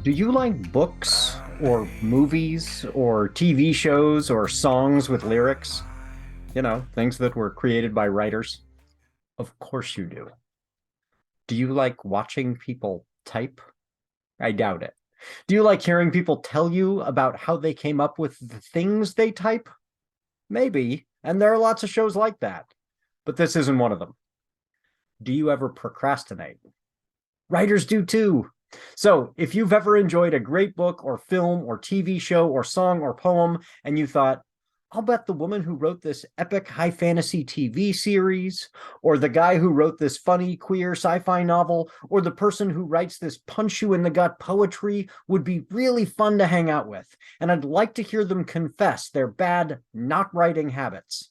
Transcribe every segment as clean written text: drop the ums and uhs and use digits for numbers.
Do you like books or movies or TV shows or songs with lyrics? You know, things that were created by writers? Of course you do. Do you like watching people type? I doubt it. Do you like hearing people tell you about how they came up with the things they type? Maybe, and there are lots of shows like that, but this isn't one of them. Do you ever procrastinate? Writers do too. So, if you've ever enjoyed a great book or film or TV show or song or poem, and you thought, I'll bet the woman who wrote this epic high fantasy TV series, or the guy who wrote this funny queer sci-fi novel, or the person who writes this punch you in the gut poetry would be really fun to hang out with, and I'd like to hear them confess their bad not writing habits.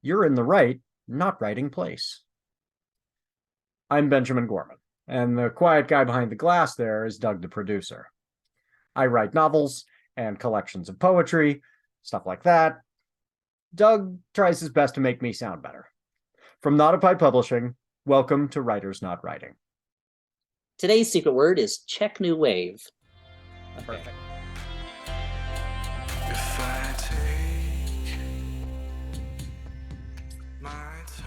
You're in the right not writing place. I'm Benjamin Gorman, and the quiet guy behind the glass there is Doug, the producer. I write novels and collections of poetry, stuff like that. Doug tries his best to make me sound better. From Not a Pipe Publishing, welcome to Writers Not Writing. Today's secret word is Czech New Wave. Okay. Perfect.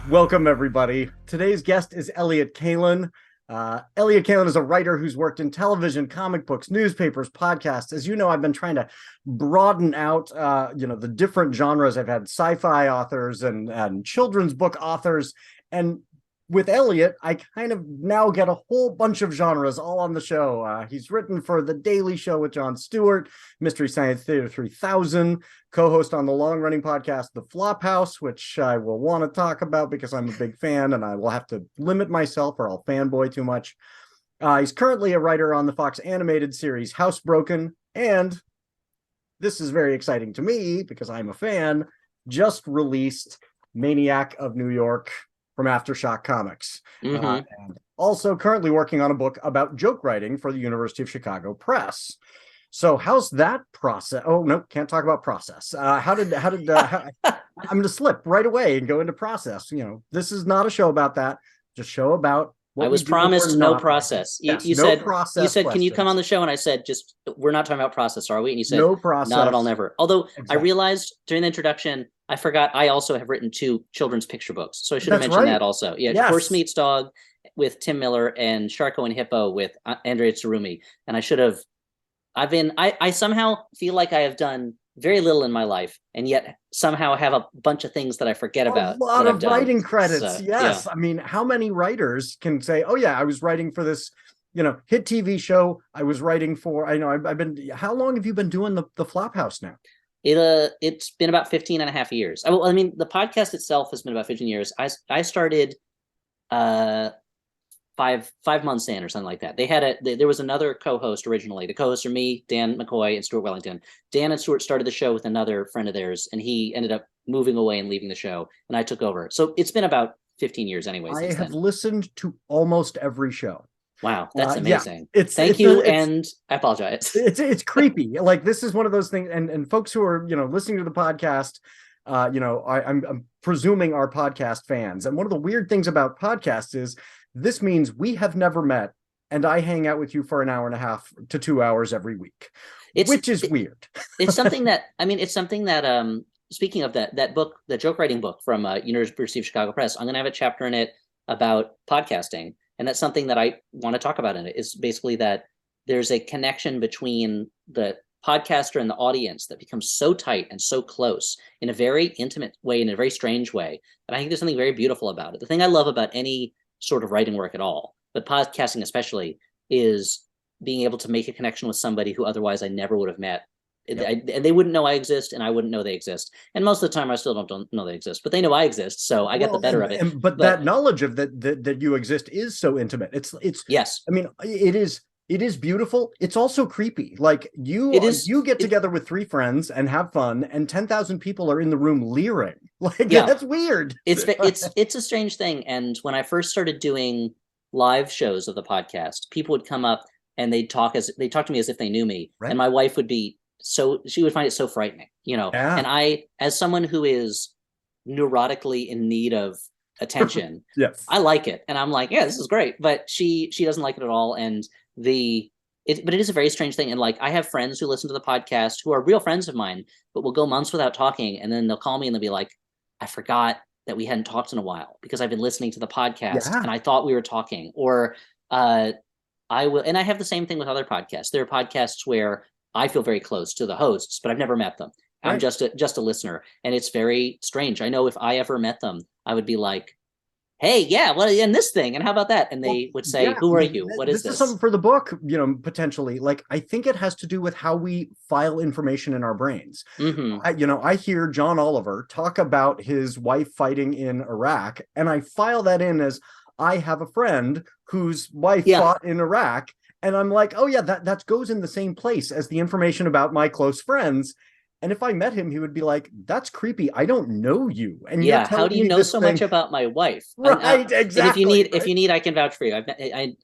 Welcome, everybody. Today's guest is Elliott Kalan. Elliott Kalan is a writer who's worked in television, comic books, newspapers, podcasts. As you know, I've been trying to broaden out, the different genres. I've had sci-fi authors and children's book authors. And with Elliott, I kind of now get a whole bunch of genres all on the show. He's written for The Daily Show with Jon Stewart, Mystery Science Theater 3000, co-host on the long-running podcast The Flophouse, which I will want to talk about because I'm a big fan and I will have to limit myself or I'll fanboy too much. He's currently a writer on the Fox animated series HouseBroken, and this is very exciting to me because I'm a fan, just released Maniac of New York from Aftershock Comics. And also currently working on a book about joke writing for the University of Chicago Press. So how's that process? Oh, no, can't talk about process. I'm going to slip right away and go into process. You know, this is not a show about that. Just a show about what I was promised no process. Yes, you no said, process you said, questions. Can you come on the show? And I said, just, we're not talking about process, are we? And you said, no process. Not at all, never. Although Exactly. I realized during the introduction, I forgot I also have written 2 children's picture books. So I should have That's mentioned right. that also. Yeah, Yes. Horse Meets Dog with Tim Miller and Sharko and Hippo with Andrea Tsurumi. And I should have, I somehow feel like I have done very little in my life, and yet somehow have a bunch of things that I forget about. A lot that of I've done. writing credits. So, yes. yeah. I mean, how many writers can say, oh yeah, I was writing for this, hit TV show. I was writing for, I've been, how long have you been doing the Flophouse now? It's been about 15 and a half years. I mean, the podcast itself has been about 15 years. I started 5 months in or something like that. There was another co-host originally. The co-hosts are me, Dan McCoy, and Stuart Wellington. Dan and Stuart started the show with another friend of theirs, and he ended up moving away and leaving the show, and I took over. So it's been about 15 years anyway. I have listened to almost every show. Wow, that's amazing. Yeah, Thank you, and I apologize. It's creepy. Like, this is one of those things, and folks who are listening to the podcast, I'm presuming are podcast fans. And one of the weird things about podcasts is this means we have never met, and I hang out with you for an hour and a half to 2 hours every week, which is weird. It's something that speaking of that book, the joke writing book from University of Chicago Press, I'm going to have a chapter in it about podcasting. And that's something that I want to talk about in it, is basically that there's a connection between the podcaster and the audience that becomes so tight and so close in a very intimate way, in a very strange way. And I think there's something very beautiful about it. The thing I love about any sort of writing work at all, but podcasting especially, is being able to make a connection with somebody who otherwise I never would have met. Yep. They wouldn't know I exist, and I wouldn't know they exist. And most of the time, I still don't know they exist, but they know I exist, so I get the better of it. But that knowledge of that you exist is so intimate. It's yes. I mean, it is beautiful. It's also creepy. Like, you get together with 3 friends and have fun, and 10,000 people are in the room leering. Like, that's weird. It's a strange thing. And when I first started doing live shows of the podcast, people would come up and they'd talk to me as if they knew me, right. And my wife would be. So she would find it so frightening, Yeah. And I, as someone who is neurotically in need of attention, yes, I like it. And I'm like, yeah, this is great. But she doesn't like it at all. And the but it is a very strange thing. And like, I have friends who listen to the podcast who are real friends of mine, but will go months without talking. And then they'll call me and they'll be like, I forgot that we hadn't talked in a while because I've been listening to the podcast and I thought we were talking. Or I will, and I have the same thing with other podcasts. There are podcasts where I feel very close to the hosts, but I've never met them. I'm just a listener, and it's very strange. I know if I ever met them, I would be like, hey, yeah, well, and this thing, and how about that? And they would say, who are you? What is this? This is something for the book, potentially. Like, I think it has to do with how we file information in our brains. I hear John Oliver talk about his wife fighting in Iraq, and I file that in as, I have a friend whose wife fought in Iraq, and I'm like, oh yeah, that goes in the same place as the information about my close friends. And if I met him, he would be like, that's creepy. I don't know you. And how do you know so much about my wife? Right, exactly. And if you need, I can vouch for you.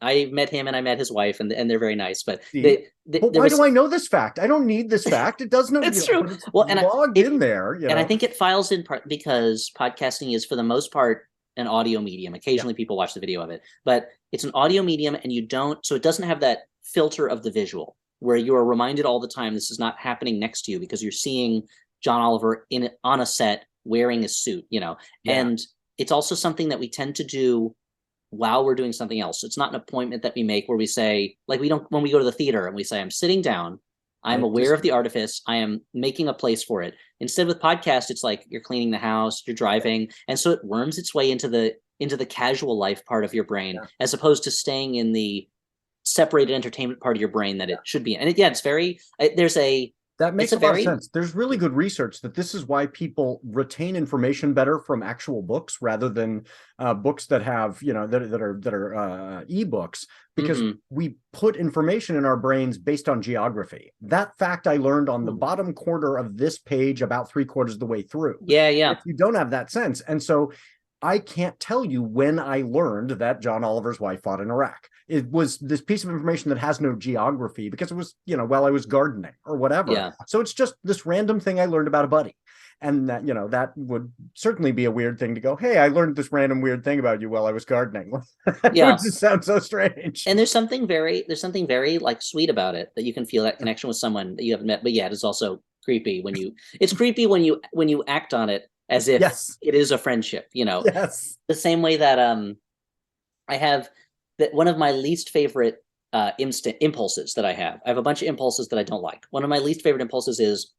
I met him and I met his wife, and they're very nice. But why do I know this fact? I don't need this fact. It does know. It's true. It's logged in there. And I think it files in part because podcasting is, for the most part, an audio medium. Occasionally people watch the video of it, but it's an audio medium, and so it doesn't have that filter of the visual, where you are reminded all the time this is not happening next to you because you're seeing John Oliver on a set wearing a suit, and it's also something that we tend to do while we're doing something else. It's not an appointment that we make where we say, like, when we go to the theater and we say, I'm sitting down, I'm aware of the artifice, I am making a place for it. Instead, with podcast, it's like you're cleaning the house, you're driving, and so it worms its way into the casual life part of your brain, as opposed to staying in the separated entertainment part of your brain that it should be in. And it's very, that makes a lot of sense. There's really good research that this is why people retain information better from actual books rather than books that have, that are ebooks, because we put information in our brains based on geography. That fact I learned on the bottom corner of this page about 3/4 of the way through. If you don't have that sense. And so I can't tell you when I learned that John Oliver's wife fought in Iraq. It was this piece of information that has no geography because it was, while I was gardening or whatever. So it's just this random thing I learned about a buddy. And that, that would certainly be a weird thing to go, hey, I learned this random weird thing about you while I was gardening. It would just sound so strange. And there's something very like sweet about it, that you can feel that connection with someone that you haven't met. But it is also creepy it's creepy when you act on it as if it is a friendship, the same way that I have that one of my least favorite impulses that I have a bunch of impulses that I don't like. One of my least favorite impulses is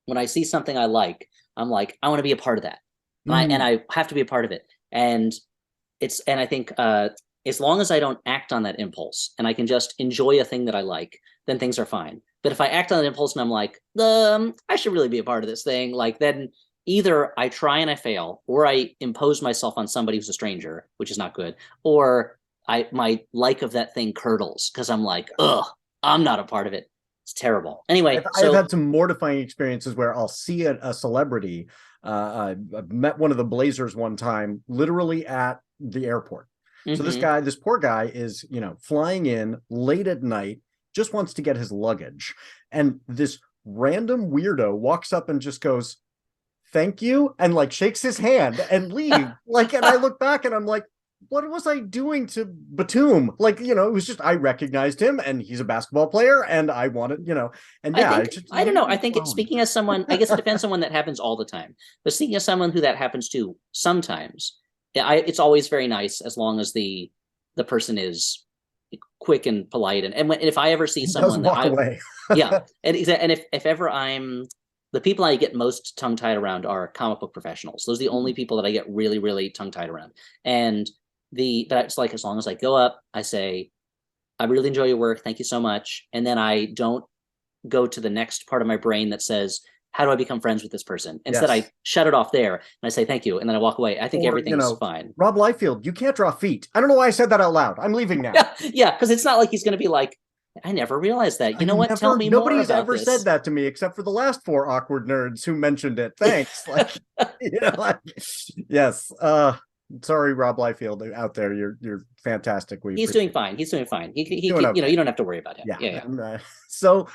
when I see something I like, I'm like, I want to be a part of that. And I have to be a part of it. And I think as long as I don't act on that impulse and I can just enjoy a thing that I like, then things are fine. But if I act on that impulse and I'm like, I should really be a part of this thing, like, then either I try and I fail, or I impose myself on somebody who's a stranger, which is not good, or my like of that thing curdles because I'm like, I'm not a part of it. It's terrible. Anyway, I've had some mortifying experiences where I'll see a celebrity. I met one of the Blazers one time, literally at the airport. So this poor guy is, flying in late at night, just wants to get his luggage. And this random weirdo walks up and just goes, thank you, and like shakes his hand and leave. And I look back and I'm like, what was I doing to Batum? It was just, I recognized him and he's a basketball player and I wanted, and I don't know. I think speaking as someone, I guess it depends on someone that happens all the time, but speaking as someone who that happens to sometimes, it's always very nice as long as the person is quick and polite. And if I ever see someone that away. And if ever the people I get most tongue-tied around are comic book professionals. Those are the only people that I get really, really tongue-tied around. And but it's like, as long as I go up, I say, I really enjoy your work. Thank you so much. And then I don't go to the next part of my brain that says, how do I become friends with this person? Instead, I shut it off there and I say, thank you. And then I walk away. I think everything's fine. Rob Liefeld, you can't draw feet. I don't know why I said that out loud. I'm leaving now. Yeah. Because it's not like he's going to be like, I never realized that. You know what? Tell me more about this. Nobody's ever said that to me except for the last 4 awkward nerds who mentioned it. Thanks. Yes. Sorry, Rob Liefeld out there. You're fantastic. He's doing fine. He's doing fine. You don't have to worry about him. Yeah. So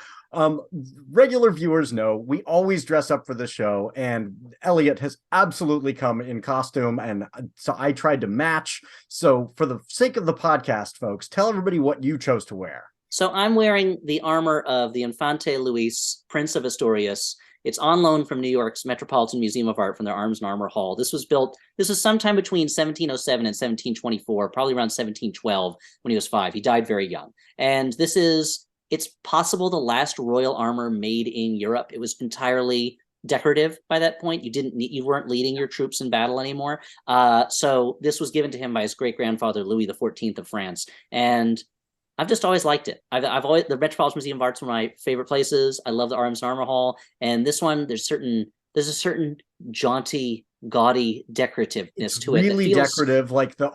regular viewers know we always dress up for the show, and Elliott has absolutely come in costume, and so I tried to match. So for the sake of the podcast, folks, tell everybody what you chose to wear. So I'm wearing the armor of the Infante Luis, Prince of Asturias. It's on loan from New York's Metropolitan Museum of Art from their Arms and Armor Hall. This was sometime between 1707 and 1724, probably around 1712 when he was 5. He died very young. And it's possible the last royal armor made in Europe. It was entirely decorative by that point. You weren't leading your troops in battle anymore. So this was given to him by his great-grandfather, Louis XIV of France. And I've just always liked it. I've always, the Metropolitan Museum of Art's one of my favorite places. I love the Arms and Armor Hall, and this one there's a certain jaunty, gaudy decorativeness to it. Really decorative, like the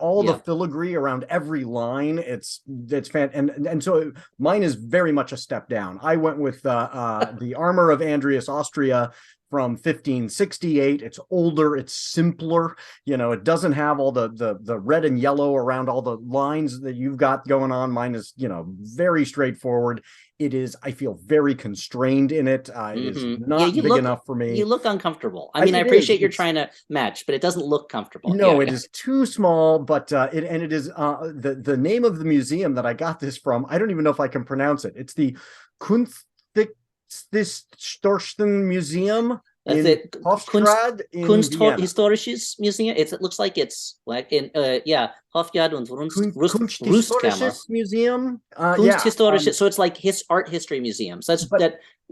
filigree around every line. It's and so mine is very much a step down. I went with the armor of Andreas Austria from 1568. It's older, it's simpler, it doesn't have all the red and yellow around all the lines that you've got going on. Mine is, very straightforward. It is, I feel very constrained in it. It is not big enough for me. You look uncomfortable. I mean, I appreciate you're trying to match, but it doesn't look comfortable. No, it is too small, but it is the name of the museum that I got this from. I don't even know if I can pronounce it. It's the Kunsthistorisches Museum in Hofstraat in Kunsthistorisches Museum. It looks like it's like in Hofjad und Kunsthistorisches Museum. Kunsthistorisches. So it's like art history museum. So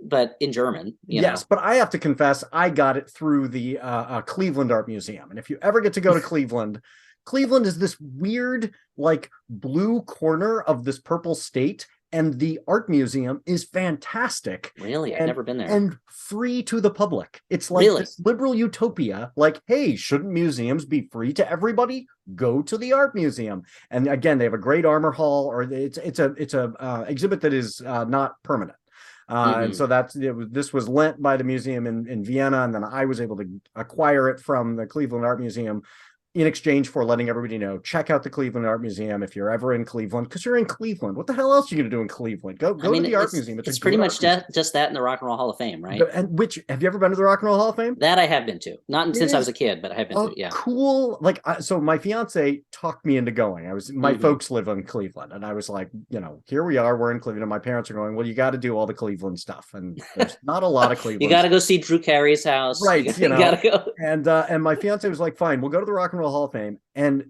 but in German. Yes, but I have to confess, I got it through the Cleveland Art Museum, and if you ever get to go to Cleveland. Cleveland is this weird, like, blue corner of this purple state, and the art museum is fantastic. Really? I've never been there. And free to the public. It's like this liberal utopia, like, hey, shouldn't museums be free to everybody? Go to the art museum. And again, they have a great armor hall, or it's a exhibit that is not permanent. And so this was lent by the museum in Vienna, and then I was able to acquire it from the Cleveland Art Museum in exchange for letting everybody know, check out the Cleveland Art Museum if you're ever in Cleveland, because you're in Cleveland. What the hell else are you going to do in Cleveland? Go to the art museum. It's pretty much just that in the Rock and Roll Hall of Fame, right? And have you ever been to the Rock and Roll Hall of Fame? That I have been to. Not since I was a kid, but I have been to. Yeah. Cool. Like, so my fiance talked me into going. My folks live in Cleveland, and I was like, here we are. We're in Cleveland, and my parents are going, well, you got to do all the Cleveland stuff, and there's not a lot of Cleveland. You got to go see Drew Carey's house, right? You got to go. And my fiance was like, fine, we'll go to the Rock and Roll Hall of Fame. And,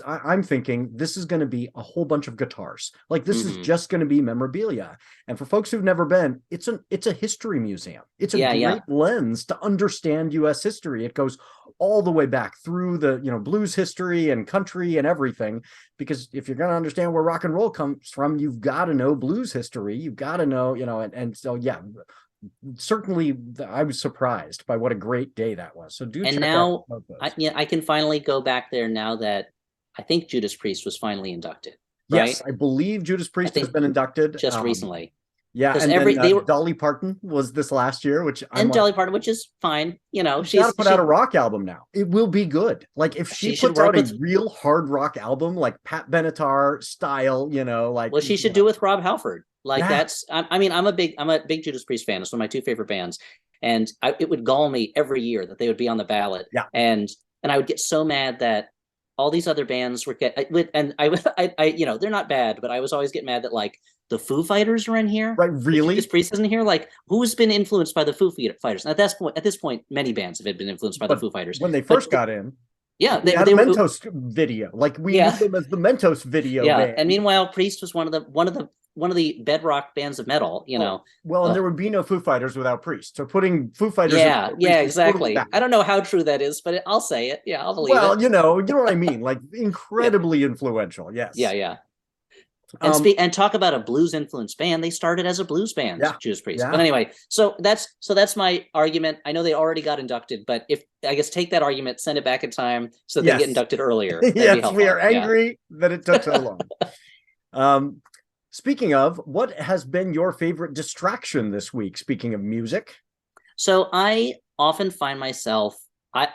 I'm thinking this is going to be a whole bunch of guitars. Like, this is just going to be memorabilia. And for folks who've never been, it's a history museum. It's a great lens to understand U.S. history. It goes all the way back through the, blues history and country and everything. Because if you're going to understand where rock and roll comes from, you've got to know blues history. You've got to know, and so, yeah. Certainly, I was surprised by what a great day that was. So check out I can finally go back there now that I think Judas Priest was finally inducted. Right? Yes, I believe Judas Priest has been inducted just recently. Yeah, and Dolly Parton was this last year, Dolly Parton, which is fine. She's got to put out a rock album now. It will be good. Like, if she puts out a real hard rock album, like Pat Benatar style, she should do with Rob Halford. That's. I'm a big Judas Priest fan. It's one of my two favorite bands, and it would gall me every year that they would be on the ballot. Yeah, and I would get so mad that all these other bands were they're not bad, but I was always getting mad that, like, the Foo Fighters are in here. Right, really? Judas Priest isn't here. Like, who's been influenced by the Foo Fighters? And at this point, many bands have been influenced by the Foo Fighters. When they first got in, they had a Mentos video. Like, we knew them as the Mentos video band. And meanwhile, Priest was one of the bedrock bands of metal. Well, and there would be no Foo Fighters without Priest. So putting Foo Fighters, exactly. I don't know how true that is, but I'll say it. Yeah, I'll believe it. Well, you know what I mean. Like, incredibly influential. Yes. Yeah. And talk about a blues influenced band. They started as a blues band, Judas Priest. Yeah. But anyway, so that's my argument. I know they already got inducted, but if I guess take that argument, send it back in time so they get inducted earlier. Yes, we are angry that it took so long. Speaking of, what has been your favorite distraction this week? Speaking of music, so I often find myself. I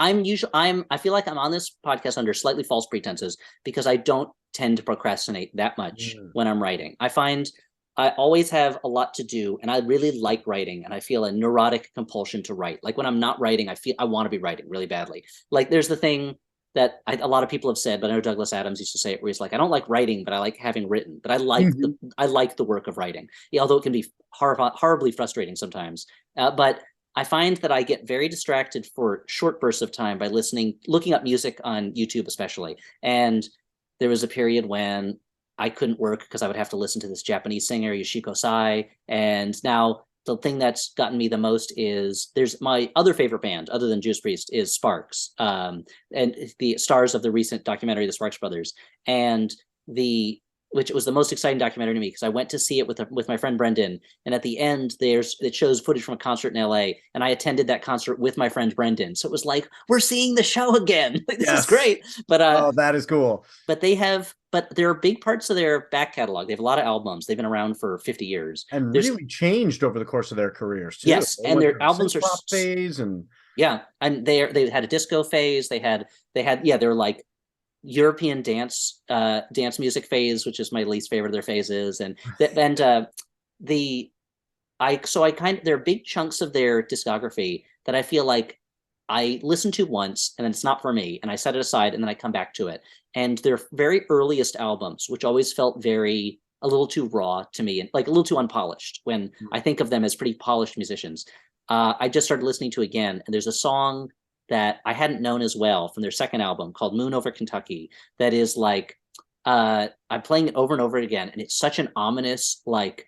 feel like I'm on this podcast under slightly false pretenses because I don't tend to procrastinate that much when I'm writing. I find I always have a lot to do, and I really like writing, and I feel a neurotic compulsion to write. Like, when I'm not writing, I feel I want to be writing really badly. Like, there's the thing, a lot of people have said, but I know Douglas Adams used to say it, where he's like, I don't like writing, but I like having written. But I like the work of writing, although it can be horribly frustrating sometimes. But I find that I get very distracted for short bursts of time by looking up music on YouTube, especially. And there was a period when I couldn't work because I would have to listen to this Japanese singer, Yoshiko Sai. And now the thing that's gotten me the most is there's my other favorite band other than Judas Priest is Sparks, and the stars of the recent documentary, the Sparks Brothers, and which was the most exciting documentary to me because I went to see it with my friend Brendan, and at the end it shows footage from a concert in LA, and I attended that concert with my friend Brendan, so it was like we're seeing the show again. Like, this is great. But oh, that is cool. But there are big parts of their back catalog. They have a lot of albums. They've been around for 50 years and really changed over the course of their careers too. Yes, and their albums are phase and they had a disco phase. They had they're like European dance music phase, which is my least favorite of their phases, there are big chunks of their discography that I feel like I listen to once and then it's not for me, and I set it aside and then I come back to it. And their very earliest albums, which always felt a little too raw to me and like a little too unpolished when I think of them as pretty polished musicians, I just started listening to again. And there's a song that I hadn't known as well from their second album called Moon Over Kentucky that is like, I'm playing it over and over again, and it's such an ominous, like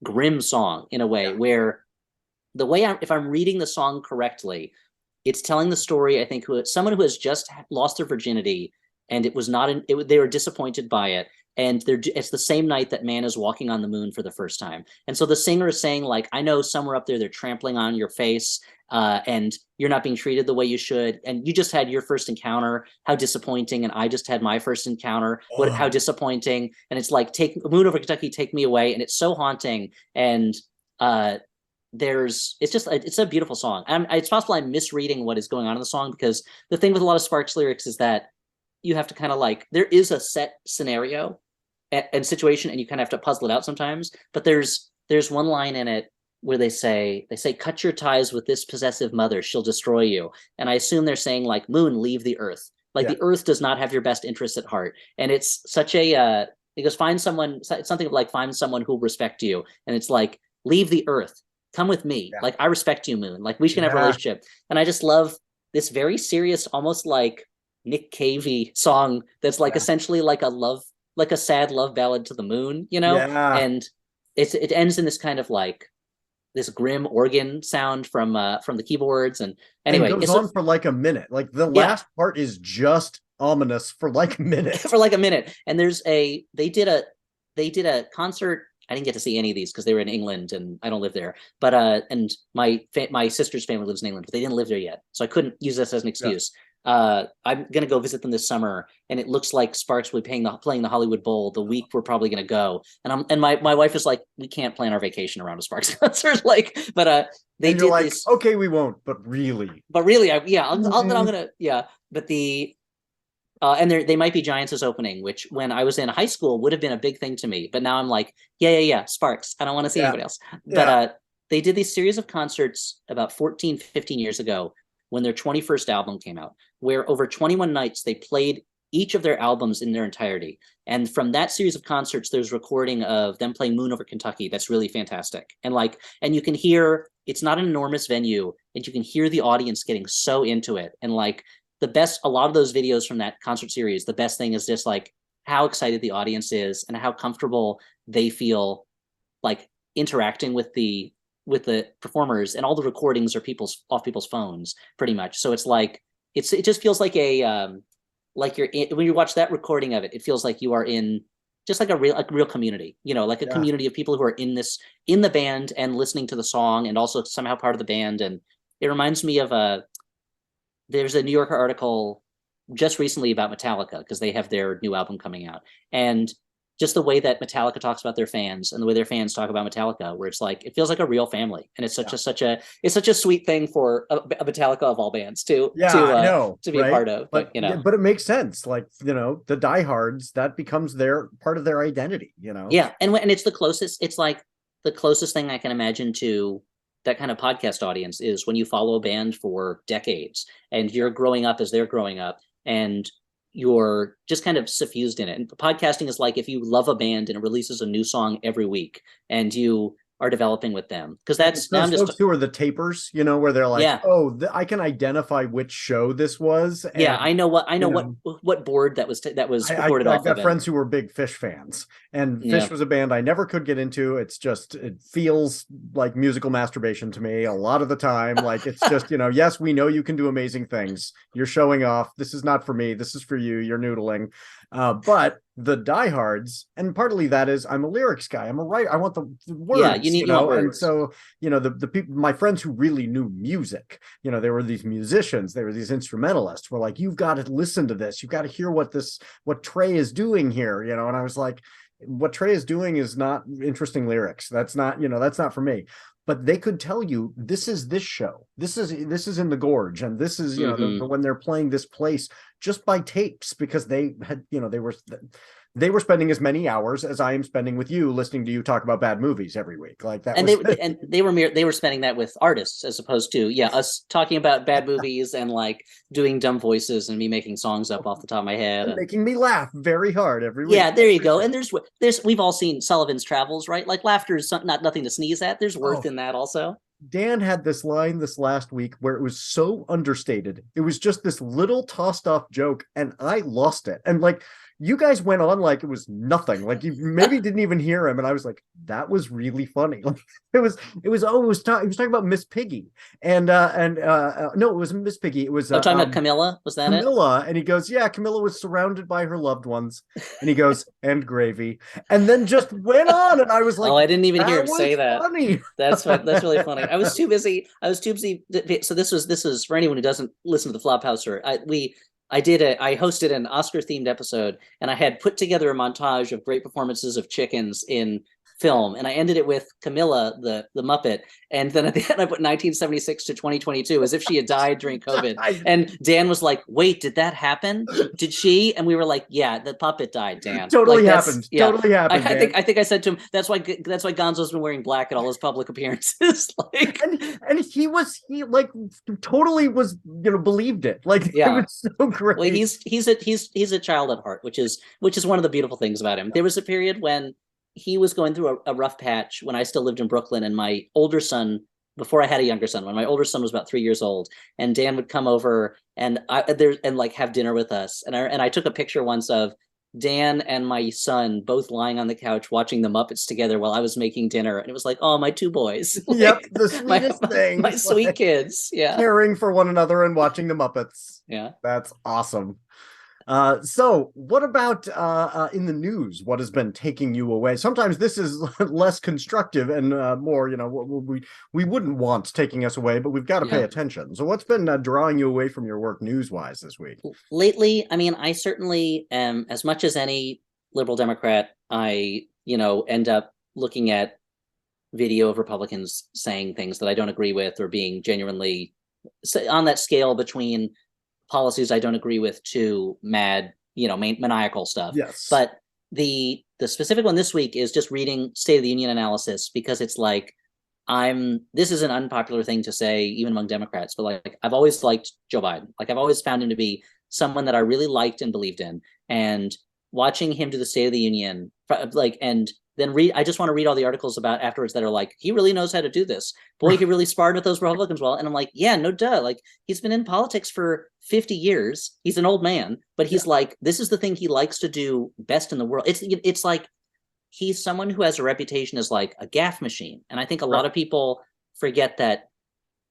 grim song in a way where if I'm reading the song correctly, it's telling the story, I think, someone who has just lost their virginity, and they were disappointed by it. And it's the same night that man is walking on the moon for the first time. And so the singer is saying, like, I know somewhere up there, they're trampling on your face, and you're not being treated the way you should. And you just had your first encounter. How disappointing. And I just had my first encounter. How disappointing. And it's like, take Moon Over Kentucky, take me away. And it's so haunting. And it's a beautiful song. It's possible I'm misreading what is going on in the song, because the thing with a lot of Sparks lyrics is that you have to kind of like, there is a set scenario and situation, and you kind of have to puzzle it out sometimes. But there's one line in it where they say, cut your ties with this possessive mother, she'll destroy you. And I assume they're saying, like, moon, leave the earth. Like, the earth does not have your best interests at heart. And it's such it goes, find someone, it's something like, find someone who'll respect you. And it's like, leave the earth, come with me. Like, I respect you, moon. Like, we can have a relationship. And I just love this very serious, almost like Nick Cavey song that's like essentially like a sad love ballad to the moon, and it ends in this kind of like this grim organ sound from the keyboards. And anyway, it goes on for like a minute. Like the last part is just ominous for like a minute. And they did a concert. I didn't get to see any of these because they were in England and I don't live there. But and my sister's family lives in England, but they didn't live there yet, so I couldn't use this as an excuse. I'm gonna go visit them this summer, and it looks like Sparks will be playing the Hollywood Bowl the week we're probably gonna go. And my wife is like, we can't plan our vacation around a Sparks concert. Like, but they did like, this. Okay, we won't, but really, I'm gonna But and they Might Be Giants is opening, which when I was in high school would have been a big thing to me, but now I'm like, Sparks. I don't want to see anybody else. But they did this series of concerts about 14, 15 years ago when their 21st album came out, where over 21 nights they played each of their albums in their entirety. And from that series of concerts, there's recording of them playing Moon Over Kentucky that's really fantastic. And you can hear, it's not an enormous venue, and you can hear the audience getting so into it. And like a lot of those videos from that concert series, the best thing is just like how excited the audience is and how comfortable they feel like interacting with the performers, and all the recordings are off people's phones pretty much. So it's like, it just feels like like when you watch that recording of it, it feels like you are in just like a real community, like a community of people who are in the band and listening to the song and also somehow part of the band. And it reminds me of there's a New Yorker article just recently about Metallica, because they have their new album coming out, and just the way that Metallica talks about their fans and the way their fans talk about Metallica, where it's like, it feels like a real family. And it's such a sweet thing for a Metallica of all bands to be a part of. But it makes sense. Like, the diehards, that becomes their part of their identity, Yeah. And it's the closest, it's like the closest thing I can imagine to that kind of podcast audience is when you follow a band for decades and you're growing up as they're growing up. and you're just kind of suffused in it. And podcasting is like if you love a band and it releases a new song every week and you are developing with them, because that's now I'm just folks who are the tapers, you know, where they're like, yeah, oh, I can identify which show this was. And, yeah, I know what board that was recorded I've off got of. friends who were big Fish fans, and Yeah. Fish was a band I never could get into. It's just, it feels like musical masturbation to me a lot of the time. Like, it's just, you know, yes, we know you can do amazing things. You're showing off. This is not for me. This is for you. You're noodling. But the diehards, and partly that is I'm a lyrics guy. I'm a writer. I want the words. Yeah, you know, want words. And so, you know, the people, my friends who really knew music, you know, there were these musicians, there were these instrumentalists, were like, you've got to listen to this. You've got to hear what Trey is doing here, you know. And I was like, what Trey is doing is not interesting lyrics. That's not, you know, that's not for me. But they could tell you, this is this show. This is in the Gorge, and this is, you know, when they're playing this place, just by tapes, because they had, you know, they were spending as many hours as I am spending with you listening to you talk about bad movies every week. Like that. And they were spending that with artists as opposed to us talking about bad movies and like doing dumb voices and me making songs up off the top of my head and making me laugh very hard every week. Yeah, there you go. And there's we've all seen Sullivan's Travels, right? Like laughter is not nothing to sneeze at. There's worth in that also. Dan had this line this last week where it was so understated. It was just this little tossed off joke, and I lost it. And like, you guys went on like it was nothing. Like you maybe didn't even hear him, and I was like, that was really funny. Like he was talking about Miss Piggy, and no, it wasn't Miss Piggy. It was talking about Camilla. Was that Camilla? And he goes, yeah, Camilla was surrounded by her loved ones, and he goes, and gravy, and then just went on, and I was like, oh, I didn't even hear him say that. Funny. That's really funny. I was too busy. So this is for anyone who doesn't listen to the Flophouse. I hosted an Oscar-themed episode, and I had put together a montage of great performances of chickens in film, and I ended it with Camilla, the Muppet, and then at the end I put 1976 to 2022 as if she had died during COVID. And Dan was like, "Wait, did that happen? Did she?" And we were like, "Yeah, the puppet died, Dan. Totally happened. Yeah. Totally happened." I think I said to him, "That's why Gonzo's been wearing black at all his public appearances." Like, and he totally was, you know, believed it. Like, yeah, it was so great. Well, he's a child at heart, which is one of the beautiful things about him. There was a period when he was going through a rough patch when I still lived in Brooklyn, and my older son, before I had a younger son, when my older son was about 3 years old, and Dan would come over and like have dinner with us. And I took a picture once of Dan and my son both lying on the couch watching the Muppets together while I was making dinner. And it was like, oh, my two boys. Like, yep, the sweetest thing. My sweet kids. Yeah. Caring for one another and watching the Muppets. Yeah. That's awesome. So what about in the news? What has been taking you away? Sometimes this is less constructive and more, you know, we wouldn't want taking us away, but we've got to pay attention. So what's been drawing you away from your work news-wise this week? Lately, I mean, I certainly am, as much as any liberal Democrat, I, you know, end up looking at video of Republicans saying things that I don't agree with, or being genuinely on that scale between policies I don't agree with to mad, you know, maniacal stuff. Yes. But the specific one this week is just reading State of the Union analysis, because it's like, this is an unpopular thing to say even among Democrats, but like, I've always liked Joe Biden. Like, I've always found him to be someone that I really liked and believed in. And watching him do the State of the Union, like, and then I just want to read all the articles about afterwards that are like, he really knows how to do this. Boy, he really sparred with those Republicans well. And I'm like, yeah, no duh. Like, he's been in politics for 50 years. He's an old man, but he's like, this is the thing he likes to do best in the world. It's like, he's someone who has a reputation as like a gaffe machine. And I think a lot of people forget that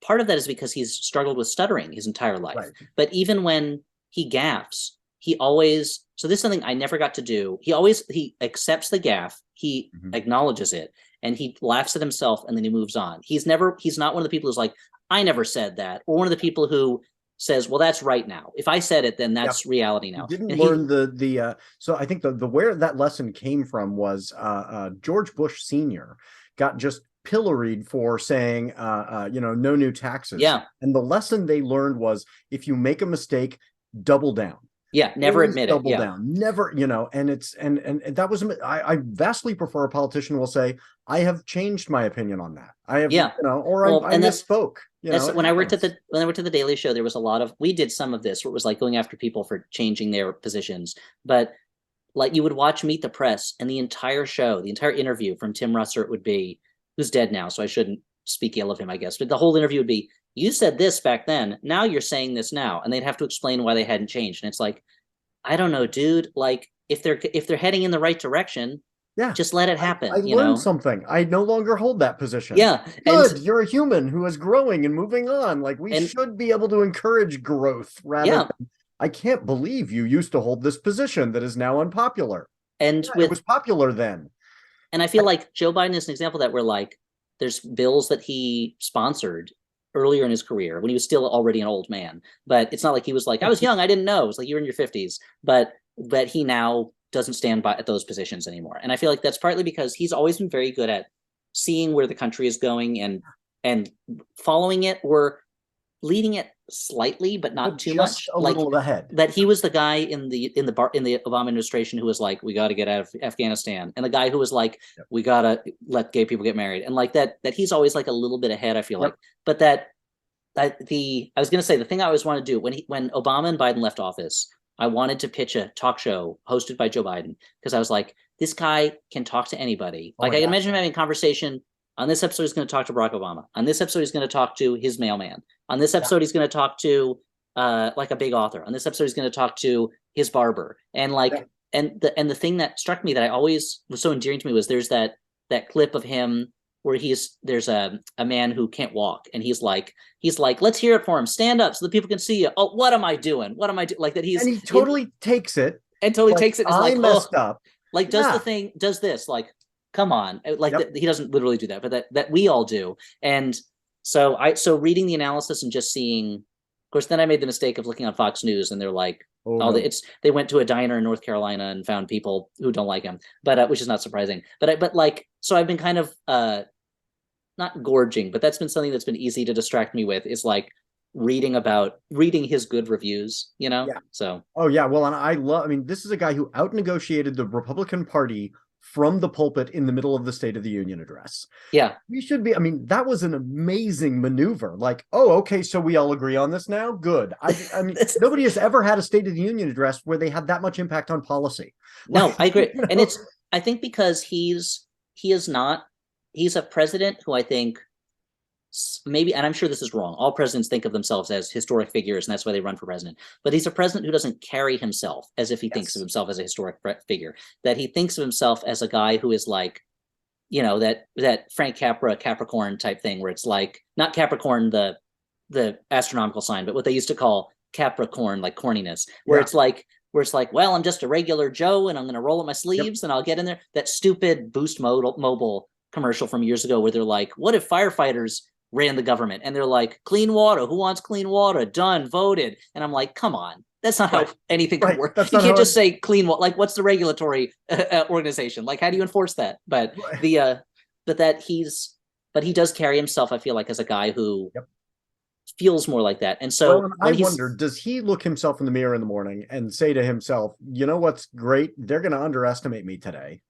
part of that is because he's struggled with stuttering his entire life. Right. But even when he gaffes, he always, so this is something I never got to do. He accepts the gaffe, he acknowledges it, and he laughs at himself, and then he moves on. He's not one of the people who's like, I never said that, or one of the people who says, well, that's right now. If I said it, then that's reality now. He didn't learn so I think the where that lesson came from was George Bush Sr. got just pilloried for saying, you know, no new taxes. Yeah. And the lesson they learned was, if you make a mistake, double down. Yeah, never Always admit it. double Yeah. down, never, and it's and that was I vastly prefer a politician will say, I have changed my opinion on that. I have, Yeah. or Well, I and misspoke. that's It when I worked at happens. the Daily Show, there was a lot of, we did some of this where it was like going after people for changing their positions. But like you would watch Meet the Press, and the entire show, the entire interview from Tim Russert would be, who's dead now, so I shouldn't speak ill of him, I guess. But the whole interview would be, you said this back then, now you're saying this now. And they'd have to explain why they hadn't changed. And it's like, I don't know, dude. Like if they're heading in the right direction, Yeah, just let it happen. I learned something. I no longer hold that position. Yeah. Good. You're a human who is growing and moving on. Like we and should be able to encourage growth rather yeah. than, I can't believe you used to hold this position that is now unpopular. And Yeah, it was popular then. And I feel like Joe Biden is an example that where like there's bills that he sponsored earlier in his career when he was still already an old man. But it's not like he was like, I was young, I didn't know. It's like you're in your 50s. But he now doesn't stand by at those positions anymore. And I feel like that's partly because he's always been very good at seeing where the country is going and following it or leading it slightly, but not too much. A little ahead. That he was the guy in the Obama administration who was like, we got to get out of Afghanistan, and the guy who was like, we got to let gay people get married, and like that he's always like a little bit ahead. I feel like, but I was going to say the thing I always wanted to do when Obama and Biden left office, I wanted to pitch a talk show hosted by Joe Biden because I was like, this guy can talk to anybody. Like I can imagine him having a conversation. On this episode, he's going to talk to Barack Obama. On this episode, he's going to talk to his mailman. On this episode, he's going to talk to like a big author. On this episode, he's going to talk to his barber. And like, and the thing that struck me that I always was so endearing to me was there's that clip of him where there's a man who can't walk, and he's like, let's hear it for him. Stand up so the people can see you. Oh, what am I doing? What am I doing? Like that and he totally takes it. And totally takes it. I messed up. Like does this like. Come on, like he doesn't literally do that, but that we all do. And so reading the analysis and just seeing, of course, then I made the mistake of looking on Fox News, and they're like, they went to a diner in North Carolina and found people who don't like him, but which is not surprising. But like, so I've been kind of not gorging, but that's been something that's been easy to distract me with is like reading his good reviews, So well, and I mean, this is a guy who out negotiated the Republican Party from the pulpit in the middle of the State of the Union address. Yeah. We should be, I mean, that was an amazing maneuver. Like, oh, okay, so we all agree on this now? Good. I mean, nobody has ever had a State of the Union address where they had that much impact on policy. No, I agree. And I think because he's a president who I think maybe, and I'm sure this is wrong, all presidents think of themselves as historic figures, and that's why they run for president. But he's a president who doesn't carry himself as if he thinks of himself as a historic figure, that he thinks of himself as a guy who is like, that Frank Capra Capricorn type thing, where it's like, not Capricorn, the astronomical sign, but what they used to call Capricorn, like corniness, where it's like, well, I'm just a regular Joe and I'm going to roll up my sleeves and I'll get in there. That stupid Boost Mobile commercial from years ago where they're like, what if firefighters ran the government? And they're like, clean water. Who wants clean water? Done, voted. And I'm like, come on. That's not how anything can work. You can't just say clean water. Like, what's the regulatory organization? Like, how do you enforce that? But but he does carry himself, I feel like, as a guy who feels more like that. And so I wonder, does he look himself in the mirror in the morning and say to himself, you know what's great? They're going to underestimate me today.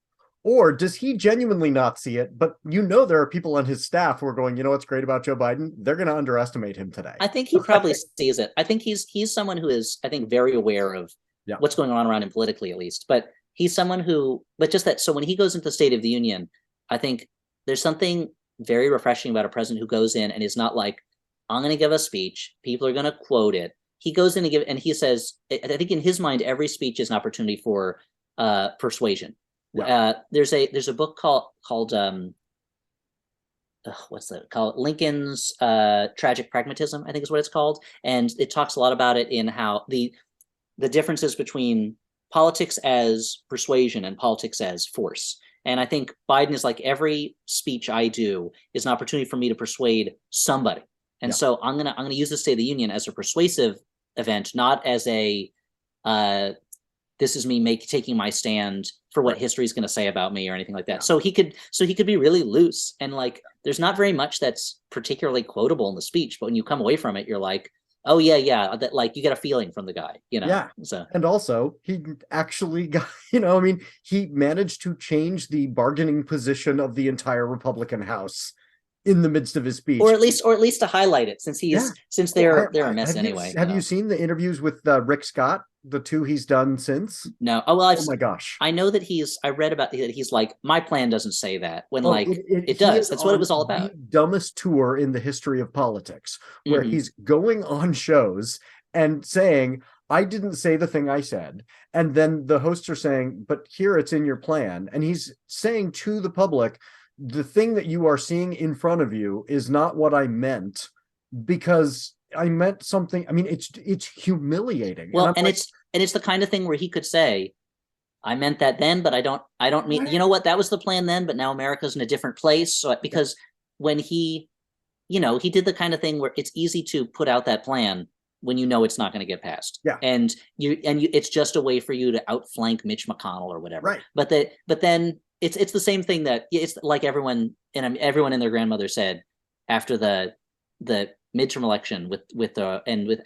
Or does he genuinely not see it? But there are people on his staff who are going, you know what's great about Joe Biden? They're going to underestimate him today. I think he probably sees it. I think he's someone who is, I think, very aware of what's going on around him politically, at least. But he's someone who, but just that, so when he goes into the State of the Union, I think there's something very refreshing about a president who goes in and is not like, I'm going to give a speech. People are going to quote it. He goes in and he says, I think in his mind, every speech is an opportunity for persuasion. There's a book called what's that called? Lincoln's Tragic Pragmatism, I think is what it's called, and it talks a lot about it in how the differences between politics as persuasion and politics as force. And I think Biden is like, every speech I do is an opportunity for me to persuade somebody, and so I'm gonna use the State of the Union as a persuasive event, not as a this is me taking my stand for what history is going to say about me or anything like that. So he could be really loose, and like, there's not very much that's particularly quotable in the speech, but when you come away from it, you're like, Oh yeah. That like you get a feeling from the guy, Yeah. So And also, he actually got, I mean, he managed to change the bargaining position of the entire Republican House in the midst of his speech. or at least to highlight it, since Yeah. they're a mess have anyway. Have you seen the interviews with Rick Scott, the two he's done since? No. Oh well, oh my gosh. I know that I read about that he's like, my plan doesn't say that, when like it He does. is That's what it was all on about. the dumbest tour in the history of politics, where he's going on shows and saying, I didn't say the thing I said. And then the hosts are saying, but here it's in your plan. And he's saying to the public, the thing that you are seeing in front of you is not what I meant, because I meant something. I mean, it's humiliating. Well, and it's the kind of thing where he could say, I meant that then, but I don't mean, you know what, that was the plan then, but now America's in a different place. So because when he did the kind of thing where it's easy to put out that plan when it's not going to get passed. Yeah. And it's just a way for you to outflank Mitch McConnell or whatever. Right. But then it's the same thing that it's like everyone and their grandmother said after the midterm election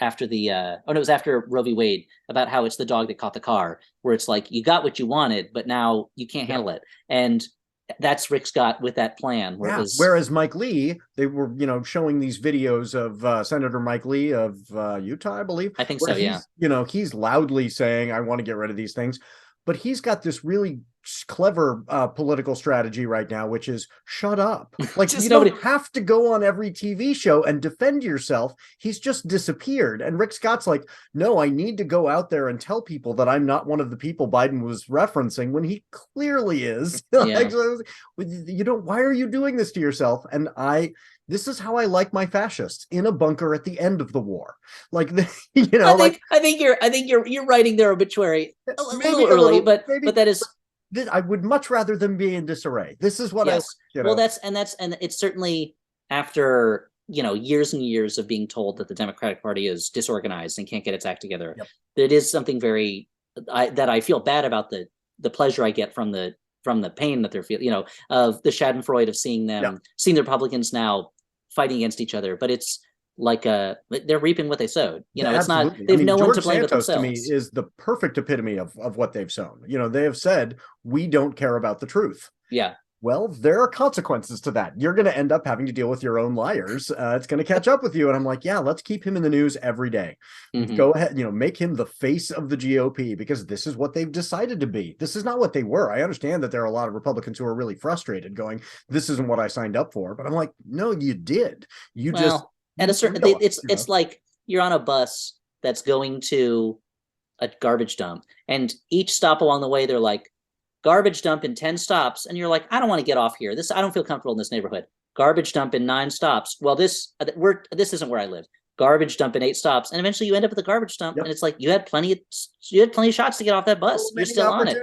after it was after Roe v. Wade, about how it's the dog that caught the car, where it's like, you got what you wanted, but now you can't handle it. And that's Rick Scott with that plan. Whereas Mike Lee, they were, showing these videos of Senator Mike Lee of Utah, I believe. I think so, yeah. He's loudly saying, I want to get rid of these things. But he's got this really clever political strategy right now, which is shut up. Like, you don't have to go on every TV show and defend yourself. He's just disappeared. And Rick Scott's like, no, I need to go out there and tell people that I'm not one of the people Biden was referencing, when he clearly is. Yeah. Why are you doing this to yourself? And this is how I like my fascists, in a bunker at the end of the war. Like, I think you're writing their obituary a little early, but that is. I would much rather them be in disarray. This is what I. Well, and it's certainly after years and years of being told that the Democratic Party is disorganized and can't get its act together. Yep. It is something that I feel bad about, the pleasure I get from the pain that they're feeling, of the Schadenfreude of seeing them, seeing the Republicans now fighting against each other. But it's like they're reaping what they sowed. It's not, they've no one to blame but themselves. To me is the perfect epitome of what they've sown. They have said, we don't care about the truth. Yeah. Well, there are consequences to that. You're going to end up having to deal with your own liars. It's going to catch up with you. And I'm like, yeah, let's keep him in the news every day. Go ahead, make him the face of the GOP, because this is what they've decided to be. This is not what they were. I understand that there are a lot of Republicans who are really frustrated going, this isn't what I signed up for. But I'm like, no, you did. At a certain, it's like you're on a bus that's going to a garbage dump, and each stop along the way, they're like, garbage dump in 10 stops. And you're like, I don't want to get off here. I don't feel comfortable in this neighborhood. Garbage dump in 9 stops. Well, this isn't where I live. Garbage dump in 8 stops. And eventually you end up at the garbage dump. Yep. And it's like, you had plenty of shots to get off that bus. You're still on it.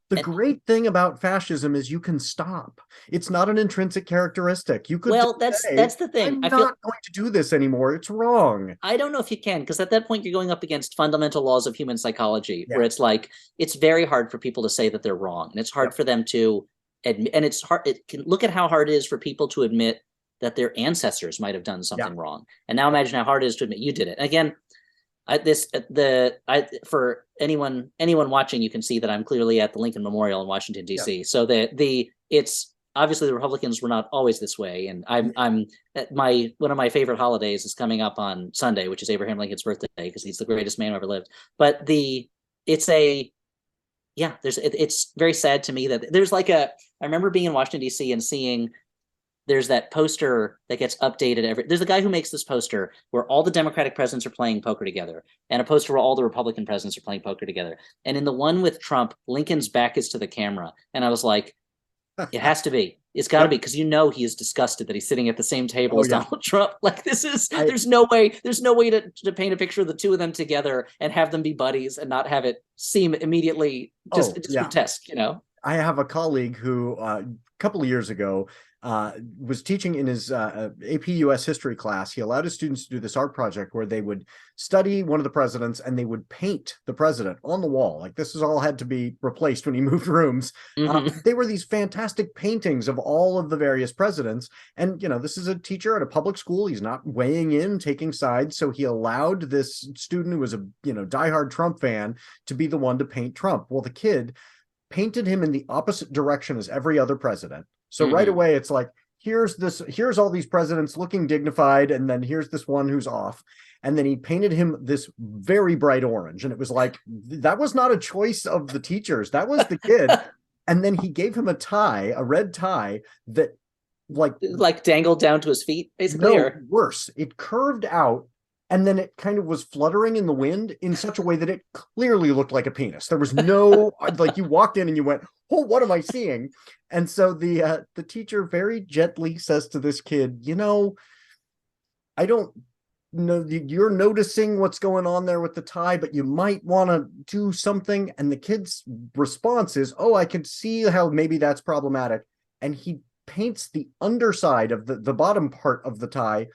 The great thing about fascism is you can stop. It's not an intrinsic characteristic. You could that's the thing. I'm not going to do this anymore. It's wrong. I don't know if you can, because at that point you're going up against fundamental laws of human psychology, where it's like, it's very hard for people to say that they're wrong. And it's hard for them to admit, and it's hard. Look at how hard it is for people to admit that their ancestors might have done something wrong. And now imagine how hard it is to admit you did it. And again, for anyone watching, you can see that I'm clearly at the Lincoln Memorial in Washington, D.C. So it's obviously the Republicans were not always this way. And I'm one of my favorite holidays is coming up on Sunday, which is Abraham Lincoln's birthday, because he's the greatest man who ever lived. But it's very sad to me that there's I remember being in Washington, D.C. and seeing, there's that poster that gets updated there's a guy who makes this poster where all the Democratic presidents are playing poker together, and a poster where all the Republican presidents are playing poker together. And in the one with Trump, Lincoln's back is to the camera. And I was like, it has to be. It's got to be, because he is disgusted that he's sitting at the same table as Donald Trump. Like, there's no way to paint a picture of the two of them together and have them be buddies and not have it seem immediately just grotesque, I have a colleague who a couple of years ago was teaching in his AP US history class. He allowed his students to do this art project where they would study one of the presidents and they would paint the president on the wall. Like this is all had to be replaced when he moved rooms. They were these fantastic paintings of all of the various presidents. And, you know, this is a teacher at a public school. He's not weighing in, taking sides. So he allowed this student who was a, you know, diehard Trump fan to be the one to paint Trump. Well, the kid painted him in the opposite direction as every other president. So right away, it's like, here's all these presidents looking dignified, and then here's this one who's off. And then he painted him this very bright orange. And it was like, that was not a choice of the teachers. That was the kid. And then he gave him a tie, a red tie that like dangled down to his feet, basically. No, worse. It curved out. And then it kind of was fluttering in the wind in such a way that it clearly looked like a penis. There was no, like you walked in and you went, oh, what am I seeing? And so the teacher very gently says to this kid, you know, I don't know, you're noticing what's going on there with the tie, but you might want to do something. And the kid's response is, oh, I can see how maybe that's problematic. And he paints the underside of the bottom part of the tie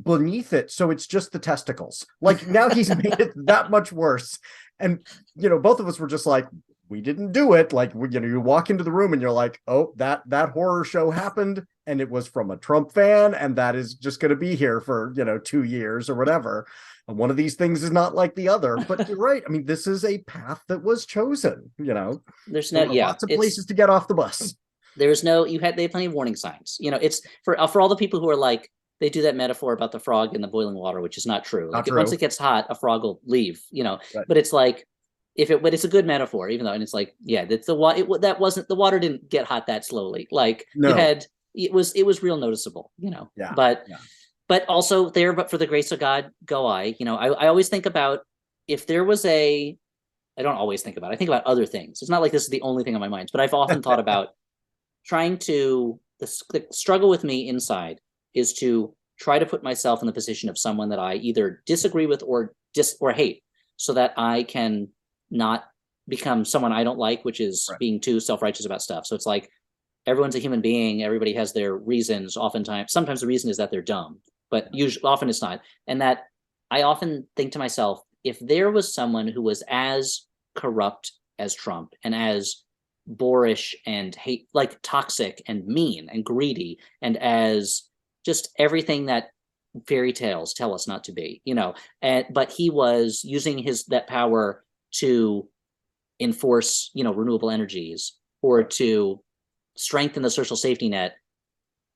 beneath it, so it's just the testicles. Like now he's made it that much worse. And you know, both of us were just like, we didn't do it. Like, you know, you walk into the room and you're like, oh, that horror show happened and it was from a Trump fan, and that is just going to be here for, you know, 2 years or whatever. And one of these things is not like the other. But you're right. I mean, this is a path that was chosen. You know, there's lots of places to get off the bus. They had plenty of warning signs. You know, it's for all the people who are like, they do that metaphor about the frog in the boiling water, which is not true. Like once it gets hot, a frog will leave, you know, but it's like, but it's a good metaphor, even though, and it's like, yeah, that's the water didn't get hot that slowly. Like it was real noticeable, you know, but also there, but for the grace of God, go I, you know, I always think about if there was I don't always think about it. I think about other things. It's not like this is the only thing on my mind, but I've often thought about trying to, the struggle with me inside is to try to put myself in the position of someone that I either disagree with or hate, so that I can not become someone I don't like, which is being too self-righteous about stuff. So it's like, everyone's a human being. Everybody has their reasons. Sometimes the reason is that they're dumb, but often it's not. And that I often think to myself, if there was someone who was as corrupt as Trump and as boorish and hate, like toxic and mean and greedy, and as just everything that fairy tales tell us not to be, you know, but he was using that power to enforce, you know, renewable energies or to strengthen the social safety net.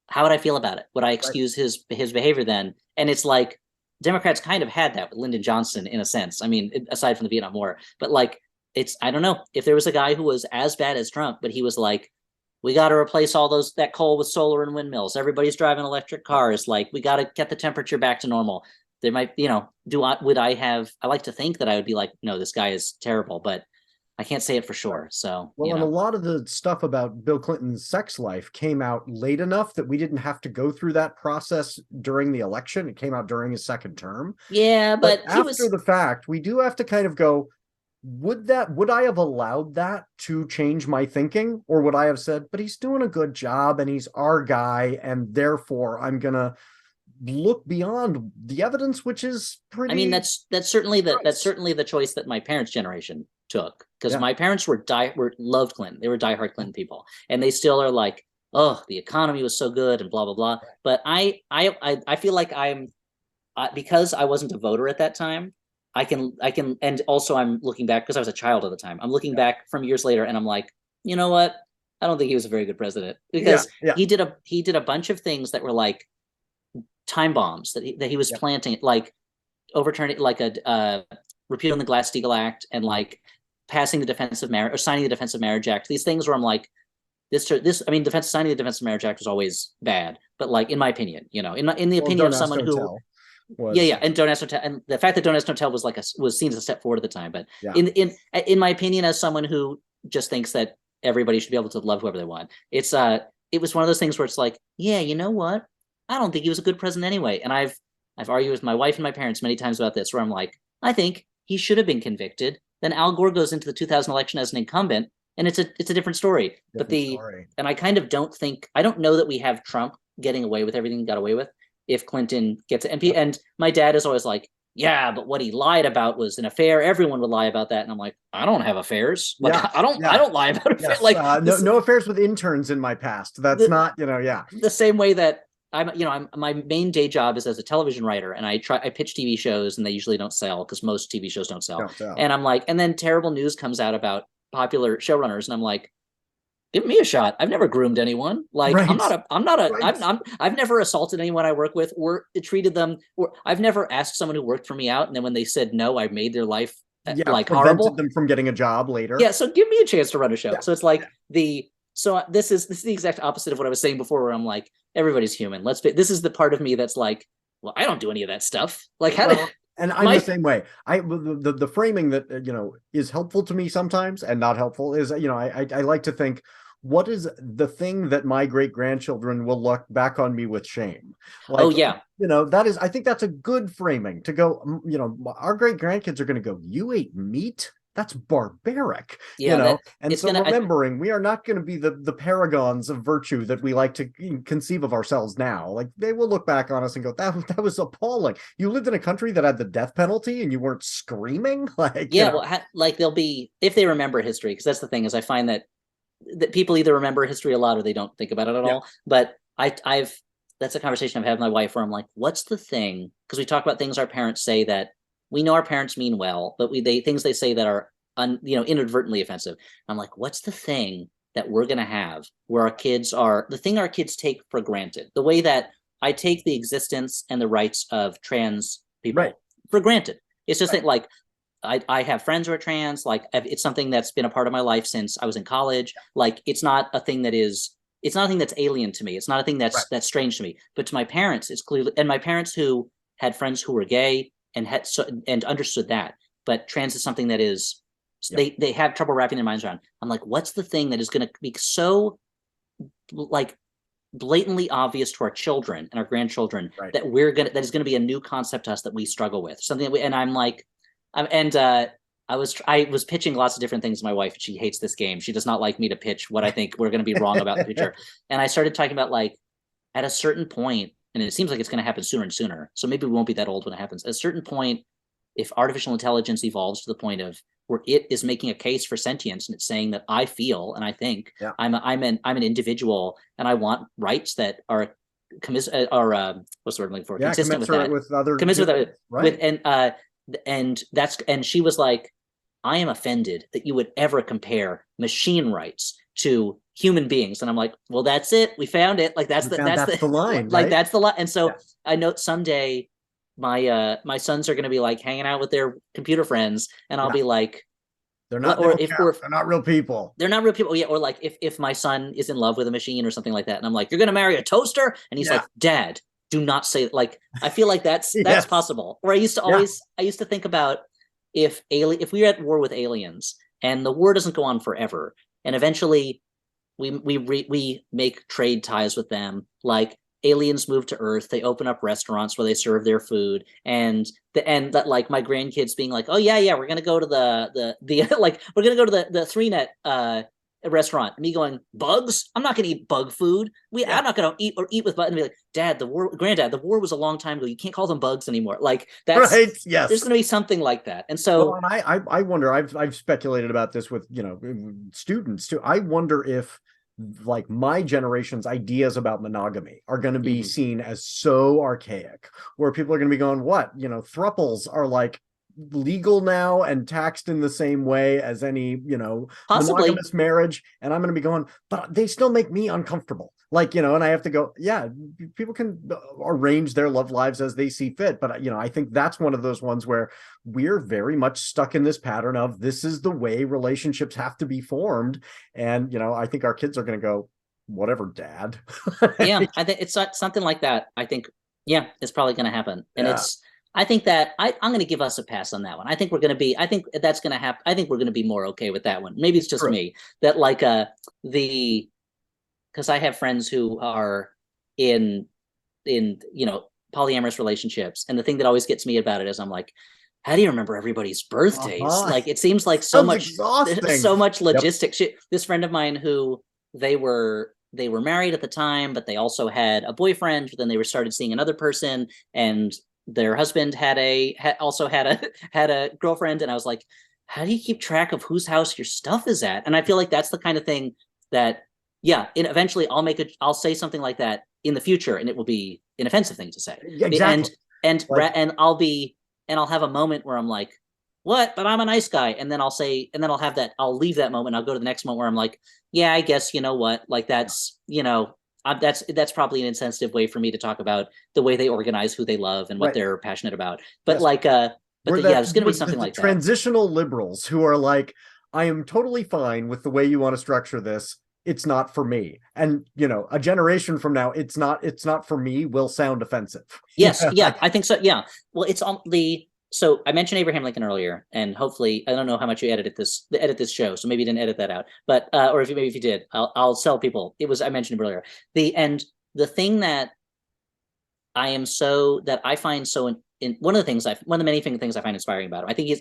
How would I feel about it? Would I excuse his behavior then? And it's like, Democrats kind of had that with Lyndon Johnson in a sense. I mean, aside from the Vietnam War, but like, I don't know, if there was a guy who was as bad as Trump, but he was like, we got to replace all that coal with solar and windmills. Everybody's driving electric cars. Like, we got to get the temperature back to normal. There might, you know, I like to think that I would be like, no, this guy is terrible, but I can't say it for sure. So, well, and a lot of the stuff about Bill Clinton's sex life came out late enough that we didn't have to go through that process during the election. It came out during his second term. Yeah, but after the fact, we do have to kind of go, would I have allowed that to change my thinking? Or would I have said, but he's doing a good job and he's our guy, and therefore I'm going to look beyond the evidence, which is pretty. I mean, that's certainly the choice that my parents' generation took, because my parents loved Clinton. They were diehard Clinton people, and they still are like, oh, the economy was so good and blah blah blah. But I feel like because I wasn't a voter at that time, I can, and also I'm looking back because I was a child at the time. I'm looking back from years later, and I'm like, you know what? I don't think he was a very good president, because he did a bunch of things that were like time bombs that he was planting, like overturning, like repealing the Glass-Steagall Act, and like passing the Defense of Marriage, or signing the Defense of Marriage Act. These things where I'm like, signing the Defense of Marriage Act was always bad, but like, in my opinion, you know, in the opinion of someone who. And Don't Ask, Don't Tell, and the fact that Don't Ask, Don't Tell was seen as a step forward at the time. But in my opinion, as someone who just thinks that everybody should be able to love whoever they want, it was one of those things where it's like, yeah, you know what? I don't think he was a good president anyway. And I've argued with my wife and my parents many times about this, where I'm like, I think he should have been convicted. Then Al Gore goes into the 2000 election as an incumbent, and it's a different story. And I kind of I don't know that we have Trump getting away with everything he got away with if Clinton gets it. And my dad is always like, yeah, but what he lied about was an affair. Everyone would lie about that. And I'm like, I don't have affairs. Like, I don't lie about affairs. Yes. Like, no affairs with interns in my past. That's not, the same way that my main day job is as a television writer, and I pitch TV shows, and they usually don't sell because most TV shows don't sell. And I'm like, and then terrible news comes out about popular showrunners, and I'm like, give me a shot. I've never groomed anyone. Like, right. I've never assaulted anyone I work with or treated them, or I've never asked someone who worked for me out, and then when they said no, I made their life like horrible. Them from getting a job later. Yeah, so give me a chance to run a show. So it's like So this is the exact opposite of what I was saying before, where I'm like, everybody's human. This is the part of me that's like, well, I don't do any of that stuff. Like, and I'm the same way. The framing that is helpful to me sometimes and not helpful is I like to think, what is the thing that my great-grandchildren will look back on me with shame? Like, oh yeah, that is, I think that's a good framing to go. Our great-grandkids are going to go, you ate meat? That's barbaric, and so remembering we are not going to be the paragons of virtue that we like to conceive of ourselves now. Like, they will look back on us and go, that was appalling. You lived in a country that had the death penalty and you weren't screaming. Like, like they'll be, if they remember history, because that's the thing, is I find that people either remember history a lot or they don't think about it at all. But that's a conversation I've had with my wife where I'm like, what's the thing? Because we talk about things our parents say that we know our parents mean well, but things they say that are inadvertently offensive. I'm like, what's the thing that we're going to have where the thing our kids take for granted? The way that I take the existence and the rights of trans people for granted. It's just that, like, I have friends who are trans. Like, it's something that's been a part of my life since I was in college. Like, it's not a thing that's alien to me. It's not a thing that's strange to me. But to my parents, it's clearly, and my parents who had friends who were gay and understood that, but trans is something that is they have trouble wrapping their minds around. I'm like, what's the thing that is going to be so like blatantly obvious to our children and our grandchildren that is going to be a new concept to us that we struggle with, something that I'm like, I was pitching lots of different things to my wife. She hates this game. She does not like me to pitch what I think we're going to be wrong about in the future. And I started talking about, like, at a certain point, and it seems like it's going to happen sooner and sooner, so maybe we won't be that old when it happens. At a certain point, if artificial intelligence evolves to the point of where it is making a case for sentience, and it's saying that I feel and I think I'm an individual, and I want rights that are what's the word I'm looking for? Consistent with that. With other commensurate and she was like, I am offended that you would ever compare machine rights to human beings. And I'm like, well, that's it. We found it. Like, that's the line. Like, that's the line. And so I know someday my sons are going to be like hanging out with their computer friends, and I'll be like, they're not, they're not real people. They're not real people. Yeah. Or like if my son is in love with a machine or something like that, and I'm like, you're going to marry a toaster? And he's like, Dad, do not say, like, I feel like that's possible. Or I used to think about if we were at war with aliens and the war doesn't go on forever, and eventually we make trade ties with them, like aliens move to Earth, they open up restaurants where they serve their food, and that, like, my grandkids being like, oh yeah, we're gonna go to the like, we're gonna go to the 3net restaurant. Me going, bugs? I'm not gonna eat bug food. I'm not gonna eat with bugs. And be like, Granddad, the war was a long time ago. You can't call them bugs anymore. Like, that's right. Yes, there's gonna be something like that. And so, well, and I wonder. I've speculated about this with students too. I wonder if, like, my generation's ideas about monogamy are going to be seen as so archaic, where people are going to be going, what, thruples are like legal now and taxed in the same way as any monogamous marriage, and I'm going to be going, but they still make me uncomfortable, like, and I have to go, people can arrange their love lives as they see fit, but I think that's one of those ones where we're very much stuck in this pattern of, this is the way relationships have to be formed, and I think our kids are going to go, whatever, Dad. Yeah, I think it's something like that. I think it's probably going to happen, and I think that I'm going to give us a pass on that one. I think that's going to happen. I think we're going to be more okay with that one. Maybe it's just me that, like, because I have friends who are in polyamorous relationships, and the thing that always gets me about it is I'm like, how do you remember everybody's birthdays? Like, it seems like Sounds exhausting. so much Yep. logistics. This friend of mine who they were married at the time, but they also had a boyfriend. But then they were started seeing another person, and their husband also had a had a girlfriend. And I was like, how do you keep track of whose house your stuff is at? And I feel like that's the kind of thing that, yeah, and eventually I'll say something like that in the future, and it will be an offensive thing to say. Exactly. And I'll have a moment where I'm like, what? But I'm a nice guy. And then I'll say, and then I'll leave that moment. I'll go to the next moment where I'm like, yeah, I guess, you know what? Like, that's, that's probably an insensitive way for me to talk about the way they organize who they love and what they're passionate about. But yes. There's going to be something like that. Transitional liberals who are like, I am totally fine with the way you want to structure this. It's not for me. And, a generation from now, it's not for me will sound offensive. Yes. Yeah, I think so. Yeah. Well, it's on so I mentioned Abraham Lincoln earlier, and hopefully, I don't know how much you edit this show, so maybe you didn't edit that out. But or if you did, I'll sell people. I mentioned it earlier. The thing that I find so in one of the many things I find inspiring about him. I think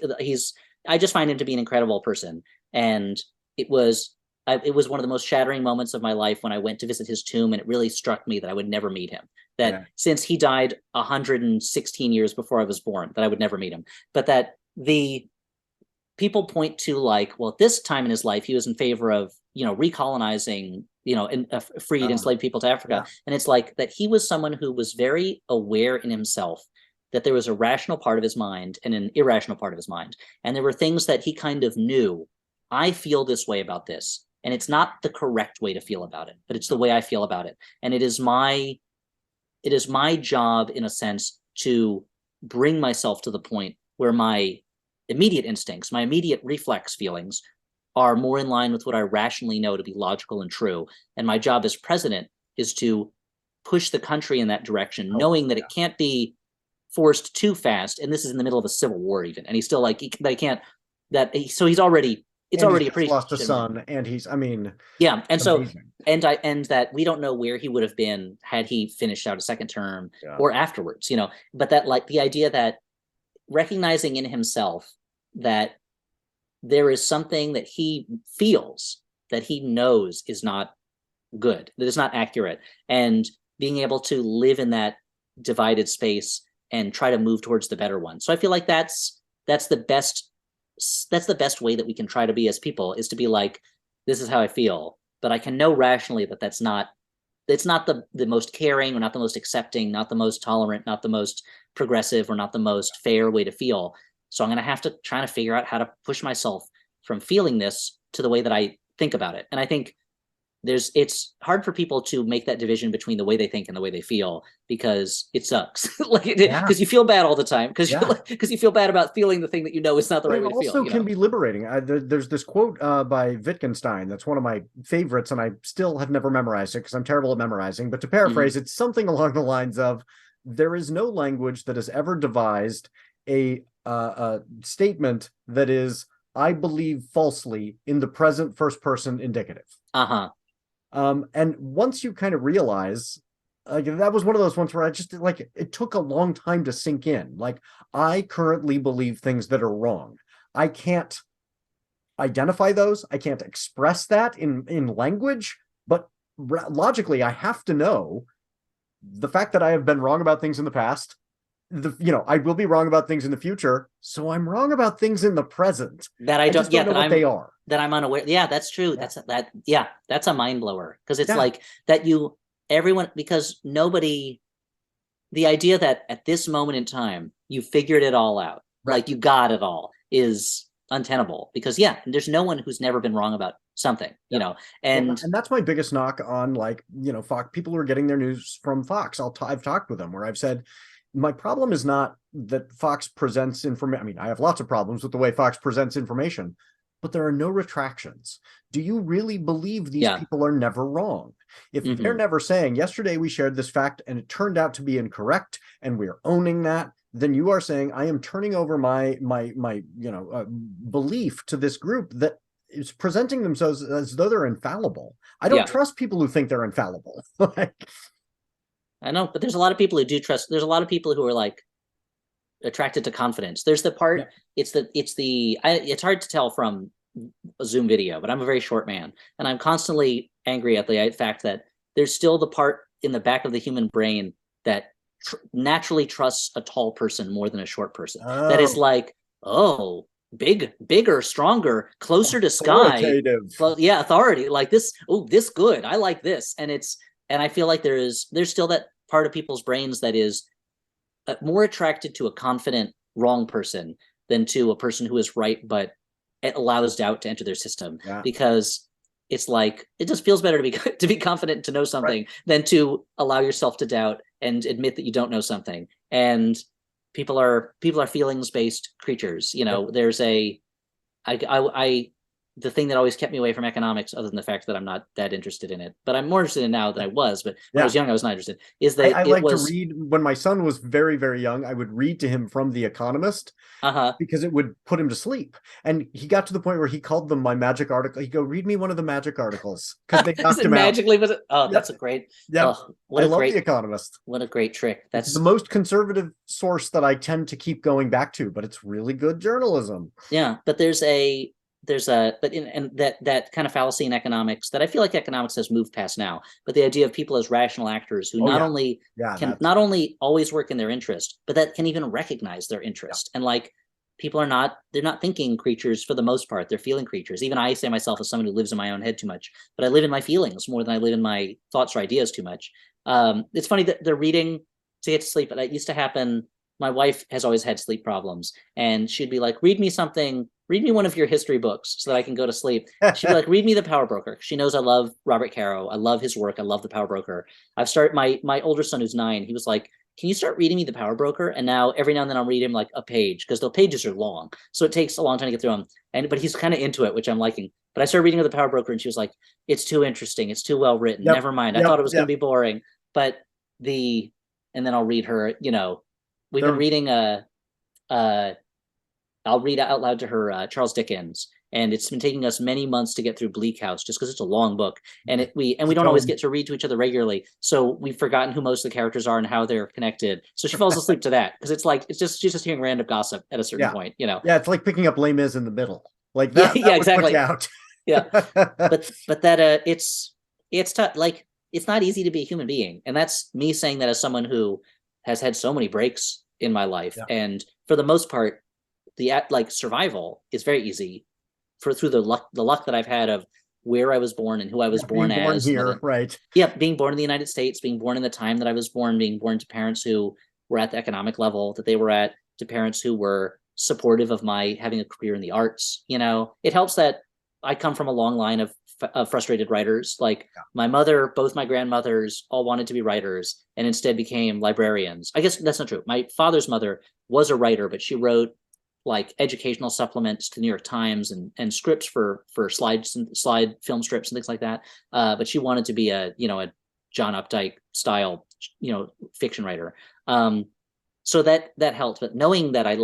I just find him to be an incredible person, and it was one of the most shattering moments of my life when I went to visit his tomb, and it really struck me that I would never meet him. That since he died 116 years before I was born, that I would never meet him. But that the people point to, like, well, at this time in his life, he was in favor of, recolonizing, freed enslaved people to Africa. Yeah. And it's like that he was someone who was very aware in himself that there was a rational part of his mind and an irrational part of his mind. And there were things that he kind of knew. I feel this way about this. And it's not the correct way to feel about it, but it's the way I feel about it. And it is my job, in a sense, to bring myself to the point where my immediate instincts, my immediate reflex feelings are more in line with what I rationally know to be logical and true. And my job as president is to push the country in that direction, knowing that it can't be forced too fast. And this is in the middle of a civil war even. And he's still like, so he's already, it's already a pretty lost a son, and yeah. And so, and that we don't know where he would have been had he finished out a second term or afterwards, but that, like, the idea that recognizing in himself that there is something that he feels that he knows is not good, that is not accurate, and being able to live in that divided space and try to move towards the better one. So I feel like that's the best way that we can try to be as people, is to be like, this is how I feel, but I can know rationally that it's not the most caring, or not the most accepting, not the most tolerant, not the most progressive, or not the most fair way to feel. So I'm going to have to try to figure out how to push myself from feeling this to the way that I think about it. And I think it's hard for people to make that division between the way they think and the way they feel, because it sucks. Because you feel bad all the time, because you feel bad about feeling the thing that is not the right way to feel. It also can be liberating. There's this quote by Wittgenstein that's one of my favorites, and I still have never memorized it because I'm terrible at memorizing. But to paraphrase, it's something along the lines of, there is no language that has ever devised a statement that is, I believe falsely, in the present first person indicative. And once you kind of realize, that was one of those ones where I just, like, it took a long time to sink in. Like, I currently believe things that are wrong. I can't identify those. I can't express that in language, but logically, I have to know the fact that I have been wrong about things in the past. I will be wrong about things in the future, so I'm wrong about things in the present that I don't know what they are. That I'm unaware. Yeah, that's true. Yeah. That's a mind blower, because it's like that because nobody, the idea that at this moment in time you figured it all out, like you got it all, is untenable, because there's no one who's never been wrong about something, and that's my biggest knock on, like, Fox, people who are getting their news from Fox. I've talked with them where I've said, my problem is not that Fox presents information. I mean, I have lots of problems with the way Fox presents information, but there are no retractions. Do you really believe these people are never wrong? If they're never saying, yesterday we shared this fact and it turned out to be incorrect, and we're owning that, then you are saying, I am turning over my belief to this group that is presenting themselves as though they're infallible. I don't trust people who think they're infallible. I know, but there's a lot of people who do trust. There's a lot of people who are like, attracted to confidence. There's the part, it's hard to tell from a Zoom video, but I'm a very short man, and I'm constantly angry at the fact that there's still the part in the back of the human brain that naturally trusts a tall person more than a short person. That is like, oh, bigger, stronger, closer to sky. Well, yeah, authority. Like this. Oh, this good. I like this, and I feel like there's still that part of people's brains that is more attracted to a confident wrong person than to a person who is right, but it allows doubt to enter their system, because it's like, it just feels better to be confident, to know something, than to allow yourself to doubt and admit that you don't know something. And people are feelings-based creatures. There's the thing that always kept me away from economics, other than the fact that I'm not that interested in it, but I'm more interested in now than I was. But when I was young, I was not interested. Is that I like to read when my son was very, very young. I would read to him from The Economist, because it would put him to sleep. And he got to the point where he called them my magic article. He'd go, "Read me one of the magic articles," because they knocked him magically out. Was it? Oh, that's a great. Yeah, I love The Economist. What a great trick. That's the most conservative source that I tend to keep going back to, but it's really good journalism. Yeah, but that kind of fallacy in economics that I feel like economics has moved past now. But the idea of people as rational actors who not only always work in their interest, but that can even recognize their interest. And like, people they're not thinking creatures for the most part. They're feeling creatures. Even I say myself as someone who lives in my own head too much, but I live in my feelings more than I live in my thoughts or ideas too much. It's funny that they're reading to get to sleep, but that used to happen. My wife has always had sleep problems, and she'd be like, read me one of your history books so that I can go to sleep. She'd be like, read me The Power Broker. She knows I love Robert Caro. I love his work. I love The Power Broker. I've started my older son, who's 9. He was like, can you start reading me The Power Broker? And now every now and then I'll read him like a page, because the pages are long. So it takes a long time to get through them. But he's kind of into it, which I'm liking. But I started reading The Power Broker, and she was like, it's too interesting. It's too well written. Never mind. I thought it was going to be boring. And then I'll read her, we've been reading I'll read out loud to her Charles Dickens, and it's been taking us many months to get through Bleak House, just because it's a long book, and we don't always get to read to each other regularly, so we've forgotten who most of the characters are and how they're connected. So she falls asleep to that, because it's like she's just hearing random gossip at a certain point. It's like picking up Les Mis in the middle, like that. Exactly. Out. but that it's tough. Like, it's not easy to be a human being, and that's me saying that as someone who has had so many breaks in my life, and for the most part, the survival is very easy through the luck that I've had of where I was born and who I was born as. Here, right? Yeah, being born in the United States, being born in the time that I was born, being born to parents who were at the economic level that they were at, to parents who were supportive of my having a career in the arts. It helps that I come from a long line of frustrated writers. Like, my mother, both my grandmothers all wanted to be writers and instead became librarians. I guess that's not true. My father's mother was a writer, but she wrote like educational supplements to the New York Times and scripts for slide film strips and things like that. But she wanted to be a John Updike style, fiction writer. So that helped. But knowing that I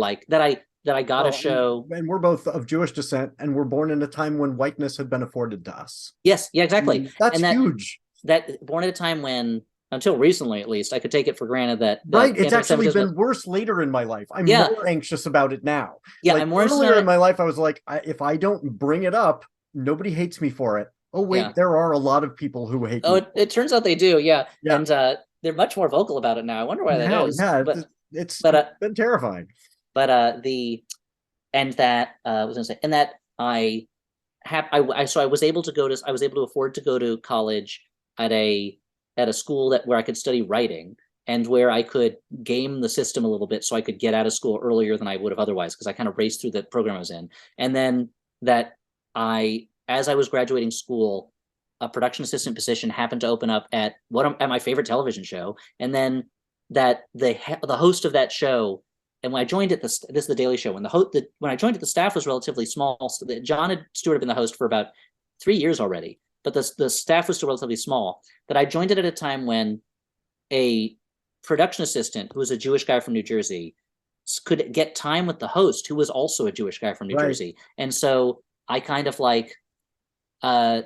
got a show, and we're both of Jewish descent, and we're born in a time when whiteness had been afforded to us. Yes, yeah, exactly. That's huge. That born at a time when, until recently at least, I could take it for granted that it's actually been worse later in my life. I'm more anxious about it now. I'm more earlier in my life. I was like, if I don't bring it up, nobody hates me for it. Oh wait, there are a lot of people who hate me. It turns out they do. And they're much more vocal about it now. I wonder why that is. It's been terrifying. But I was able to afford to go to college at a school where I could study writing, and where I could game the system a little bit so I could get out of school earlier than I would have otherwise, because I kind of raced through the program I was in. And then as I was graduating school, a production assistant position happened to open up at my favorite television show, and then that the host of that show. And when I joined it, this is the Daily Show. When I joined it, the staff was relatively small. So John Stewart had been the host for about 3 years already, but the staff was still relatively small. But I joined it at a time when a production assistant, who was a Jewish guy from New Jersey, could get time with the host, who was also a Jewish guy from New Jersey. And so I kind of and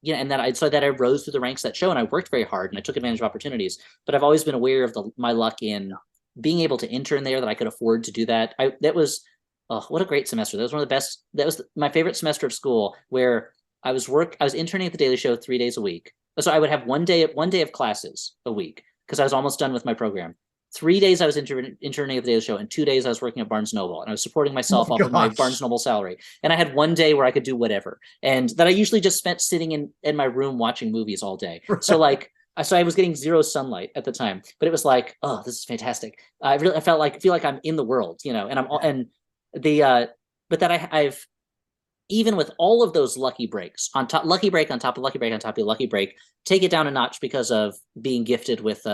then I rose through the ranks of that show, and I worked very hard and I took advantage of opportunities. But I've always been aware of my luck in being able to intern there, that I could afford to do that. That was, oh, what a great semester. That was one of the best. That was my favorite semester of school, where I was interning at the Daily Show 3 days a week. So I would have one day of classes a week, because I was almost done with my program. 3 days I was interning at the Daily Show, and 2 days I was working at Barnes Noble, and I was supporting myself off of my Barnes Noble salary. And I had one day where I could do whatever, and that I usually just spent sitting in my room watching movies all day. Right. So I was getting zero sunlight at the time, but it was like, oh, this is fantastic. I feel like I'm in the world, but that I've, even with all of those lucky breaks on top, lucky break on top of lucky break on top of lucky break, take it down a notch because of being gifted with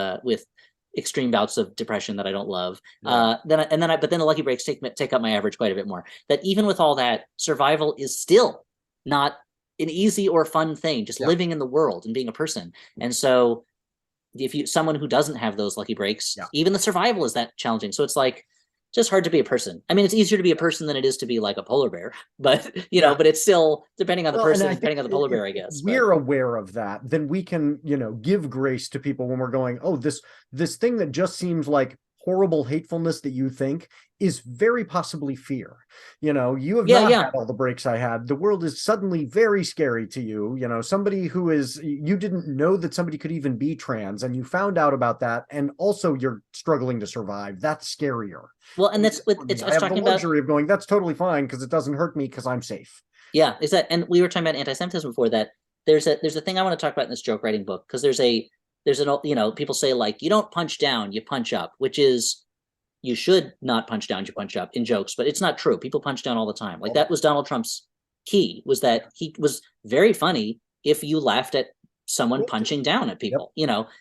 extreme bouts of depression that I don't love. Yeah. But then the lucky breaks take up my average quite a bit more. That even with all that, survival is still not an easy or fun thing, just living in the world and being a person. And so if someone who doesn't have those lucky breaks, even the survival is that challenging. So it's like just hard to be a person. I mean, it's easier to be a person than it is to be like a polar bear, but but it's still depending on the person, depending on the polar bear, I guess. We're aware of that, then we can, give grace to people when we're going, oh, this thing that just seems like horrible hatefulness that you think is very possibly fear. You have not had all the breaks I had. The world is suddenly very scary to you. Somebody who is, you didn't know that somebody could even be trans, and you found out about that, and also you're struggling to survive. That's scarier. Well, and that's what I have the luxury of going, that's totally fine because it doesn't hurt me because I'm safe. Yeah, is that, and we were talking about anti-Semitism before that. There's a thing I want to talk about in this joke writing book, because there's an people say, like, you don't punch down, you punch up, which is, you should not punch down, you punch up in jokes, but it's not true. People punch down all the time. Like, that was Donald Trump's key, was that he was very funny if you laughed at someone punching down at people,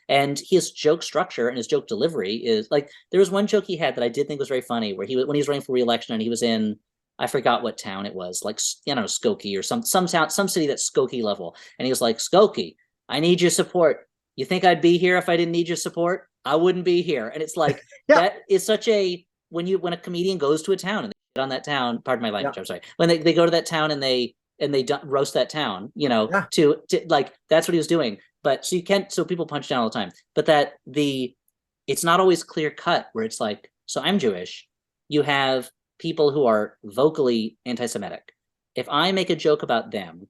and his joke structure and his joke delivery is like, there was one joke he had that I did think was very funny, where when he was running for re-election, and he was in, I forgot what town it was, like, Skokie or some town, some city that's Skokie level. And he was like, Skokie, I need your support. You think I'd be here if I didn't need your support? I wouldn't be here. And it's like, that is such a, when a comedian goes to a town and they get on that town, pardon my language, I'm sorry, when they go to that town and they roast that town, to like, that's what he was doing. But so people punch down all the time, but it's not always clear cut, where it's like, so I'm Jewish. You have people who are vocally anti-Semitic. If I make a joke about them,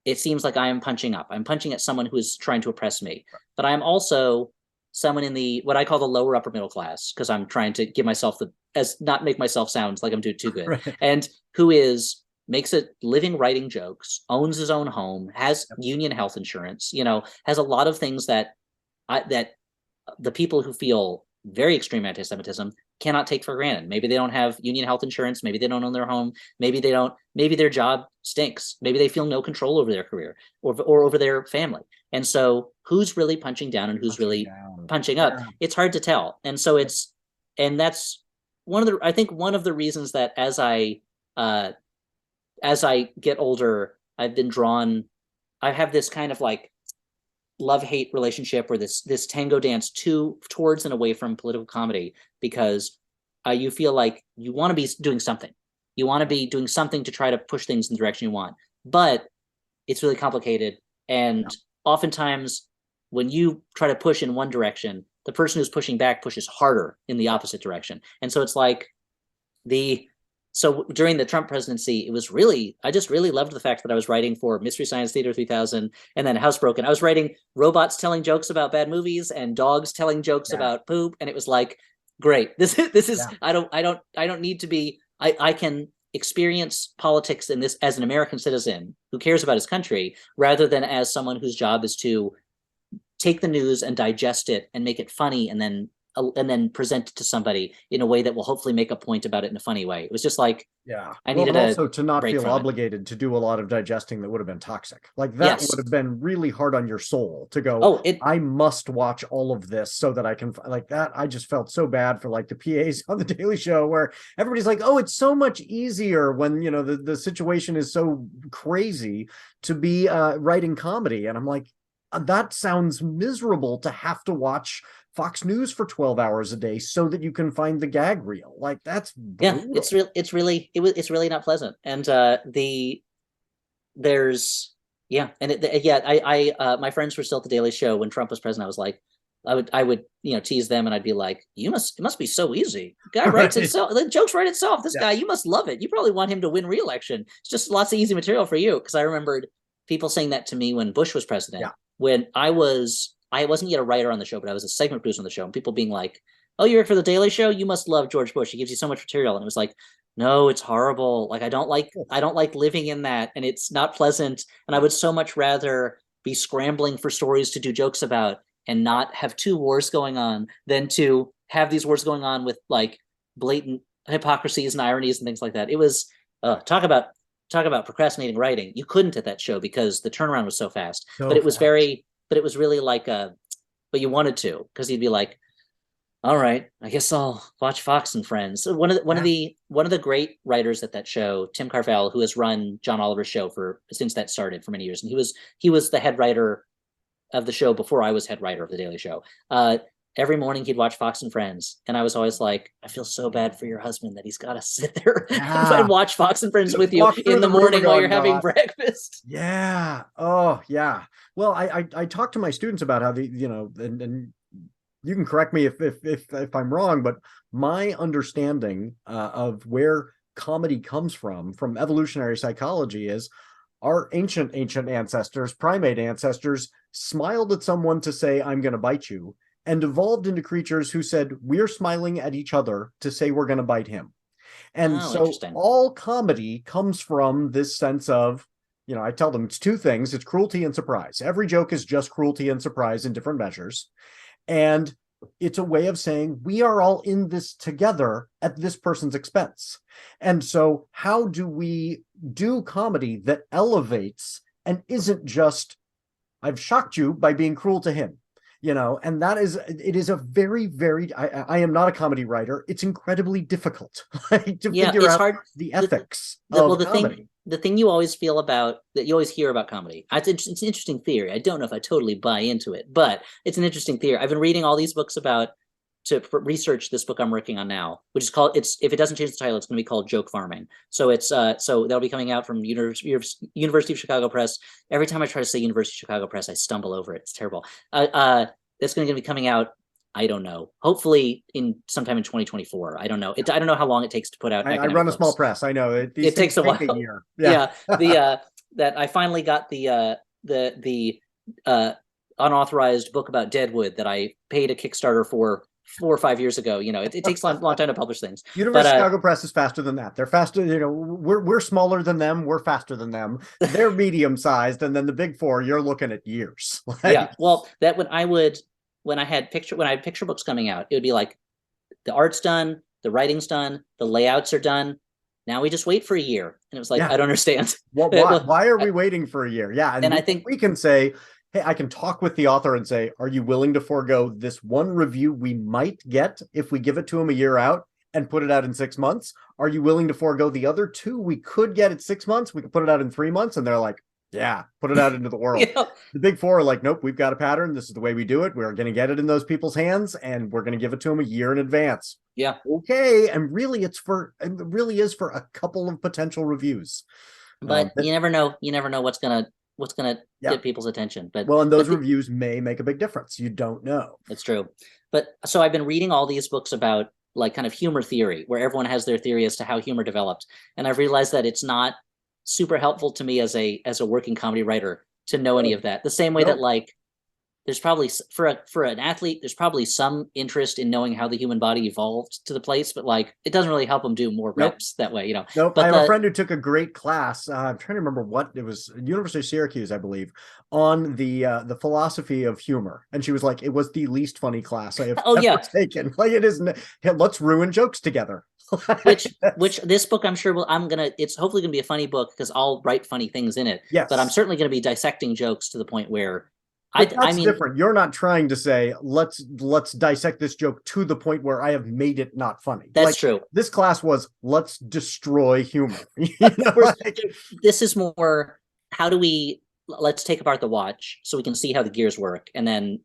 it seems like I am punching up. I'm punching at someone who is trying to oppress me. But I'm also someone in what I call the lower upper middle class, because I'm trying to give myself not make myself sound like I'm doing too good. Right. And who makes a living writing jokes, owns his own home, has union health insurance, has a lot of things that the people who feel very extreme anti-Semitism cannot take for granted. Maybe they don't have union health insurance. Maybe they don't own their home. Maybe their job stinks. Maybe they feel no control over their career or over their family. And so who's really punching down and who's really punching up? Yeah. It's hard to tell. And so that's one of the reasons that as I get older, I have this kind of like love-hate relationship, or this tango dance towards and away from political comedy, because you feel like you want to be doing something. You want to be doing something to try to push things in the direction you want, but it's really complicated. And oftentimes when you try to push in one direction, the person who's pushing back pushes harder in the opposite direction. And so it's like so during the Trump presidency, I just really loved the fact that I was writing for Mystery Science Theater 3000 and then HouseBroken. I was writing robots telling jokes about bad movies and dogs telling jokes about poop. And it was like, great. This is, I don't need to be, I can experience politics in this as an American citizen who cares about his country, rather than as someone whose job is to take the news and digest it and make it funny and then present it to somebody in a way that will hopefully make a point about it in a funny way. It was just like, I needed also to not feel obligated to do a lot of digesting that would have been toxic. Like that would have been really hard on your soul to go, I must watch all of this so that I can, like that. I just felt so bad for like the PAs on the Daily Show, where everybody's like, oh, it's so much easier when, the situation is so crazy to be writing comedy. And I'm like, that sounds miserable to have to watch Fox News for 12 hours a day so that you can find the gag reel. Like that's brutal. It's really not pleasant. And my friends were still at the Daily Show when Trump was president. I was like, I would tease them, and I'd be like, it must be so easy. The guy writes itself, the jokes write itself. This guy, you must love it. You probably want him to win re-election. It's just lots of easy material for you. Because I remembered people saying that to me when Bush was president. When I wasn't yet a writer on the show, but I was a segment producer on the show, and people being like, "Oh, you work for the Daily Show? You must love George Bush. He gives you so much material." And it was like, no, it's horrible. Like I don't like living in that, and it's not pleasant. And I would so much rather be scrambling for stories to do jokes about and not have two wars going on than to have these wars going on with like blatant hypocrisies and ironies and things like that. It was talk about procrastinating writing. You couldn't at that show because the turnaround was so fast. But it was really like but you wanted to, because you'd be like, all right, I guess I'll watch Fox and Friends. So one of the great writers at that show, Tim Carvel, who has run John Oliver's show since that started for many years, and he was the head writer of the show before I was head writer of the Daily Show. Every morning he'd watch Fox and Friends, and I was always like, I feel so bad for your husband that he's got to sit there and watch Fox and Friends with you in the morning while you're having breakfast. Yeah. Oh, yeah. Well, I talk to my students about how and you can correct me if I'm wrong, but my understanding of where comedy comes from evolutionary psychology, is our ancient ancestors, primate ancestors, smiled at someone to say, I'm going to bite you, and evolved into creatures who said, we're smiling at each other to say we're going to bite him. And so all comedy comes from this sense of, I tell them it's two things. It's cruelty and surprise. Every joke is just cruelty and surprise in different measures. And it's a way of saying we are all in this together at this person's expense. And so how do we do comedy that elevates and isn't just, I've shocked you by being cruel to him, and it is a very, very, I am not a comedy writer. It's incredibly difficult to figure out hard. The ethics of comedy. The thing you always feel about, that you always hear about comedy, it's an interesting theory. I don't know if I totally buy into it, but it's an interesting theory. I've been reading all these books to research this book I'm working on now, which is called, if it doesn't change the title, it's going to be called Joke Farming. So so that'll be coming out from University of Chicago Press. Every time I try to say University of Chicago Press, I stumble over it. It's terrible. That's going to be coming out, I don't know, hopefully sometime in 2024. I don't know. I don't know how long it takes to put out. I run a small press. I know it takes a while. A year. Yeah. That I finally got the unauthorized book about Deadwood that I paid a Kickstarter for 4 or 5 years ago. It takes a long time to publish things. University of Chicago Press is faster than that. They're faster. We're smaller than them. We're faster than them. They're medium sized, and then the big four, you're looking at years. Yeah. Well, that when I had picture books coming out, it would be like the art's done, the writing's done, the layouts are done. Now we just wait for a year. And it was like, I don't understand. Why are we waiting for a year? Yeah. And I think we can say, hey, I can talk with the author and say, are you willing to forego this one review we might get if we give it to him a year out and put it out in 6 months? Are you willing to forego the other two we could get at 6 months? We could put it out in 3 months. And they're like, yeah, put it out into the world. The big four are like, nope, we've got a pattern. This is the way we do it. We're going to get it in those people's hands, and we're going to give it to them a year in advance. Yeah. Okay. And really, it really is for a couple of potential reviews. But you never know. You never know what's gonna get people's attention. But and those reviews may make a big difference. You don't know. It's true. But so I've been reading all these books about like kind of humor theory, where everyone has their theory as to how humor developed, and I've realized that it's not super helpful to me as a working comedy writer to know any of that. The same way that like there's probably for an athlete, there's probably some interest in knowing how the human body evolved to the place, but like it doesn't really help them do more reps that way, Nope. But I have a friend who took a great class. I'm trying to remember what it was, University of Syracuse, I believe, on the philosophy of humor, and she was like, it was the least funny class I have ever taken. Like it isn't. Let's ruin jokes together. which this book I'm sure it's hopefully gonna be a funny book because I'll write funny things in it. Yes. But I'm certainly gonna be dissecting jokes to the point where I mean different. You're not trying to say let's dissect this joke to the point where I have made it not funny. That's true. This class was let's destroy humor. This is more let's take apart the watch so we can see how the gears work, and then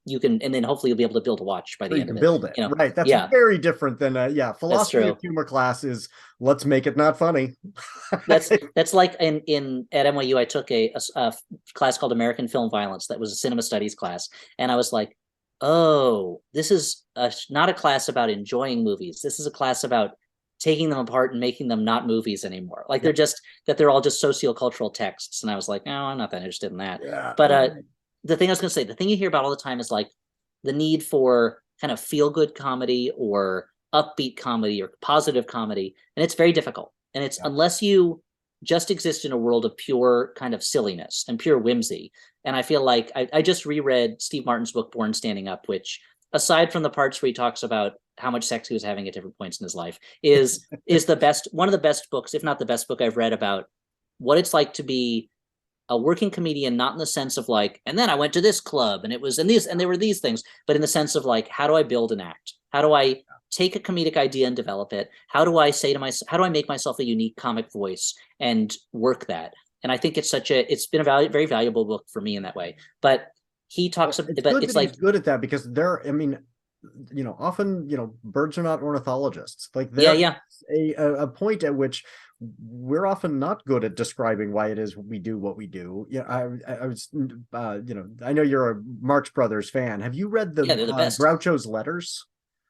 hopefully you'll be able to build a watch by the end of it. Build it. Right. That's very different than philosophy of humor class is let's make it not funny. That's like at NYU I took a class called American Film Violence that was a cinema studies class, and I was like, oh, this is not a class about enjoying movies. This is a class about taking them apart and making them not movies anymore. Like Yeah. they're all just sociocultural texts. And I was like, no, I'm not that interested in that. Yeah. But the thing I was going to say, the thing you hear about all the time is like the need for kind of feel good comedy or upbeat comedy or positive comedy. And it's very difficult. And it's Yeah. unless you just exist in a world of pure kind of silliness and pure whimsy. And I feel like I just reread Steve Martin's book, Born Standing Up, which aside from the parts where he talks about how much sex he was having at different points in his life, is the best, one of the best books, if not the best book I've read about what it's like to be a working comedian, not in the sense of like, and then I went to this club and it was and these and there were these things, but in the sense of like, how do I build an act? How do I take a comedic idea and develop it? How do I say to myself, how do I make myself a unique comic voice and work that? And I think it's been a very valuable book for me in that way. But he talks about, but it's like, he's good at that because I mean, often, birds are not ornithologists. Like yeah, there yeah, is a point at which we're often not good at describing why it is we do what we do. Yeah, I was, I know you're a Marx Brothers fan. Have you read the yeah, they're the best. Groucho's letters?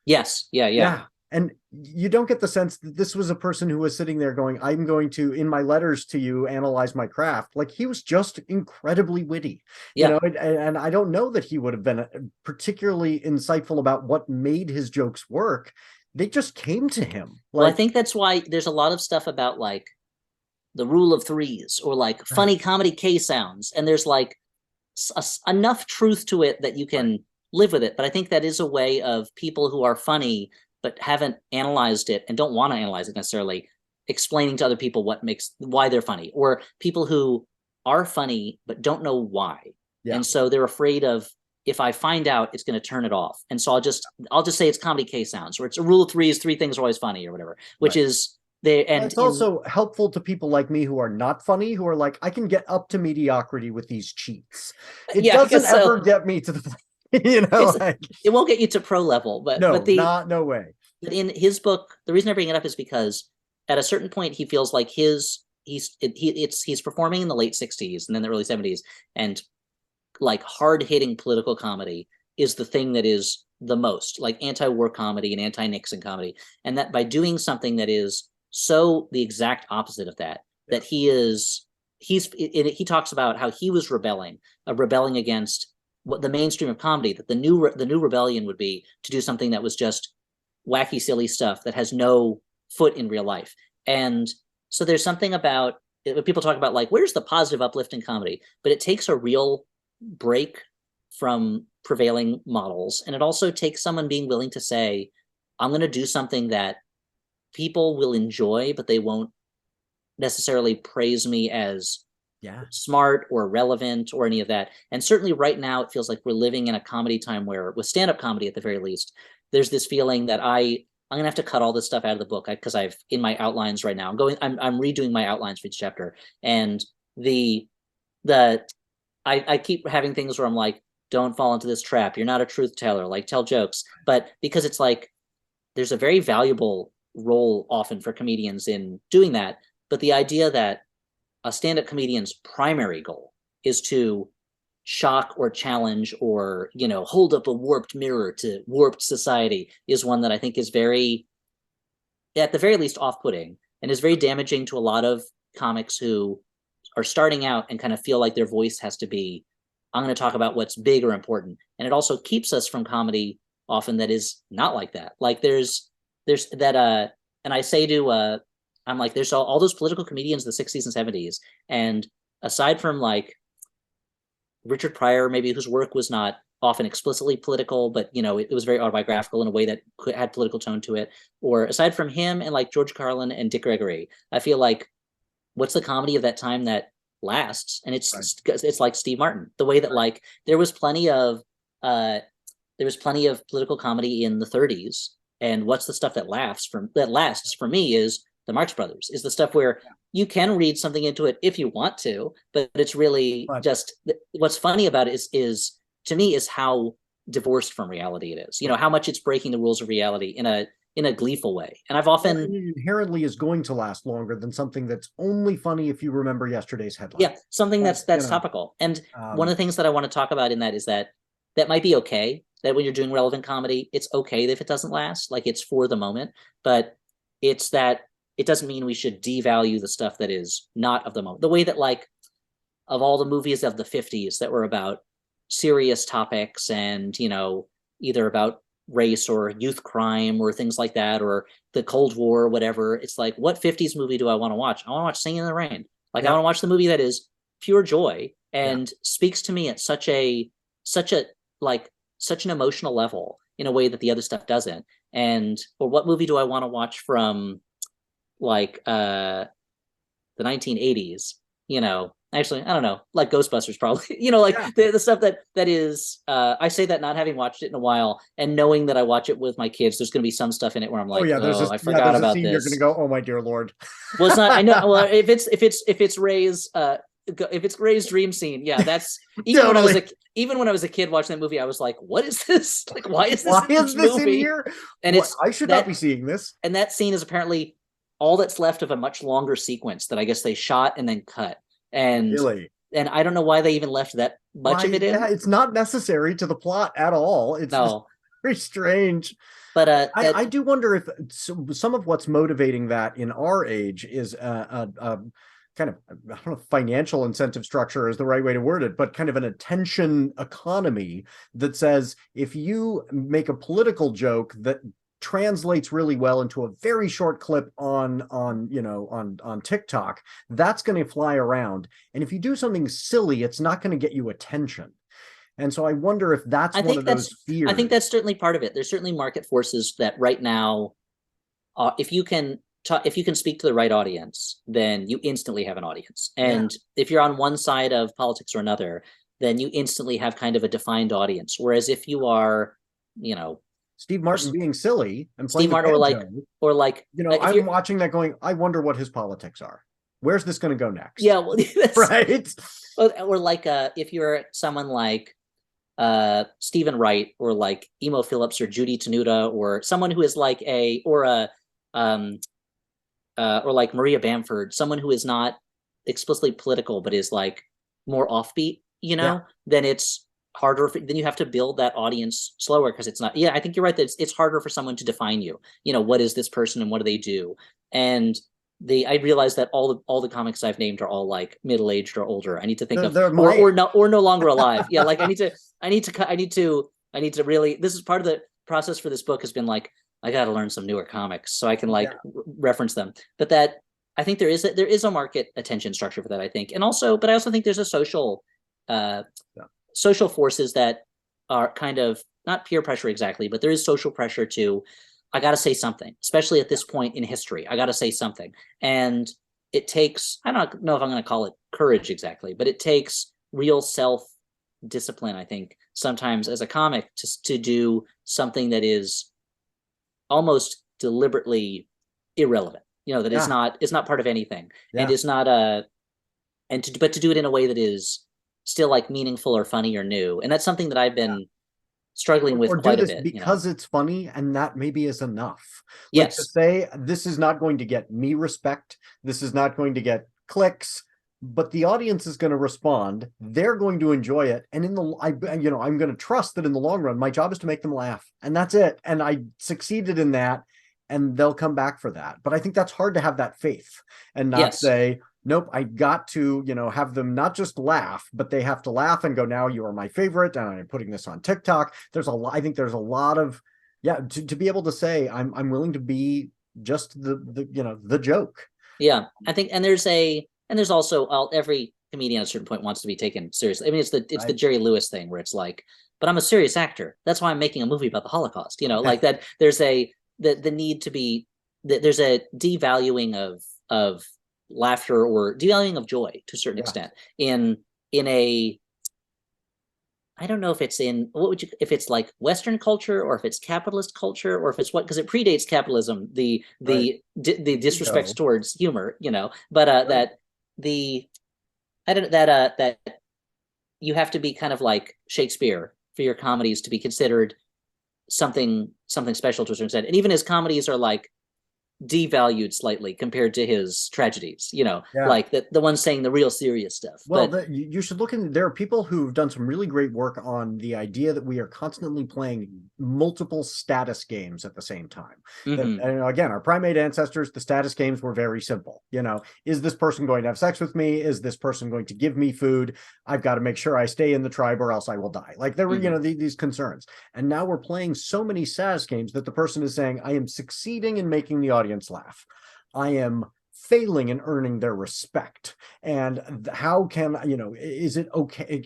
Yes, yeah, yeah. Yeah. And you don't get the sense that this was a person who was sitting there going, I'm going to, in my letters to you, analyze my craft. Like he was just incredibly witty, Yeah. and I don't know that he would have been particularly insightful about what made his jokes work. They just came to him. Well, I think that's why there's a lot of stuff about like the rule of threes or like funny comedy K sounds. And there's like enough truth to it that you can live with it. But I think that is a way of people who are funny but haven't analyzed it and don't want to analyze it necessarily, explaining to other people why they're funny, or people who are funny but don't know why. Yeah. And so they're afraid of, if I find out, it's going to turn it off. And so I'll just say it's comedy K sounds, or it's a rule of threes, three things are always funny or whatever, which is they. And it's also helpful to people like me who are not funny, who are like, I can get up to mediocrity with these cheats. It doesn't ever get me to the it won't get you to pro level, but no way. But in his book, the reason I bring it up is because at a certain point he feels like he's performing in the late 60s and then the early 70s, and like hard-hitting political comedy is the thing that is the most like anti-war comedy and anti-Nixon comedy, and that by doing something that is so the exact opposite of that, that he talks about how he was rebelling against what the mainstream of comedy, that the new rebellion would be to do something that was just wacky, silly stuff that has no foot in real life. And so there's something about people talk about like, where's the positive, uplifting comedy? But it takes a real break from prevailing models. And it also takes someone being willing to say, I'm going to do something that people will enjoy, but they won't necessarily praise me as smart or relevant or any of that. And certainly right now, it feels like we're living in a comedy time where, with stand-up comedy at the very least, there's this feeling that I'm gonna have to cut all this stuff out of the book because I've in my outlines right now. I'm redoing my outlines for each chapter, and I keep having things where I'm like, don't fall into this trap. You're not a truth teller. Like, tell jokes, but because it's like there's a very valuable role often for comedians in doing that. But the idea that a stand-up comedian's primary goal is to shock or challenge or, hold up a warped mirror to warped society is one that I think is very, at the very least, off-putting, and is very damaging to a lot of comics who are starting out and kind of feel like their voice has to be, I'm going to talk about what's big or important. And it also keeps us from comedy often that is not like that. Like there's that, and I say to, I'm like, there's all those political comedians in the 60s and 70s. And aside from like Richard Pryor, maybe, whose work was not often explicitly political, but it was very autobiographical in a way that had political tone to it. Or aside from him and like George Carlin and Dick Gregory, I feel like what's the comedy of that time that lasts? And it's like Steve Martin, the way that like there was plenty of political comedy in the 30s. And what's the stuff that lasts for me is the Marx Brothers, is the stuff where you can read something into it if you want to, but it's really just what's funny about it is to me is how divorced from reality it is. How much it's breaking the rules of reality in a gleeful way. And I've often inherently is going to last longer than something that's only funny if you remember yesterday's headline. Yeah, something that's topical. And one of the things that I want to talk about in that is that might be okay, that when you're doing relevant comedy, it's okay if it doesn't last, like it's for the moment, but it's that it doesn't mean we should devalue the stuff that is not of the moment. The way that, like, of all the movies of the 50s that were about serious topics and, you know, either about race or youth crime or things like that, or the Cold War or whatever, it's like, what 50s movie do I want to watch? I want to watch Singing in the Rain. Like, I want to watch the movie that is pure joy and speaks to me at such an emotional level in a way that the other stuff doesn't. And, or what movie do I want to watch from, like, the 1980s, you know? Actually, I don't know, like Ghostbusters, probably, you know, like the stuff that is, I say that not having watched it in a while and knowing that I watch it with my kids, there's going to be some stuff in it where I'm like, I forgot about this. You're going to go, oh my dear Lord. Well, it's not, I know, well, if it's Ray's dream scene, yeah, that's even totally. Even when I was a kid watching that movie, I was like, what is this? Like, why is this in here? And I should not be seeing this. And that scene is apparently all that's left of a much longer sequence that I guess they shot and then cut. And really? And I don't know why they even left that much of it in. Yeah, it's not necessary to the plot at all. It's very strange. But I do wonder if some of what's motivating that in our age is kind of, I don't know if financial incentive structure is the right way to word it, but kind of an attention economy that says if you make a political joke that translates really well into a very short clip on TikTok, that's going to fly around. And if you do something silly, it's not going to get you attention. And so I wonder if that's one of those fears. I think that's certainly part of it. There's certainly market forces that right now, if you can speak to the right audience, then you instantly have an audience. And if you're on one side of politics or another, then you instantly have kind of a defined audience. Whereas if you are, you know, Steve Martin being silly and playing Steve Martin, or like, you know, like I'm watching that going, I wonder what his politics are. Where's this going to go next? Yeah, well, right. Or like, if you're someone like Stephen Wright, or like Emo Phillips or Judy Tenuta, or someone who is like or like Maria Bamford, someone who is not explicitly political but is like more offbeat, you know, then it's harder then you have to build that audience slower because it's not. I think you're right that it's harder for someone to define you. You know, what is this person and what do they do? And I realize that all the comics I've named are all like middle-aged or older. I need to think or no longer alive. Yeah, like I need to really, this is part of the process for this book has been like, I got to learn some newer comics so I can reference them. But that, I think there is a market attention structure for that, I think. And also, but I also think there's a social forces that are kind of not peer pressure exactly, but there is social pressure to, I got to say something, especially at this point in history. I got to say something. And it takes, I don't know if I'm going to call it courage exactly, but it takes real self-discipline, I think, sometimes as a comic to do something that is almost deliberately irrelevant, you know, that is not part of anything and is not but to do it in a way that is still like meaningful or funny or new. And that's something that I've been struggling with quite a bit. Because it's funny, and that maybe is enough. Yes. Like to say, this is not going to get me respect. This is not going to get clicks, but the audience is going to respond. They're going to enjoy it. And I'm going to trust that in the long run, my job is to make them laugh. And that's it. And I succeeded in that, and they'll come back for that. But I think that's hard to have that faith and not say, nope, I got to, have them not just laugh, but they have to laugh and go, now you are my favorite, and I'm putting this on TikTok. I think there's a lot of, to be able to say, I'm willing to be just the joke. Yeah, I think, and there's also every comedian at a certain point wants to be taken seriously. I mean, it's the Jerry Lewis thing where it's like, but I'm a serious actor. That's why I'm making a movie about the Holocaust. Like that. There's the need to be. There's a devaluing of laughter or devaluing of joy to a certain extent in a. I don't know if it's if it's like Western culture or if it's capitalist culture or if it's because it predates capitalism, the disrespect towards humor, but that you have to be kind of like Shakespeare for your comedies to be considered something special to a certain extent. And even as comedies are like devalued slightly compared to his tragedies, Yeah. like the ones saying the real serious stuff. Well, But you should look in. There are people who've done some really great work on the idea that we are constantly playing multiple status games at the same time. mhm. And again, our primate ancestors, the status games were very simple. Is this person going to have sex with me? Is this person going to give me food? I've got to make sure I stay in the tribe or else I will die. Like there were, these concerns. And now we're playing so many status games that the person is saying, I am succeeding in making the audience laugh. I am failing in earning their respect. And how can is it okay,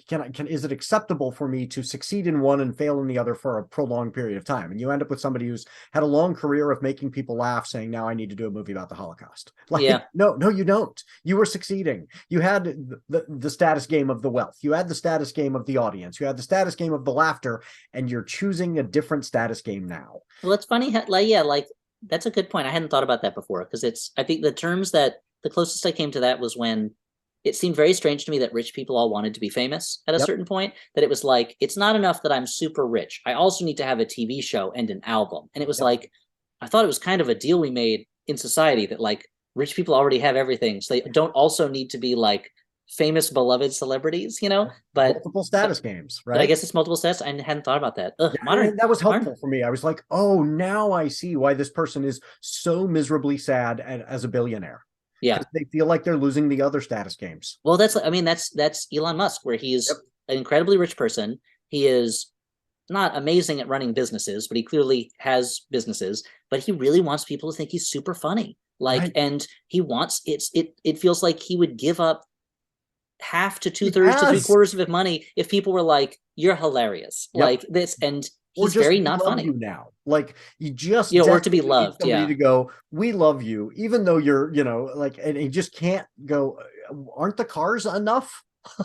is it acceptable for me to succeed in one and fail in the other for a prolonged period of time? And you end up with somebody who's had a long career of making people laugh saying, now I need to do a movie about the Holocaust. Like, Yeah. no, you don't. You were succeeding. You had the status game of the wealth, you had the status game of the audience, you had the status game of the laughter, and you're choosing a different status game now. Well, it's funny how, like that's a good point. I hadn't thought about that before, because I think the terms that the closest I came to that was when it seemed very strange to me that rich people all wanted to be famous at a certain point, that it was like, it's not enough that I'm super rich. I also need to have a TV show and an album. And it was like, I thought it was kind of a deal we made in society that like rich people already have everything. So they don't also need to be like famous, beloved celebrities, but multiple status games, right? But I guess it's multiple status. I hadn't thought about that. That was helpful for me. I was like, oh, now I see why this person is so miserably sad as a billionaire. Yeah, they feel like they're losing the other status games. Well, that's Elon Musk, where he is an incredibly rich person. He is not amazing at running businesses, but he clearly has businesses. But he really wants people to think he's super funny. Like, right. And he wants it feels like he would give up half to 2/3 to 3/4 of his money if people were like, you're hilarious, like this. And he's very not funny now. Like, you just or to be loved, to go, we love you, even though you're like, and he just can't go, aren't the cars enough?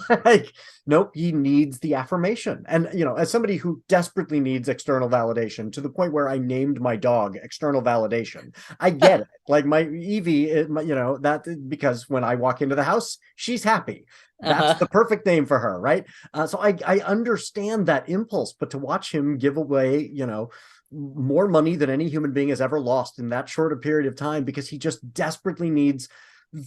Like, nope, he needs the affirmation. And as somebody who desperately needs external validation, to the point where I named my dog External Validation, I get it. Like, my Evie, that, because when I walk into the house, she's happy. That's the perfect name for her, right? So I understand that impulse, but to watch him give away more money than any human being has ever lost in that short a period of time, because he just desperately needs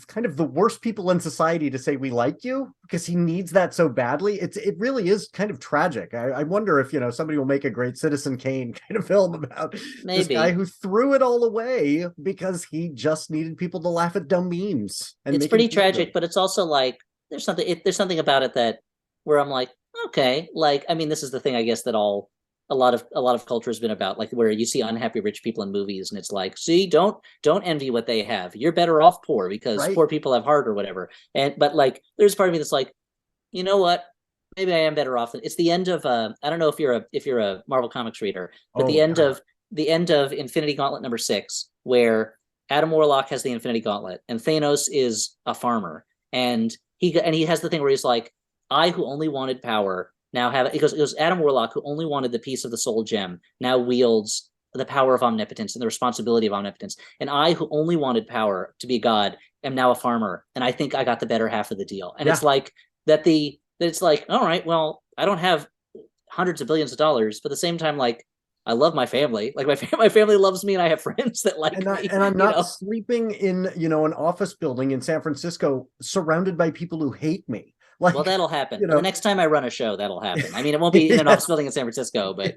kind of the worst people in society to say we like you, because he needs that so badly. It really is kind of tragic. I wonder if somebody will make a great Citizen Kane kind of film about this guy who threw it all away because he just needed people to laugh at dumb memes. And it's pretty tragic, but it's also like there's something about it that where I'm like, okay, like, I mean, this is the thing, I guess, that a lot of culture has been about, like, where you see unhappy rich people in movies and it's like, see, don't envy what they have. You're better off poor because poor people have heart or whatever. But like, there's part of me that's like, you know what? Maybe I am better off. It's the end of I don't know if you're a Marvel Comics reader, but the end of Infinity Gauntlet #6, where Adam Warlock has the Infinity Gauntlet and Thanos is a farmer, and he has the thing where he's like, I who only wanted power now have it. It goes Adam Warlock, who only wanted the piece of the soul gem, now wields the power of omnipotence and the responsibility of omnipotence. And I, who only wanted power to be God, am now a farmer, and I think I got the better half of the deal. And it's like that it's like, all right, well, I don't have hundreds of billions of dollars, but at the same time, like, I love my family. Like, my family loves me, and I have friends that like me. And I'm not sleeping in an office building in San Francisco surrounded by people who hate me. Like, well, that'll happen. The next time I run a show, that'll happen. I mean, it won't be in an office building in San Francisco, but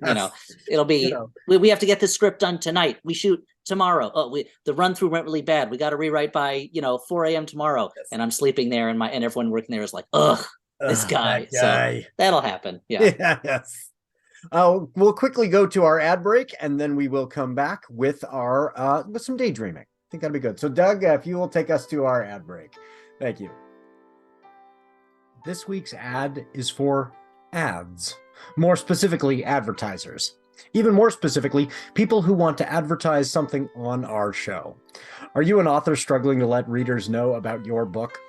it'll be. We have to get this script done tonight. We shoot tomorrow. Oh, the run through went really bad. We got to rewrite by 4 a.m. tomorrow. Yes. And I'm sleeping there, and everyone working there is like, ugh, this guy. So that'll happen. Yeah. Yes. We'll quickly go to our ad break, and then we will come back with our with some daydreaming. I think that'd be good. So, Doug, if you will take us to our ad break. Thank you. This week's ad is for ads, more specifically advertisers. Even more specifically, people who want to advertise something on our show. Are you an author struggling to let readers know about your book?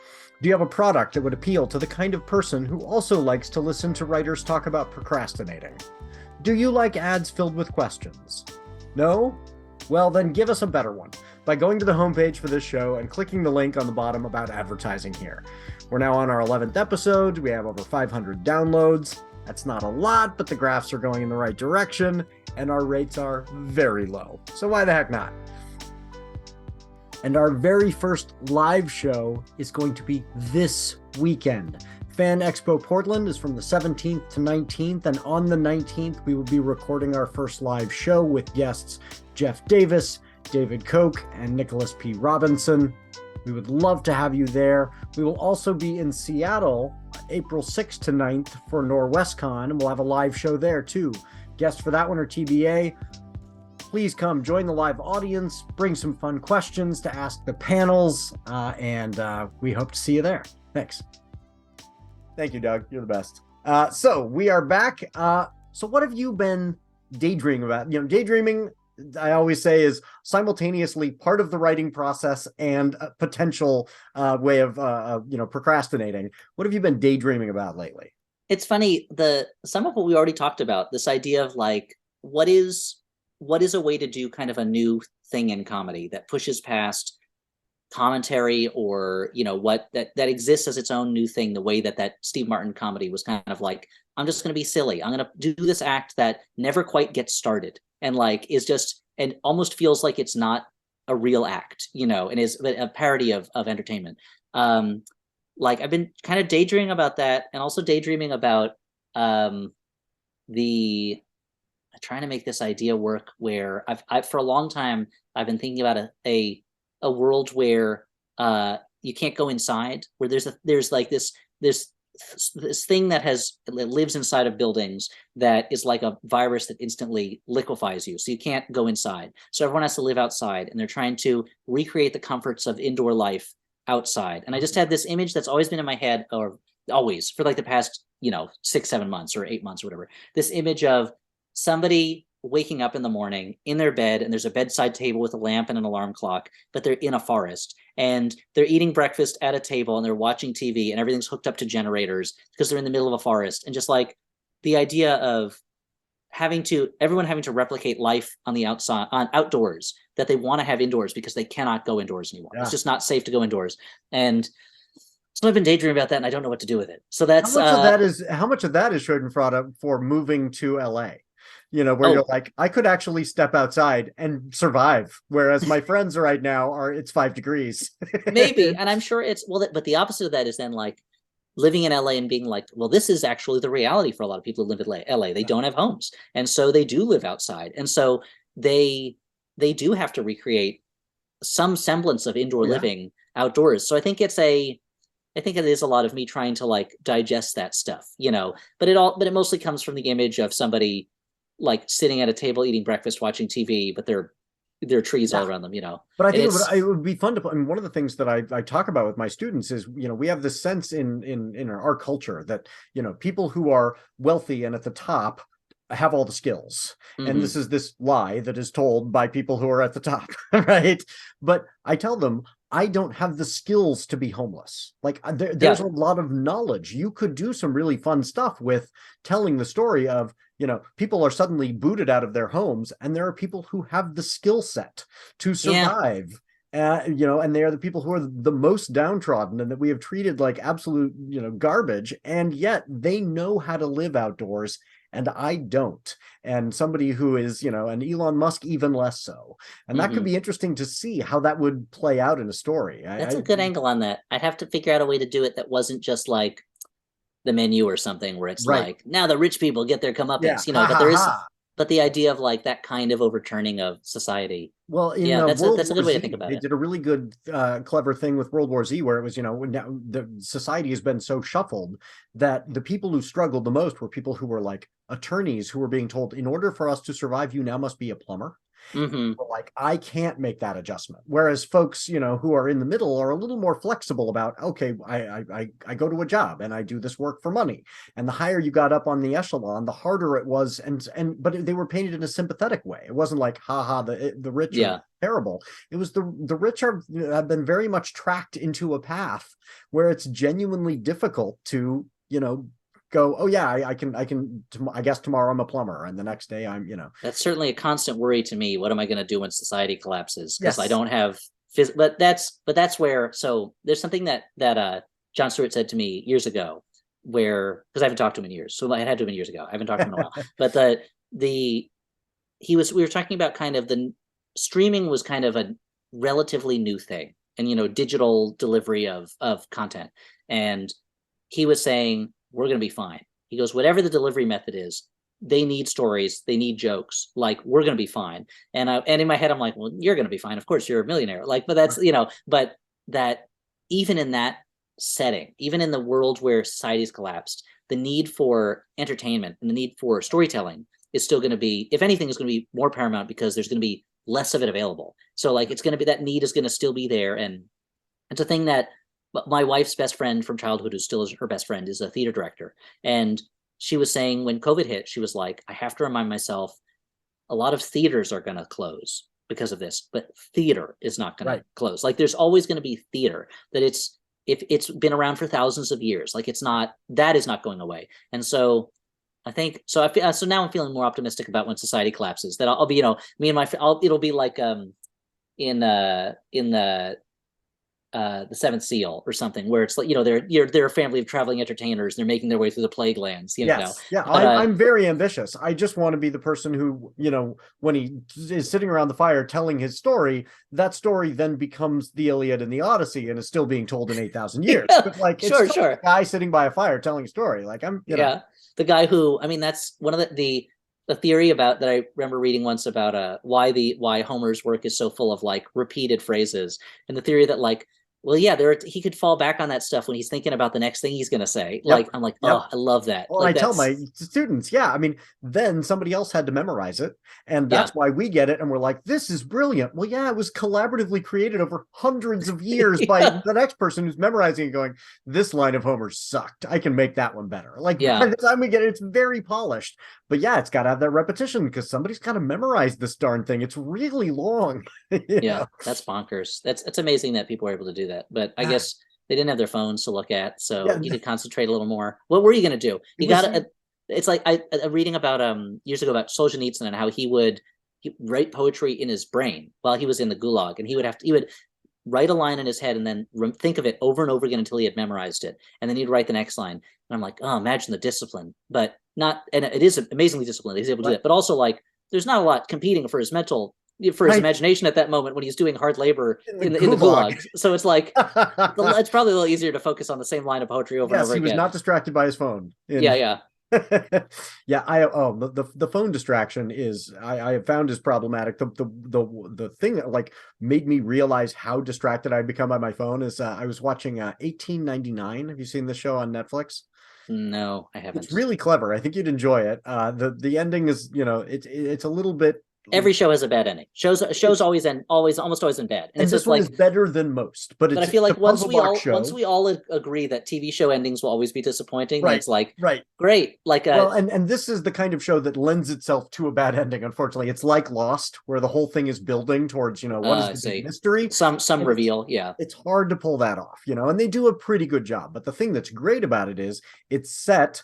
Do you have a product that would appeal to the kind of person who also likes to listen to writers talk about procrastinating? Do you like ads filled with questions? No? Well, then give us a better one by going to the homepage for this show and clicking the link on the bottom about advertising here. We're now on our 11th episode. We have over 500 downloads. That's not a lot, but the graphs are going in the right direction, and our rates are very low. So why the heck not? And our very first live show is going to be this weekend. Fan Expo Portland is from the 17th to 19th, and on the 19th, we will be recording our first live show with guests Jeff Davis, David Koch, and Nicholas P. Robinson. We would love to have you there. We will also be in Seattle, April 6th to 9th for NorwestCon, and we'll have a live show there too. Guests for that one are TBA. Please come join the live audience, bring some fun questions to ask the panels, and we hope to see you there. Thanks. Thank you, Doug. You're the best. So we are back. So what have you been daydreaming about? Daydreaming, I always say, is simultaneously part of the writing process and a potential way of procrastinating. What have you been daydreaming about lately? It's funny, some of what we already talked about, this idea of like, what is a way to do kind of a new thing in comedy that pushes past commentary, or what that exists as its own new thing, the way that Steve Martin comedy was kind of like, I'm just going to be silly, I'm going to do this act that never quite gets started, and like is just, and almost feels like it's not a real act, and is a parody of entertainment. Like I've been kind of daydreaming about that, and also daydreaming about trying to make this idea work, where I've for a long time I've been thinking about a world where you can't go inside, where there's like this thing that lives inside of buildings that is like a virus that instantly liquefies you, so you can't go inside, so everyone has to live outside, and they're trying to recreate the comforts of indoor life outside. And I just had this image that's always been in my head, or always for like the past 6-7 months or 8 months or whatever, this image of somebody waking up in the morning in their bed, and there's a bedside table with a lamp and an alarm clock, but they're in a forest, and they're eating breakfast at a table, and they're watching TV, and everything's hooked up to generators because they're in the middle of a forest. And just like the idea of everyone having to replicate life on the outside, on outdoors, that they want to have indoors because they cannot go indoors anymore. Yeah. It's just not safe to go indoors. And so I've been daydreaming about that, and I don't know what to do with it. So that's how much of that is Schadenfreude for moving to LA? Where you're like, I could actually step outside and survive, whereas my friends right now it's 5 degrees. Maybe, and I'm sure but the opposite of that is then like living in LA and being like, well, this is actually the reality for a lot of people who live in LA. They don't have homes, and so they do live outside, and so they do have to recreate some semblance of indoor living outdoors. So I think it is a lot of me trying to like digest that stuff, but it mostly comes from the image of somebody like sitting at a table eating breakfast, watching TV, but there are trees all around them, But I think it would be fun to. I mean, one of the things that I talk about with my students is, we have this sense in our culture that people who are wealthy and at the top have all the skills, and this is this lie that is told by people who are at the top, right? But I tell them, I don't have the skills to be homeless. Like there's a lot of knowledge. You could do some really fun stuff with telling the story of, people are suddenly booted out of their homes, and there are people who have the skill set to survive. And they are the people who are the most downtrodden, and that we have treated like absolute, garbage. And yet they know how to live outdoors, and I don't. And somebody who is, an Elon Musk, even less so. And that could be interesting to see how that would play out in a story. That's a good angle on that. I'd have to figure out a way to do it that wasn't just like The Menu or something, where it's like, now the rich people get their comeuppance, but there is, but the idea of like that kind of overturning of society. Well, that's a good way to think about it. They did a really good, clever thing with World War Z, where it was, now the society has been so shuffled that the people who struggled the most were people who were like attorneys, who were being told, in order for us to survive, you now must be a plumber. But like, I can't make that adjustment. Whereas folks, who are in the middle are a little more flexible about, okay, I go to a job and I do this work for money. And the higher you got up on the echelon, the harder it was. But they were painted in a sympathetic way. It wasn't like, the rich are terrible. It was the rich have been very much tracked into a path where it's genuinely difficult to, go, oh yeah, I guess tomorrow I'm a plumber, and the next day I'm, That's certainly a constant worry to me. What am I going to do when society collapses? Because I don't have but that's where, so there's something that Jon Stewart said to me years ago, where, because I haven't talked to him in years, so I had to him years ago, I haven't talked to him in a while, but we were talking about kind of the streaming was kind of relatively new thing, and digital delivery of content. And he was saying, we're going to be fine. He goes, whatever the delivery method is, they need stories, they need jokes, like we're going to be fine. And in my head I'm like, well, you're going to be fine, of course, you're a millionaire, like, but that's but that even in that setting, even in the world where society's collapsed, the need for entertainment and the need for storytelling is still going to be, if anything, is going to be more paramount, because there's going to be less of it available. So like it's going to be, that need is going to still be there. And it's a thing that my wife's best friend from childhood, who still is her best friend, is a theater director. And she was saying when COVID hit, she was like, I have to remind myself, a lot of theaters are going to close because of this, but theater is not going to close. Like there's always going to be theater, that it's been around for thousands of years. Like that is not going away. And so I think, so now I'm feeling more optimistic about when society collapses, that I'll be, me and it'll be like in the Seventh Seal or something, where it's like, they're a family of traveling entertainers, they're making their way through the plague lands, Yeah, but, I'm very ambitious. I just want to be the person who, when he is sitting around the fire telling his story, that story then becomes the Iliad and the Odyssey and is still being told in 8,000 years. But like, it's sure. a guy sitting by a fire telling a story. Like the guy who, I mean, that's one of the theory about that I remember reading once about why Homer's work is so full of like repeated phrases, and the theory that like, well, yeah, he could fall back on that stuff when he's thinking about the next thing he's going to say. Yep. Like, I'm like, oh, I love that. Well, like, I tell my students, I mean, then somebody else had to memorize it. And that's why we get it. And we're like, this is brilliant. Well, yeah, it was collaboratively created over hundreds of years by the next person who's memorizing and going, this line of Homer sucked. I can make that one better. Like by the time we get it, it's very polished. But yeah, it's got to have that repetition, because somebody's got to memorize this darn thing. It's really long. That's bonkers. It's amazing that people are able to do that. But I guess they didn't have their phones to look at, so you could concentrate a little more. What were you going to do? It's like I reading about years ago about Solzhenitsyn and how he would write poetry in his brain while he was in the gulag, and he would write a line in his head and then think of it over and over again until he had memorized it, and then he'd write the next line. And I'm like, oh, imagine the discipline. But not, and it is amazingly disciplined. He's able to do that, but also like there's not a lot competing for his imagination at that moment when he's doing hard labor in the gulag. So it's like it's probably a little easier to focus on the same line of poetry over and over again. He was not distracted by his phone. Yeah. The phone distraction is I have found is problematic. The thing that like made me realize how distracted I'd become by my phone is I was watching 1899. Have you seen the show on Netflix? No, I haven't. It's really clever. I think you'd enjoy it. The ending is, it's a little bit. Every show has a bad ending. Shows almost always end bad. And this one is better than most. But I feel like once we all agree that TV show endings will always be disappointing, then it's like great. Like and this is the kind of show that lends itself to a bad ending. Unfortunately, it's like Lost, where the whole thing is building towards what is the mystery, some reveal. It's hard to pull that off, and they do a pretty good job. But the thing that's great about it is it's set,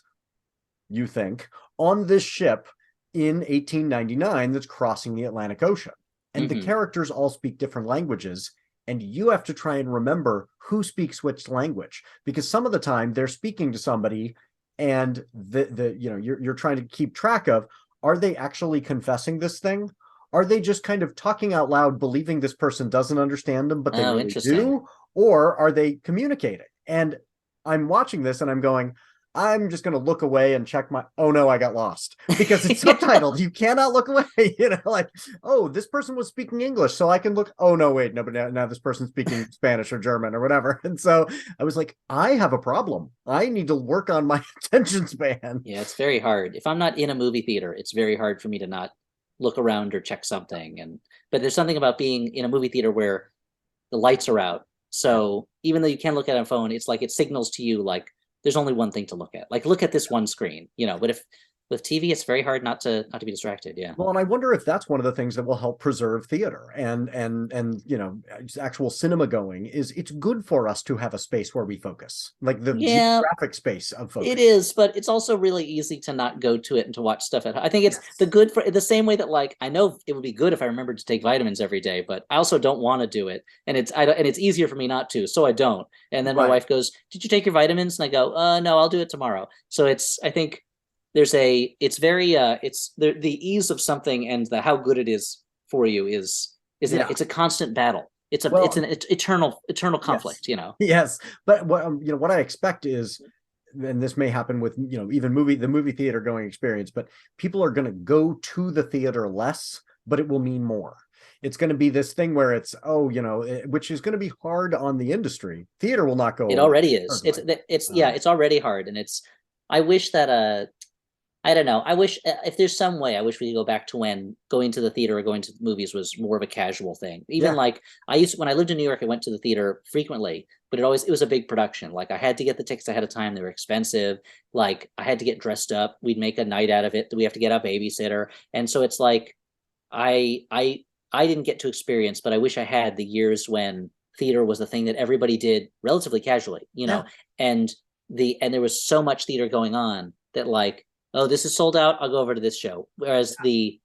you think, on this ship in 1899 that's crossing the Atlantic Ocean, and the characters all speak different languages, and you have to try and remember who speaks which language, because some of the time they're speaking to somebody and you're trying to keep track of, are they actually confessing this thing? Are they just kind of talking out loud, believing this person doesn't understand them, but they really do? Or are they communicating? And I'm watching this and I'm going, I'm just going to look away and check oh no, I got lost, because it's subtitled. You cannot look away, like, oh, this person was speaking English, so I can look, oh no, wait, no, but now this person's speaking Spanish or German or whatever. And so I was like, I have a problem. I need to work on my attention span. Yeah, it's very hard. If I'm not in a movie theater, it's very hard for me to not look around or check something. But there's something about being in a movie theater where the lights are out. So even though you can look at a phone, it's like it signals to you like, there's only one thing to look at. Like, look at this one screen, but if with TV, it's very hard not to be distracted. Yeah. Well, and I wonder if that's one of the things that will help preserve theater and actual cinema going is it's good for us to have a space where we focus, like the geographic space of focus. It is, but it's also really easy to not go to it and to watch stuff at home. I think it's the good for the same way that like, I know it would be good if I remembered to take vitamins every day, but I also don't want to do it. And it's easier for me not to, so I don't. And then my wife goes, did you take your vitamins? And I go, no, I'll do it tomorrow. So I think it's the ease of something and how good it is for you it's a constant battle. Well, an eternal conflict, yes. Yes, but what I expect is, and this may happen with even the movie theater going experience, but people are going to go to the theater less, but it will mean more. It's going to be this thing where it's which is going to be hard on the industry. Theater will not go It away, already is. certainly. It's already hard, and I wish that I don't know. I wish if there's some way, I wish we could go back to when going to the theater or going to the movies was more of a casual thing. Even Yeah. like when I lived in New York, I went to the theater frequently, but it was a big production. Like I had to get the tickets ahead of time. They were expensive. Like I had to get dressed up. We'd make a night out of it. We have to get a babysitter. And so it's like I didn't get to experience, but I wish I had the years when theater was the thing that everybody did relatively casually, Yeah. and there was so much theater going on that like, oh, this is sold out, I'll go over to this show. Whereas the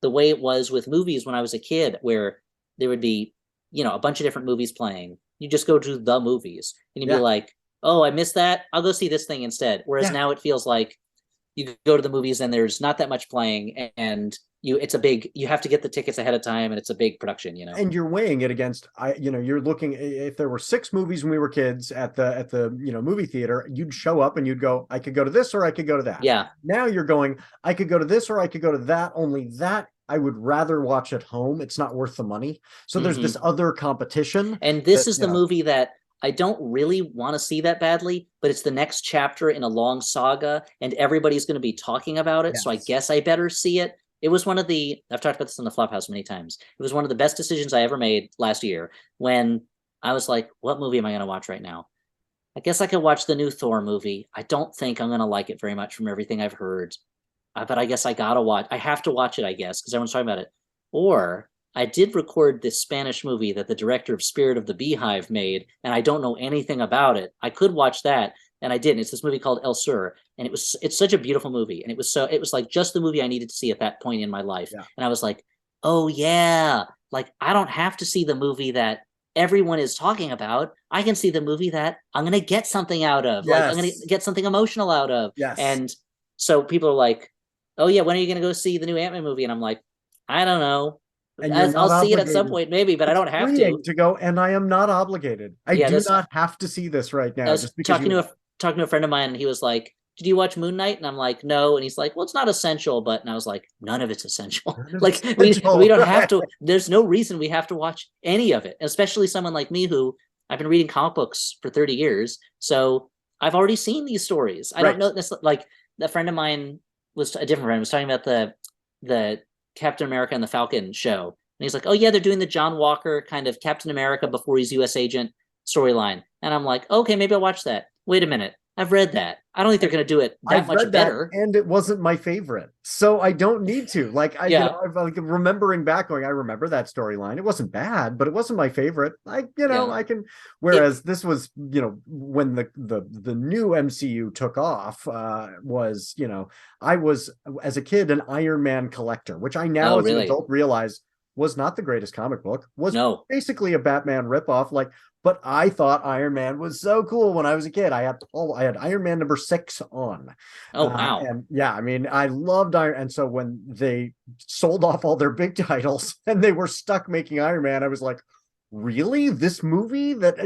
way it was with movies when I was a kid, where there would be, a bunch of different movies playing. You just go to the movies and you'd be like, oh, I missed that, I'll go see this thing instead. Whereas now it feels like you go to the movies and there's not that much playing, and you have to get the tickets ahead of time, and it's a big production, And you're weighing it against, you're looking, if there were 6 movies when we were kids at the movie theater, you'd show up and you'd go, I could go to this or I could go to that. Yeah. Now you're going, I could go to this or I could go to that, only that I would rather watch at home. It's not worth the money. So there's this other competition. And this is the movie that I don't really want to see that badly, but it's the next chapter in a long saga and everybody's going to be talking about it. Yes. So I guess I better see it. It was I've talked about this on the Flophouse many times. It was one of the best decisions I ever made last year when I was like, what movie am I going to watch right now? I guess I could watch the new Thor movie. I don't think I'm going to like it very much from everything I've heard. But I guess I have to watch it, I guess, because everyone's talking about it. Or I did record this Spanish movie that the director of Spirit of the Beehive made, and I don't know anything about it. I could watch that, and I didn't. It's this movie called El Sur, and it's such a beautiful movie, and it was like just the movie I needed to see at that point in my life. Yeah. And I was like, oh yeah, like I don't have to see the movie that everyone is talking about. I can see the movie that I'm going to get something out of. Yes. Like I'm going to get something emotional out of. Yes. And so people are like, oh yeah, when are you going to go see the new Ant-Man movie? And I'm like, I don't know. I'll see it at some point, maybe, but I don't have to go. And I am not obligated. I do not have to see this right now. Just because talking to a friend of mine, and he was like, "Did you watch Moon Knight?" And I'm like, "No." And he's like, "Well, it's not essential." And I was like, "None of it's essential. Like we don't have to. There's no reason we have to watch any of it, especially someone like me who I've been reading comic books for 30 years, so I've already seen these stories. I don't know this. Like a friend of mine a different friend was talking about the Captain America and the Falcon show. And he's like, oh yeah, they're doing the John Walker kind of Captain America before he's US agent storyline. And I'm like, okay, maybe I'll watch that. Wait a minute. I've read that. I don't think they're going to do it that much better. And it wasn't my favorite. So I don't need to. Like, I'm remembering back going, I remember that storyline. It wasn't bad, but it wasn't my favorite. I can, whereas this was, when the new MCU took off, I was, as a kid, an Iron Man collector, which I now as an adult realize was not the greatest comic book, was basically a Batman ripoff. But I thought Iron Man was so cool when I was a kid. I had Iron Man #6 on. Oh, wow. And yeah, I mean, I loved Iron. And so when they sold off all their big titles and they were stuck making Iron Man, I was like, really? This movie that,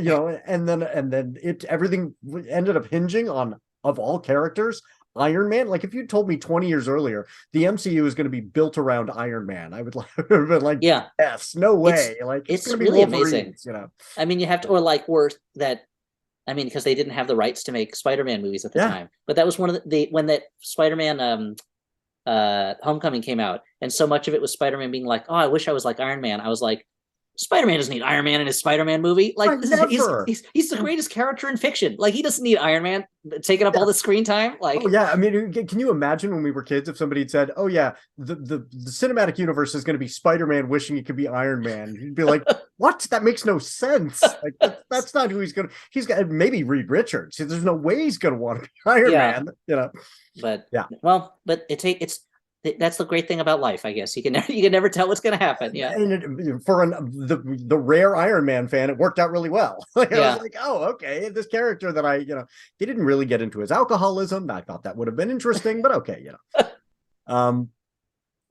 and then everything ended up hinging on, of all characters, Iron Man. Like if you told me 20 years earlier the MCU is going to be built around Iron Man, I would have been like, yes, no way. It's really amazing. I mean, you have to, or that, I mean, because they didn't have the rights to make Spider-Man movies at the time. But that was one of when that Spider-Man Homecoming came out, and so much of it was Spider-Man being like, oh, I wish I was like Iron Man. I was like, Spider-Man doesn't need Iron Man in his Spider-Man movie. Like he's the greatest character in fiction. Like he doesn't need Iron Man taking up all the screen time. Like, oh yeah, I mean, can you imagine when we were kids if somebody had said, "Oh yeah, the cinematic universe is going to be Spider-Man wishing he could be Iron Man"? You'd be like, "What? That makes no sense. Like that's not who he's going to. He's got maybe Reed Richards. There's no way he's going to want to be Iron Man." But well, but that's the great thing about life, I guess. You can never tell what's going to happen. Yeah. And for the rare Iron Man fan, it worked out really well. I was like, oh, okay, this character that they didn't really get into his alcoholism. I thought that would have been interesting, but okay,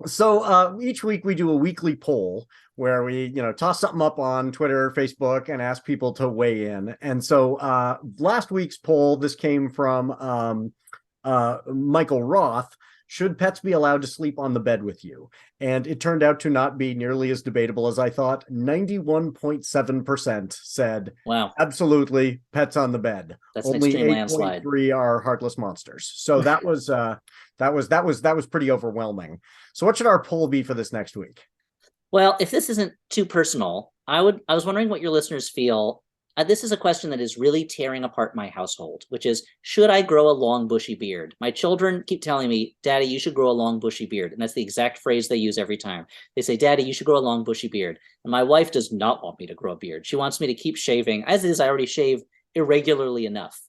So each week we do a weekly poll where we, toss something up on Twitter, Facebook, and ask people to weigh in. And so last week's poll, this came from Michael Roth. Should pets be allowed to sleep on the bed with you? And it turned out to not be nearly as debatable as I thought. 91.7% said, Wow, absolutely, pets on the bed. that's an Only extreme landslide. 8.3 are heartless monsters. So that was pretty overwhelming. So what should our poll be for this next week? Well, if this isn't too personal, I was wondering what your listeners feel. This is a question that is really tearing apart my household, which is, should I grow a long bushy beard? My children keep telling me, Daddy, you should grow a long bushy beard. And that's the exact phrase they use every time. They say, Daddy, you should grow a long bushy beard. And my wife does not want me to grow a beard. She wants me to keep shaving. As is, I already shave irregularly enough,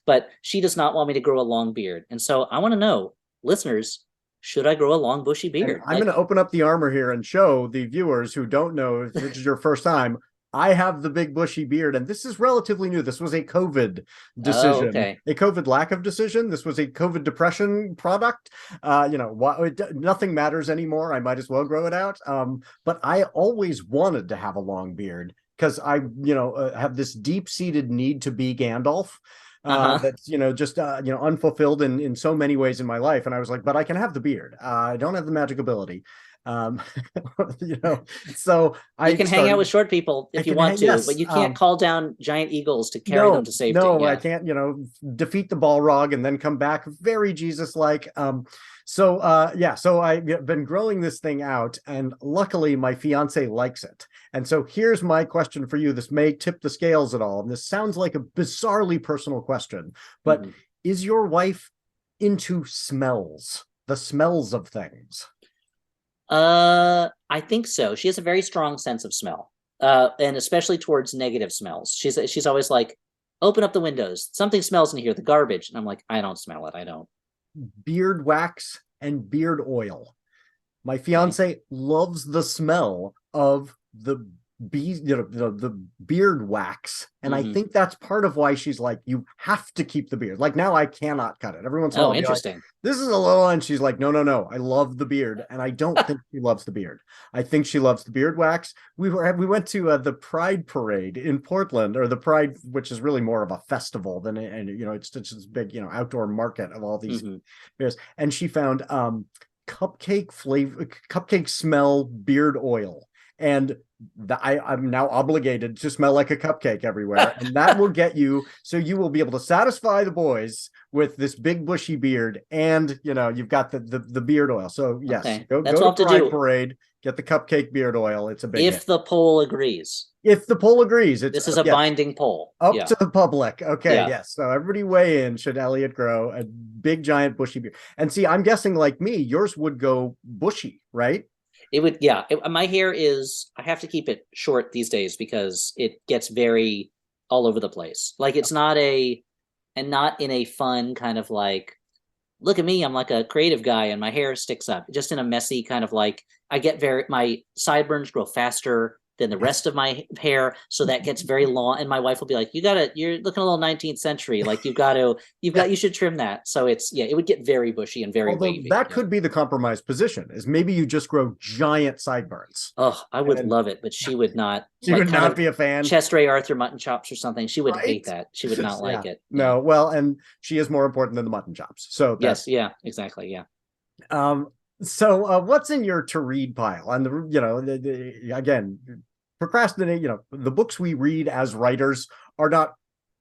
but she does not want me to grow a long beard. And so I want to know, listeners, should I grow a long bushy beard? And I'm going to open up the armor here and show the viewers who don't know, if this is your first time, I have the big bushy beard, and this is relatively new. This was a COVID decision, okay. A COVID lack of decision. This was a COVID depression product. Nothing matters anymore. I might as well grow it out. But I always wanted to have a long beard because I, have this deep-seated need to be Gandalf. That's just unfulfilled in so many ways in my life, and I was like, but I can have the beard. I don't have the magic ability. So you can hang out with short people if you want to, yes, but you can't call down giant eagles to carry them to safety. No, I can't, defeat the Balrog and then come back very Jesus-like. So I've been growing this thing out, and luckily my fiance likes it. And so here's my question for you. This may tip the scales at all, and this sounds like a bizarrely personal question, but is your wife into smells, the smells of things? I think so. She has a very strong sense of smell, and especially towards negative smells. She's always like, open up the windows. Something smells in here, the garbage. And I'm like, I don't smell it. I don't. Beard wax and beard oil. My fiance loves the smell of the the beard wax, and I think that's part of why she's like, you have to keep the beard. Like now I cannot cut it. Every once in a while, interesting. Like, this is a little, and she's like, no, I love the beard, and I don't think she loves the beard. I think she loves the beard wax. We went to the Pride Parade in Portland, or the Pride, which is really more of a festival than, and it's just this big outdoor market of all these beers, and she found cupcake smell beard oil. And I'm now obligated to smell like a cupcake everywhere, and that will get you. So you will be able to satisfy the boys with this big bushy beard, and you've got the beard oil. So yes, go to Pride Parade, get the cupcake beard oil. It's a big if hit. The poll agrees. If the poll agrees, this is a binding poll up to the public. Okay, yes. So everybody weigh in. Should Elliott grow a big giant bushy beard? And see, I'm guessing like me, yours would go bushy, right? It would, my hair is, I have to keep it short these days because it gets very all over the place. Like it's not not in a fun kind of like, look at me, I'm like a creative guy and my hair sticks up. Just in a messy kind of like, my sideburns grow faster than the rest of my hair, so that gets very long, and my wife will be like, you're looking a little 19th century, like you should trim that. So it would get very bushy and very wavy. That could be the compromise position, is maybe you just grow giant sideburns. Oh, I would love it, but she would not. She would not be a fan. Chest Ray Arthur mutton chops or something. She would hate that. She would not like it. No, well, and she is more important than the mutton chops. So yes, exactly, yeah. So what's in your to read pile? And again, procrastinate, the books we read as writers are not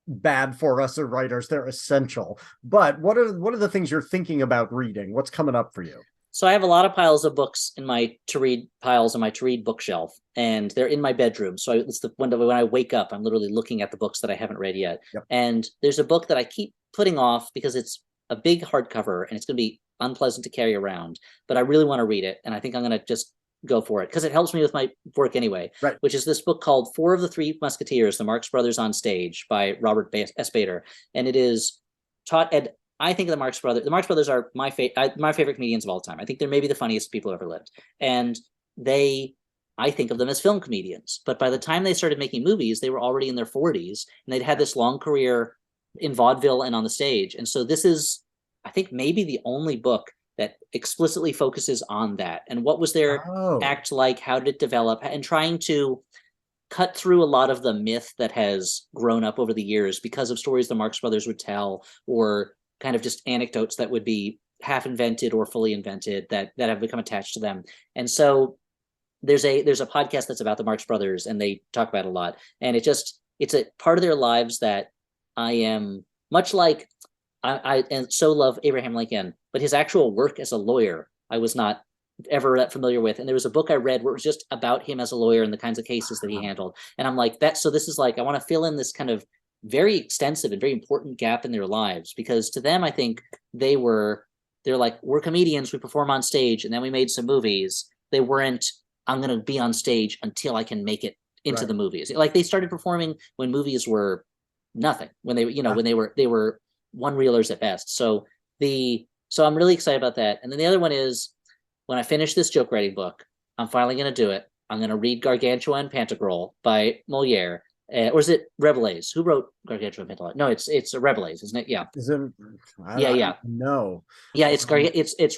bad for us as writers. They're essential. But what are the things you're thinking about reading? What's coming up for you? So I have a lot of piles of books in my to read piles on my to read bookshelf, and they're in my bedroom. So it's the when I wake up, I'm literally looking at the books that I haven't read yet. Yep. And there's a book that I keep putting off because it's a big hardcover and it's going to be unpleasant to carry around, but I really want to read it, and I think I'm going to just go for it because it helps me with my work anyway. Right. Which is this book called Four of the Three Musketeers: The Marx Brothers on Stage by Robert S. Bader, and it is taught at. I think of the Marx Brothers. The Marx Brothers are my favorite comedians of all time. I think they're maybe the funniest people who ever lived, and I think of them as film comedians. But by the time they started making movies, they were already in their 40s, and they'd had this long career in vaudeville and on the stage. And so this is, I think, maybe the only book that explicitly focuses on that. And what was their act like? How did it develop? And trying to cut through a lot of the myth that has grown up over the years because of stories the Marx Brothers would tell, or kind of just anecdotes that would be half invented or fully invented that have become attached to them. And so there's a podcast that's about the Marx Brothers, and they talk about it a lot. And it's a part of their lives that I am much like. I and so love Abraham Lincoln, but his actual work as a lawyer, I was not ever that familiar with. And there was a book I read where it was just about him as a lawyer and the kinds of cases that he handled. And I'm like, that. So this is like, I want to fill in this kind of very extensive and very important gap in their lives, because to them, I think they're like, we're comedians, we perform on stage, and then we made some movies. They weren't, I'm going to be on stage until I can make it into the movies. Like they started performing when movies were nothing, when they, when they were one reelers at best. So I'm really excited about that. And then the other one is, when I finish this joke writing book, I'm finally going to do it. I'm going to read Gargantua and Pantagruel by Moliere. Or is it Rabelais? Who wrote Gargantua and Pantagruel? No, it's Rabelais, isn't it? Yeah. Is it? Yeah. No. Yeah, it's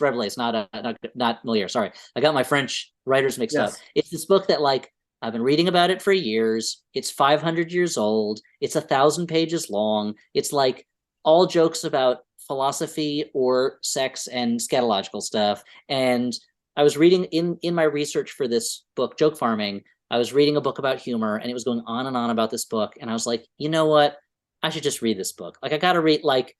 Rabelais, not Moliere. Sorry, I got my French writers mixed up. It's this book that, like, I've been reading about it for years. It's 500 years old. It's 1,000 pages long. It's like all jokes about philosophy or sex and scatological stuff. And I was reading in my research for this book, Joke Farming, I was reading a book about humor, and it was going on and on about this book. And I was like, you know what? I should just read this book. Like, I got to read, like,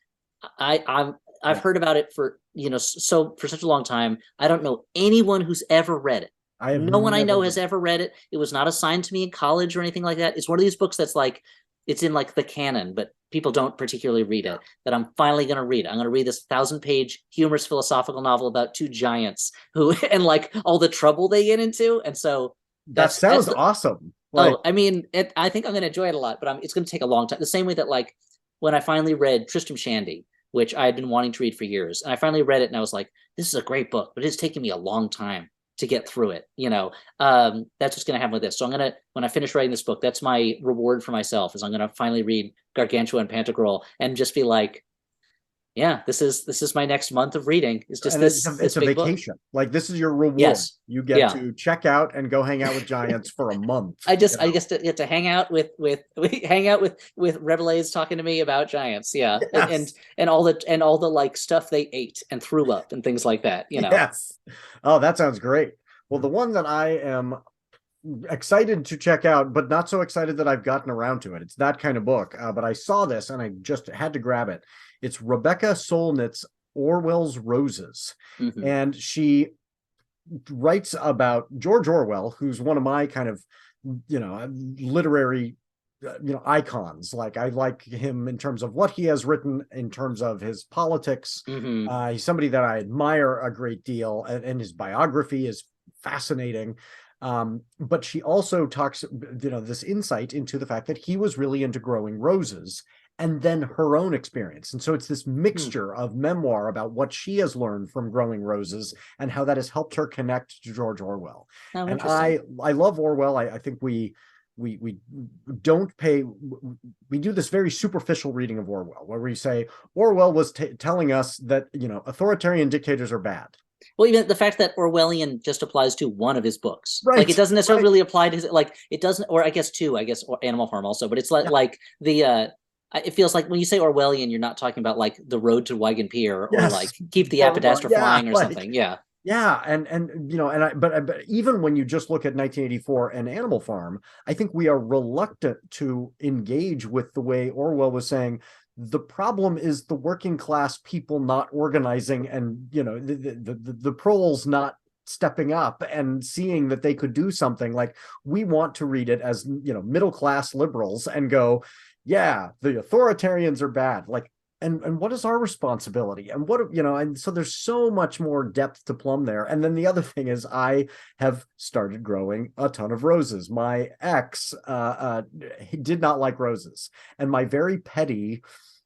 I've heard about it for, so for such a long time. I don't know anyone who's ever read it. No one I know has ever read it. It was not assigned to me in college or anything like that. It's one of these books that's like, it's in like the canon, but people don't particularly read it, that I'm finally going to read. I'm going to read this 1,000-page humorous philosophical novel about two giants who, and like all the trouble they get into. And so that sounds awesome. Like, I mean, I think I'm going to enjoy it a lot, but it's going to take a long time. The same way that, like, when I finally read Tristram Shandy, which I had been wanting to read for years, and I finally read it, and I was like, this is a great book, but it's taken me a long time to get through it. That's what's going to happen with this. So I'm going to, when I finish writing this book, that's my reward for myself, is I'm going to finally read Gargantua and Pantagruel and just be like, yeah, this is my next month of reading. It's just it's a vacation. Book. Like, this is your reward. Yes. You get to check out and go hang out with giants for a month. I guess to get to hang out with Rabelais talking to me about giants. Yeah. Yes. And all the like stuff they ate and threw up and things like that, Yes. Oh, that sounds great. Well, the one that I am excited to check out, but not so excited that I've gotten around to it. It's that kind of book. But I saw this and I just had to grab it. It's Rebecca Solnit's Orwell's Roses. Mm-hmm. And she writes about George Orwell, who's one of my kind of, literary, icons. Like, I like him in terms of what he has written, in terms of his politics. Mm-hmm. He's somebody that I admire a great deal, and his biography is fascinating. But she also talks, this insight into the fact that he was really into growing roses, and then her own experience. And so it's this mixture of memoir about what she has learned from growing roses and how that has helped her connect to George Orwell. Oh, and I love Orwell. I think we don't pay, we do this very superficial reading of Orwell, where we say Orwell was telling us that, authoritarian dictators are bad. Well, even the fact that Orwellian just applies to one of his books, right? Like, it doesn't necessarily really apply to his, like, it doesn't, or I guess or Animal Farm also, but it's like the, it feels like when you say Orwellian, you're not talking about like The Road to Wagon Pier, or like Keep the Apodaster Flying or something. Yeah. Yeah. But even when you just look at 1984 and Animal Farm, I think we are reluctant to engage with the way Orwell was saying, the problem is the working class people not organizing, and, the proles not stepping up and seeing that they could do something. Like, we want to read it as, middle class liberals and go, yeah, the authoritarians are bad. Like, and what is our responsibility? And what, and so there's so much more depth to plumb there. And then the other thing is, I have started growing a ton of roses. My ex did not like roses. And my very petty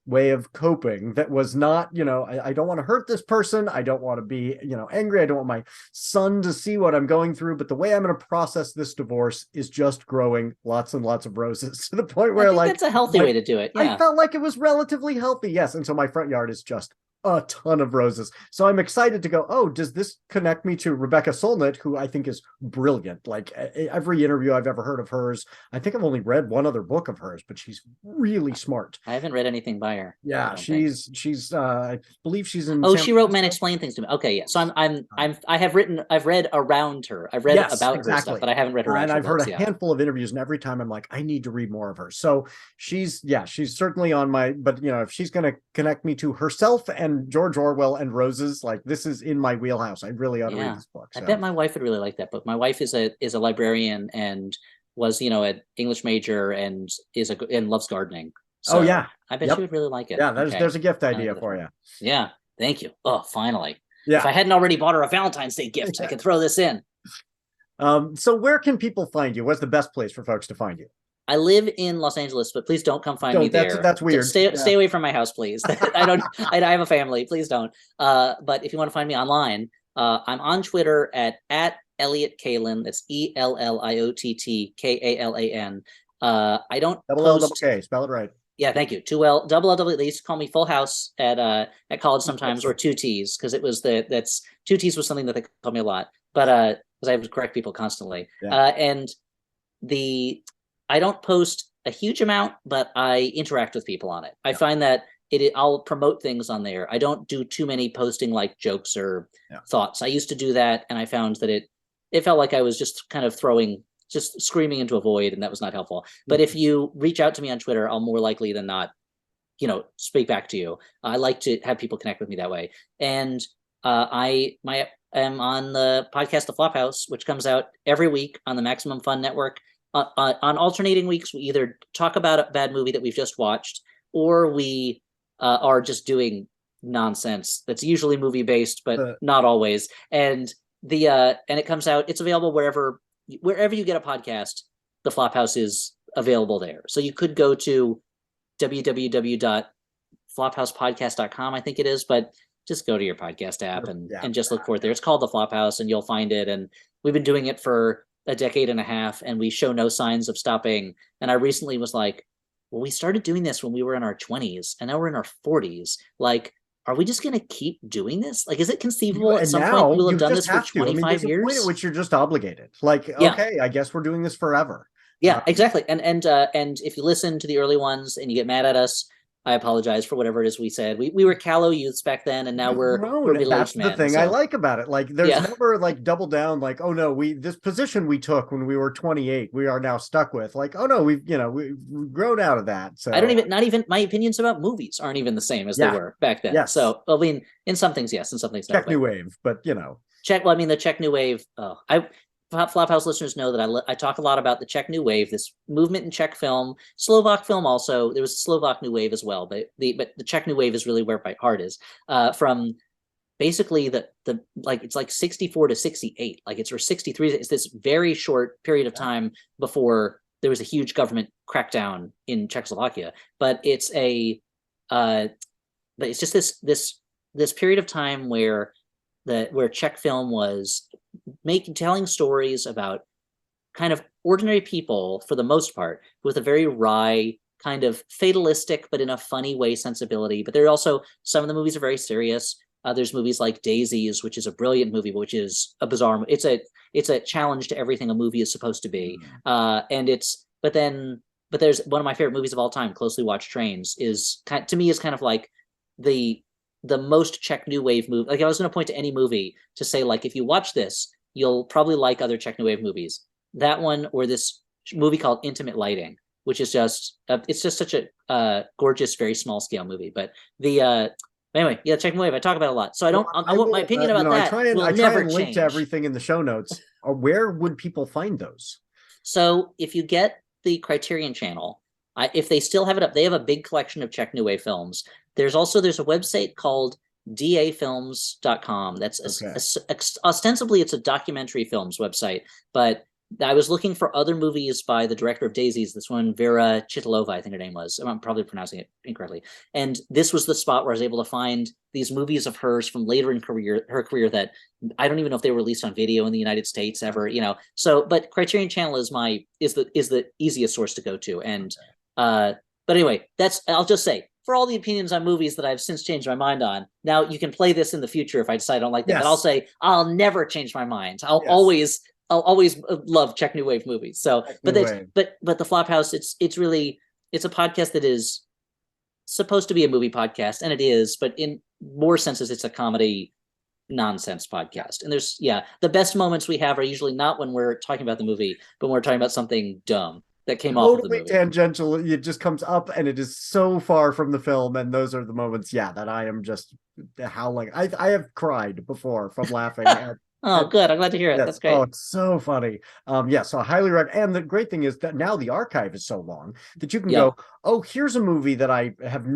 way of coping, that was not, I don't want to hurt this person. I don't want to be, angry. I don't want my son to see what I'm going through. But the way I'm going to process this divorce is just growing lots and lots of roses, to the point where, like, that's a healthy way to do it. Yeah. I felt like it was relatively healthy. Yes. And so my front yard is just a ton of roses. So I'm excited to go, oh, does this connect me to Rebecca Solnit, who I think is brilliant? Like every interview I've ever heard of hers, I think I've only read one other book of hers, but she's really smart. I haven't read anything by her. Yeah, she's I believe she's in Oh, San she wrote Men Francisco. Explain Things to Me. Okay, yeah. So I've read around her. I've read Yes, about exactly. her stuff, but I haven't read her And actual I've heard books. a Yeah. handful of interviews, and every time I'm like, I need to read more of her. So she's certainly on my, but if she's going to connect me to herself and George Orwell and roses, like this is in my wheelhouse. I really ought to read this book. I bet my wife would really like that book. My wife is a librarian and was, an English major and and loves gardening. So oh yeah, I bet she would really like it. Yeah, there's a gift idea for you. Yeah, thank you. Oh, finally. Yeah. If I hadn't already bought her a Valentine's Day gift, I could throw this in. So where can people find you? What's the best place for folks to find you? I live in Los Angeles, but please don't come find me there. That's weird. Stay away from my house, please. I have a family. Please don't. But if you want to find me online, I'm on Twitter at Elliott Kalan. That's ELLIOTTKALAN. I don't post. L spell it right. Yeah, thank you. 2L double L. They used to call me Full House at college sometimes, or 2T's, because it was that's 2T's was something that they called me a lot. But because I would correct people constantly. And I don't post a huge amount, but I interact with people on it. I find that I'll promote things on there. I don't do too many posting like jokes or thoughts. I used to do that, and I found that it felt like I was just kind of just screaming into a void, and that was not helpful. But if you reach out to me on Twitter, I'll more likely than not, speak back to you. I like to have people connect with me that way. And I'm on the podcast The Flophouse, which comes out every week on the Maximum Fun Network. On alternating weeks, we either talk about a bad movie that we've just watched, or we are just doing nonsense that's usually movie based, but not always. And it comes out. It's available wherever you get a podcast. The Flophouse is available there. So you could go to www.flophousepodcast.com, I think it is, but just go to your podcast app and just look for it there. It's called The Flophouse, and you'll find it. And we've been doing it for a decade and a half, and we show no signs of stopping. And I recently was like, well, we started doing this when we were in our 20s, and now we're in our 40s. Like, are we just going to keep doing this? Like, is it conceivable at some point we'll have done this for 25 years? Point at which you're just obligated. Like, okay, I guess we're doing this forever. Yeah, exactly. And if you listen to the early ones and you get mad at us, I apologize for whatever it is we said. We were callow youths back then, and now we're middle-aged men. That's the thing I like about it. Like, there's never like double down. Like, oh no, this position we took when we were 28, we are now stuck with. Like, oh no, we've grown out of that. So not even my opinions about movies aren't even the same as they were back then. Yes. So I mean, in some things yes, in some things no. Czech New Wave, but Czech. Well, I mean, the Czech New Wave. Flophouse listeners know that I talk a lot about the Czech New Wave, this movement in Czech film, Slovak film also. There was a Slovak New Wave as well, but the Czech New Wave is really where my heart is. From basically the it's like 64 to 68, like it's or 63. It's this very short period of time before there was a huge government crackdown in Czechoslovakia. But it's just this period of time where Czech film was telling stories about kind of ordinary people for the most part, with a very wry kind of fatalistic but in a funny way sensibility. But there are also some of the movies are very serious. There's movies like Daisies, which is a brilliant movie, but which is a bizarre. It's a challenge to everything a movie is supposed to be. But there's one of my favorite movies of all time, Closely Watched Trains, is kind of like the most Czech New Wave movie. Like, I was going to point to any movie to say, like, if you watch this, you'll probably like other Czech New Wave movies. That one, or this movie called Intimate Lighting, which is just it's just such a gorgeous, very small scale movie. But anyway, Czech New Wave I talk about a lot. So I want my opinion about that. I try and link to everything in the show notes. Where would people find those? So if you get the Criterion Channel, if they still have it up, they have a big collection of Czech New Wave films. There's a website called dafilms.com. That's ostensibly it's a documentary films website, but I was looking for other movies by the director of Daisies, this one, Vera Chitilova, I think her name was. I'm probably pronouncing it incorrectly. And this was the spot where I was able to find these movies of hers from later in her career that I don't even know if they were released on video in the United States ever, So, but Criterion Channel is the easiest source to go to. And but anyway, I'll just say for all the opinions on movies that I've since changed my mind on, now you can play this in the future if I decide I don't like them. Yes. But I'll say I'll never change my mind. I'll Yes. always love Czech New Wave movies. So, Czech but New that's Wave. but the Flophouse, it's really, it's a podcast that is supposed to be a movie podcast, and it is, but in more senses, it's a comedy nonsense podcast. And there's, the best moments we have are usually not when we're talking about the movie, but when we're talking about something dumb that came off of the Totally movie. tangential. It just comes up and it is so far from the film. And those are the moments, that I am just howling. I have cried before from laughing at. Oh, good. I'm glad to hear it. Yes. That's great. Oh, it's so funny. So I highly recommend. And the great thing is that now the archive is so long that you can go, oh, here's a movie that I have,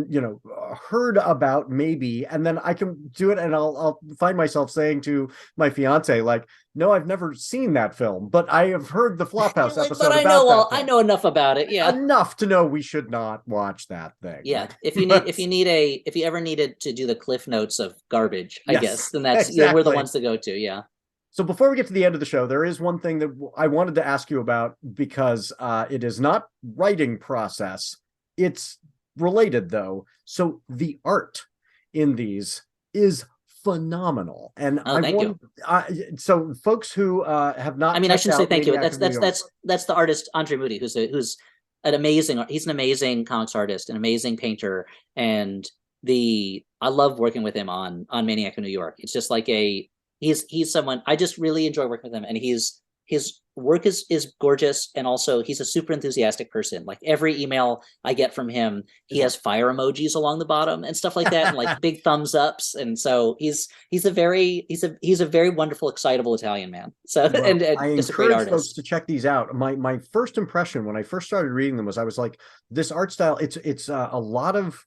heard about maybe, and then I can do it, and I'll find myself saying to my fiance, like, no, I've never seen that film, but I have heard the Flophouse Like, episode but I about know that film. I know enough about it. Yeah, enough to know we should not watch that thing. Yeah, if you ever needed to do the cliff notes of garbage, I guess, then that's exactly. we're the ones to go to. Yeah. So before we get to the end of the show, there is one thing that I wanted to ask you about, because it is not writing process. It's related, though. So the art in these is phenomenal. And thank you. So folks who have not, I mean, I shouldn't say thank you. Maniac That's the artist Andre Moody, who's an amazing, he's an amazing comics artist, an amazing painter, and I love working with him on Maniac of New York. It's just like he's someone I just really enjoy working with him, and his work is gorgeous, and also he's a super enthusiastic person. Like every email I get from him, he has fire emojis along the bottom and stuff like that, and like big thumbs ups. And so he's a very wonderful, excitable Italian man. So and I just a great encourage artist. folks to check these out. My first impression when I first started reading them was, I was like, this art style, it's a lot of,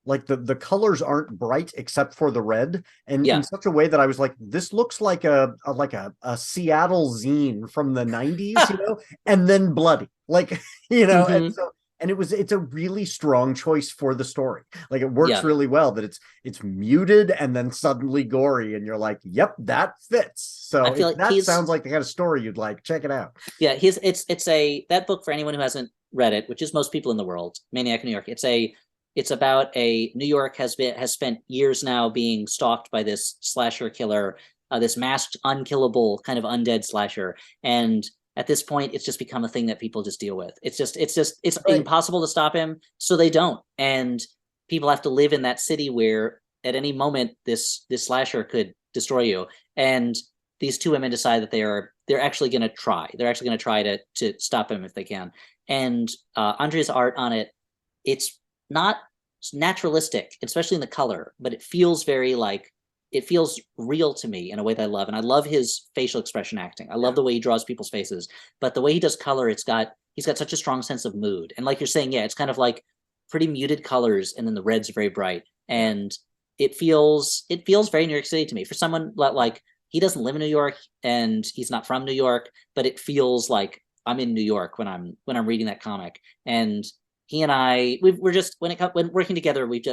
like, the colors aren't bright except for the red, and in such a way that I was like, this looks like a Seattle zine from the 90s, and then bloody, like, and so, and it's a really strong choice for the story. Like, it works really well that it's muted and then suddenly gory, and you're like, yep, that fits. So I feel like that sounds like the kind of story you'd like. Check it out. Yeah, that book, for anyone who hasn't read it, which is most people in the world, Maniac of New York. It's about a New York has spent years now being stalked by this slasher killer, this masked, unkillable kind of undead slasher, and at this point, it's just become a thing that people just deal with. It's impossible to stop him, so they don't, and people have to live in that city where at any moment this slasher could destroy you. And these two women decide that they're actually going to try. They're actually going to try to stop him if they can. And Andrea's art on it, it's not naturalistic, especially in the color, but it feels it feels real to me in a way that I love. And I love his facial expression acting. I love the way he draws people's faces, but the way he does color, he's got such a strong sense of mood. And like you're saying, it's kind of like pretty muted colors, and then the red's very bright, and it feels very New York City to me. For someone like, he doesn't live in New York and he's not from New York, but it feels like I'm in New York when I'm reading that comic. And he and I, we're just, when working together, we've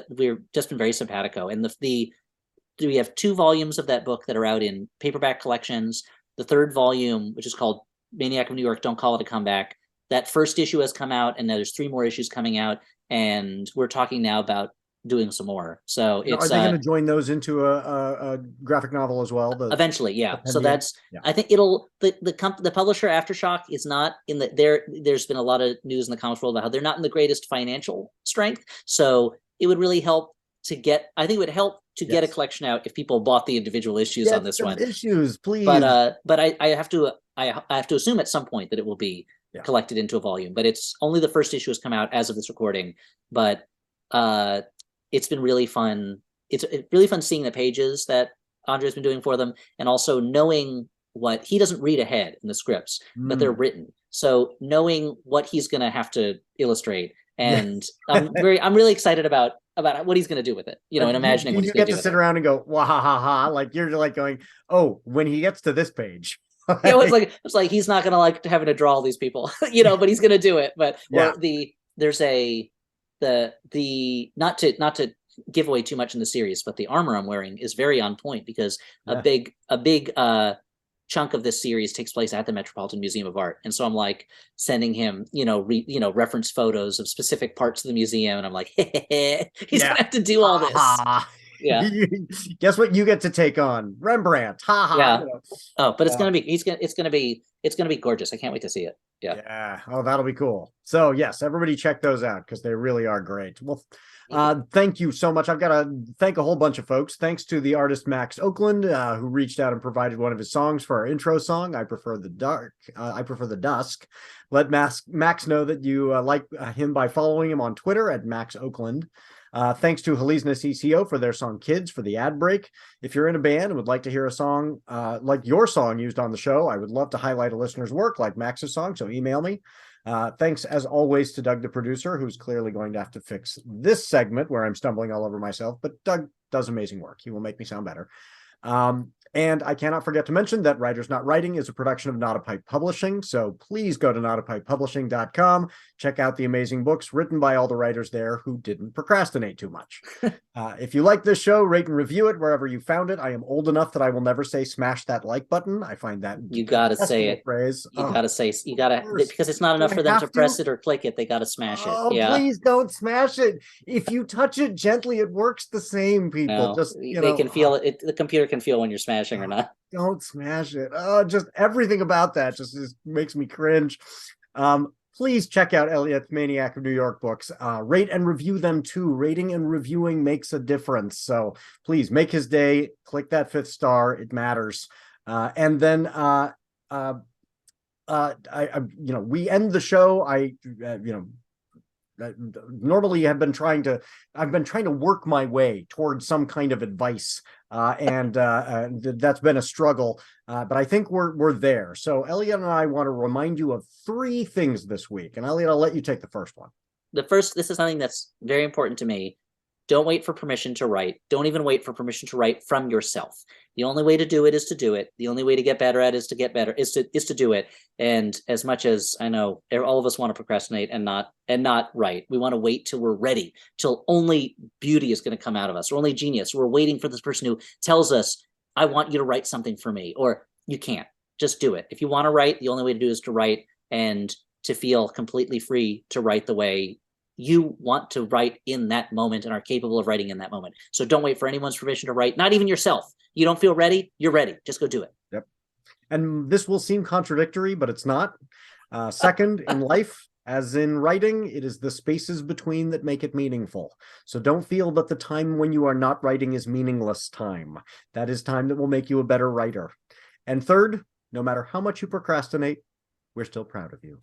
just been very simpatico. And we have 2 volumes of that book that are out in paperback collections. The 3rd volume, which is called Maniac of New York, Don't Call It a Comeback, that first issue has come out, and now there's 3 more issues coming out, and we're talking now about doing some more. So are they going to join those into a graphic novel as well? Eventually, yeah. So that's, I think it'll, the publisher Aftershock is not in there's been a lot of news in the comics world about how they're not in the greatest financial strength. So it would really help to get, I think it would help to get a collection out if people bought the individual issues on this one. Issues, please. But I have to assume at some point that it will be collected into a volume. But it's only the first issue has come out as of this recording. But it's been really fun. It's really fun seeing the pages that Andre's been doing for them, and also knowing what he doesn't read ahead in the scripts, but they're written. So knowing what he's going to have to illustrate, and I'm really excited about what he's going to do with it, and imagining what he's going to do. You get to sit around and go, wah ha ha ha, like you're like going, oh, when he gets to this page. It's like he's not going to having to draw all these people, but he's going to do it. But there's not to give away too much in the series, but the armor I'm wearing is very on point, because a big chunk of this series takes place at the Metropolitan Museum of Art. And so I'm like sending him, reference photos of specific parts of the museum. And I'm like, he's gonna have to do all this. Yeah. Guess what you get to take on? Rembrandt. Ha ha. Yeah. Oh, but it's gonna be gorgeous. I can't wait to see it. Yeah. Yeah. Oh, that'll be cool. So yes, everybody check those out because they really are great. Well, thank you so much. I've got to thank a whole bunch of folks. Thanks to the artist Max Oakland, who reached out and provided one of his songs for our intro song. I prefer the dark. I prefer the dusk. Let Max know that you like him by following him on Twitter at Max Oakland. Thanks to Halizna CCO for their song Kids for the ad break. If you're in a band and would like to hear a song like your song used on the show, I would love to highlight a listener's work like Max's song, so email me. Thanks, as always, to Doug, the producer, who's clearly going to have to fix this segment where I'm stumbling all over myself, but Doug does amazing work. He will make me sound better. And I cannot forget to mention that Writers Not Writing is a production of Not a Pipe Publishing, so please go to notapipepublishing.com, check out the amazing books written by all the writers there who didn't procrastinate too much. If you like this show, rate and review it wherever you found it. I am old enough that I will never say smash that like button. I find that you gotta say it. Phrase. Because it's not enough for them to press it or click it. They gotta smash it. Yeah. Please don't smash it. If you touch it gently, it works the same, people. No, they can feel it. The computer can feel when you're smashing or not. Don't smash it. Just everything about that just makes me cringe. Please check out Elliott's Maniac of New York books. Rate and review them too. Rating and reviewing makes a difference. So please make his day. Click that 5th star. It matters. And then we end the show. Normally I've been trying to work my way towards some kind of advice, and that's been a struggle, but I think we're there. So Elliott and I want to remind you of 3 things this week, and Elliott, I'll let you take the first one. This is something that's very important to me. Don't wait for permission to write. Don't even wait for permission to write from yourself. The only way to do it is to do it. The only way to get better at it is to get better, is to do it. And as much as I know all of us want to procrastinate and not write, we want to wait till we're ready, till only beauty is going to come out of us, or only genius. We're waiting for this person who tells us, I want you to write something for me, or you can't. Just do it. If you want to write, the only way to do it is to write, and to feel completely free to write the way you want to write in that moment and are capable of writing in that moment. So don't wait for anyone's permission to write, not even yourself. You don't feel ready, you're ready. Just go do it. Yep. And this will seem contradictory, but it's not. Second, in life, as in writing, it is the spaces between that make it meaningful. So don't feel that the time when you are not writing is meaningless time. That is time that will make you a better writer. And third, no matter how much you procrastinate, we're still proud of you.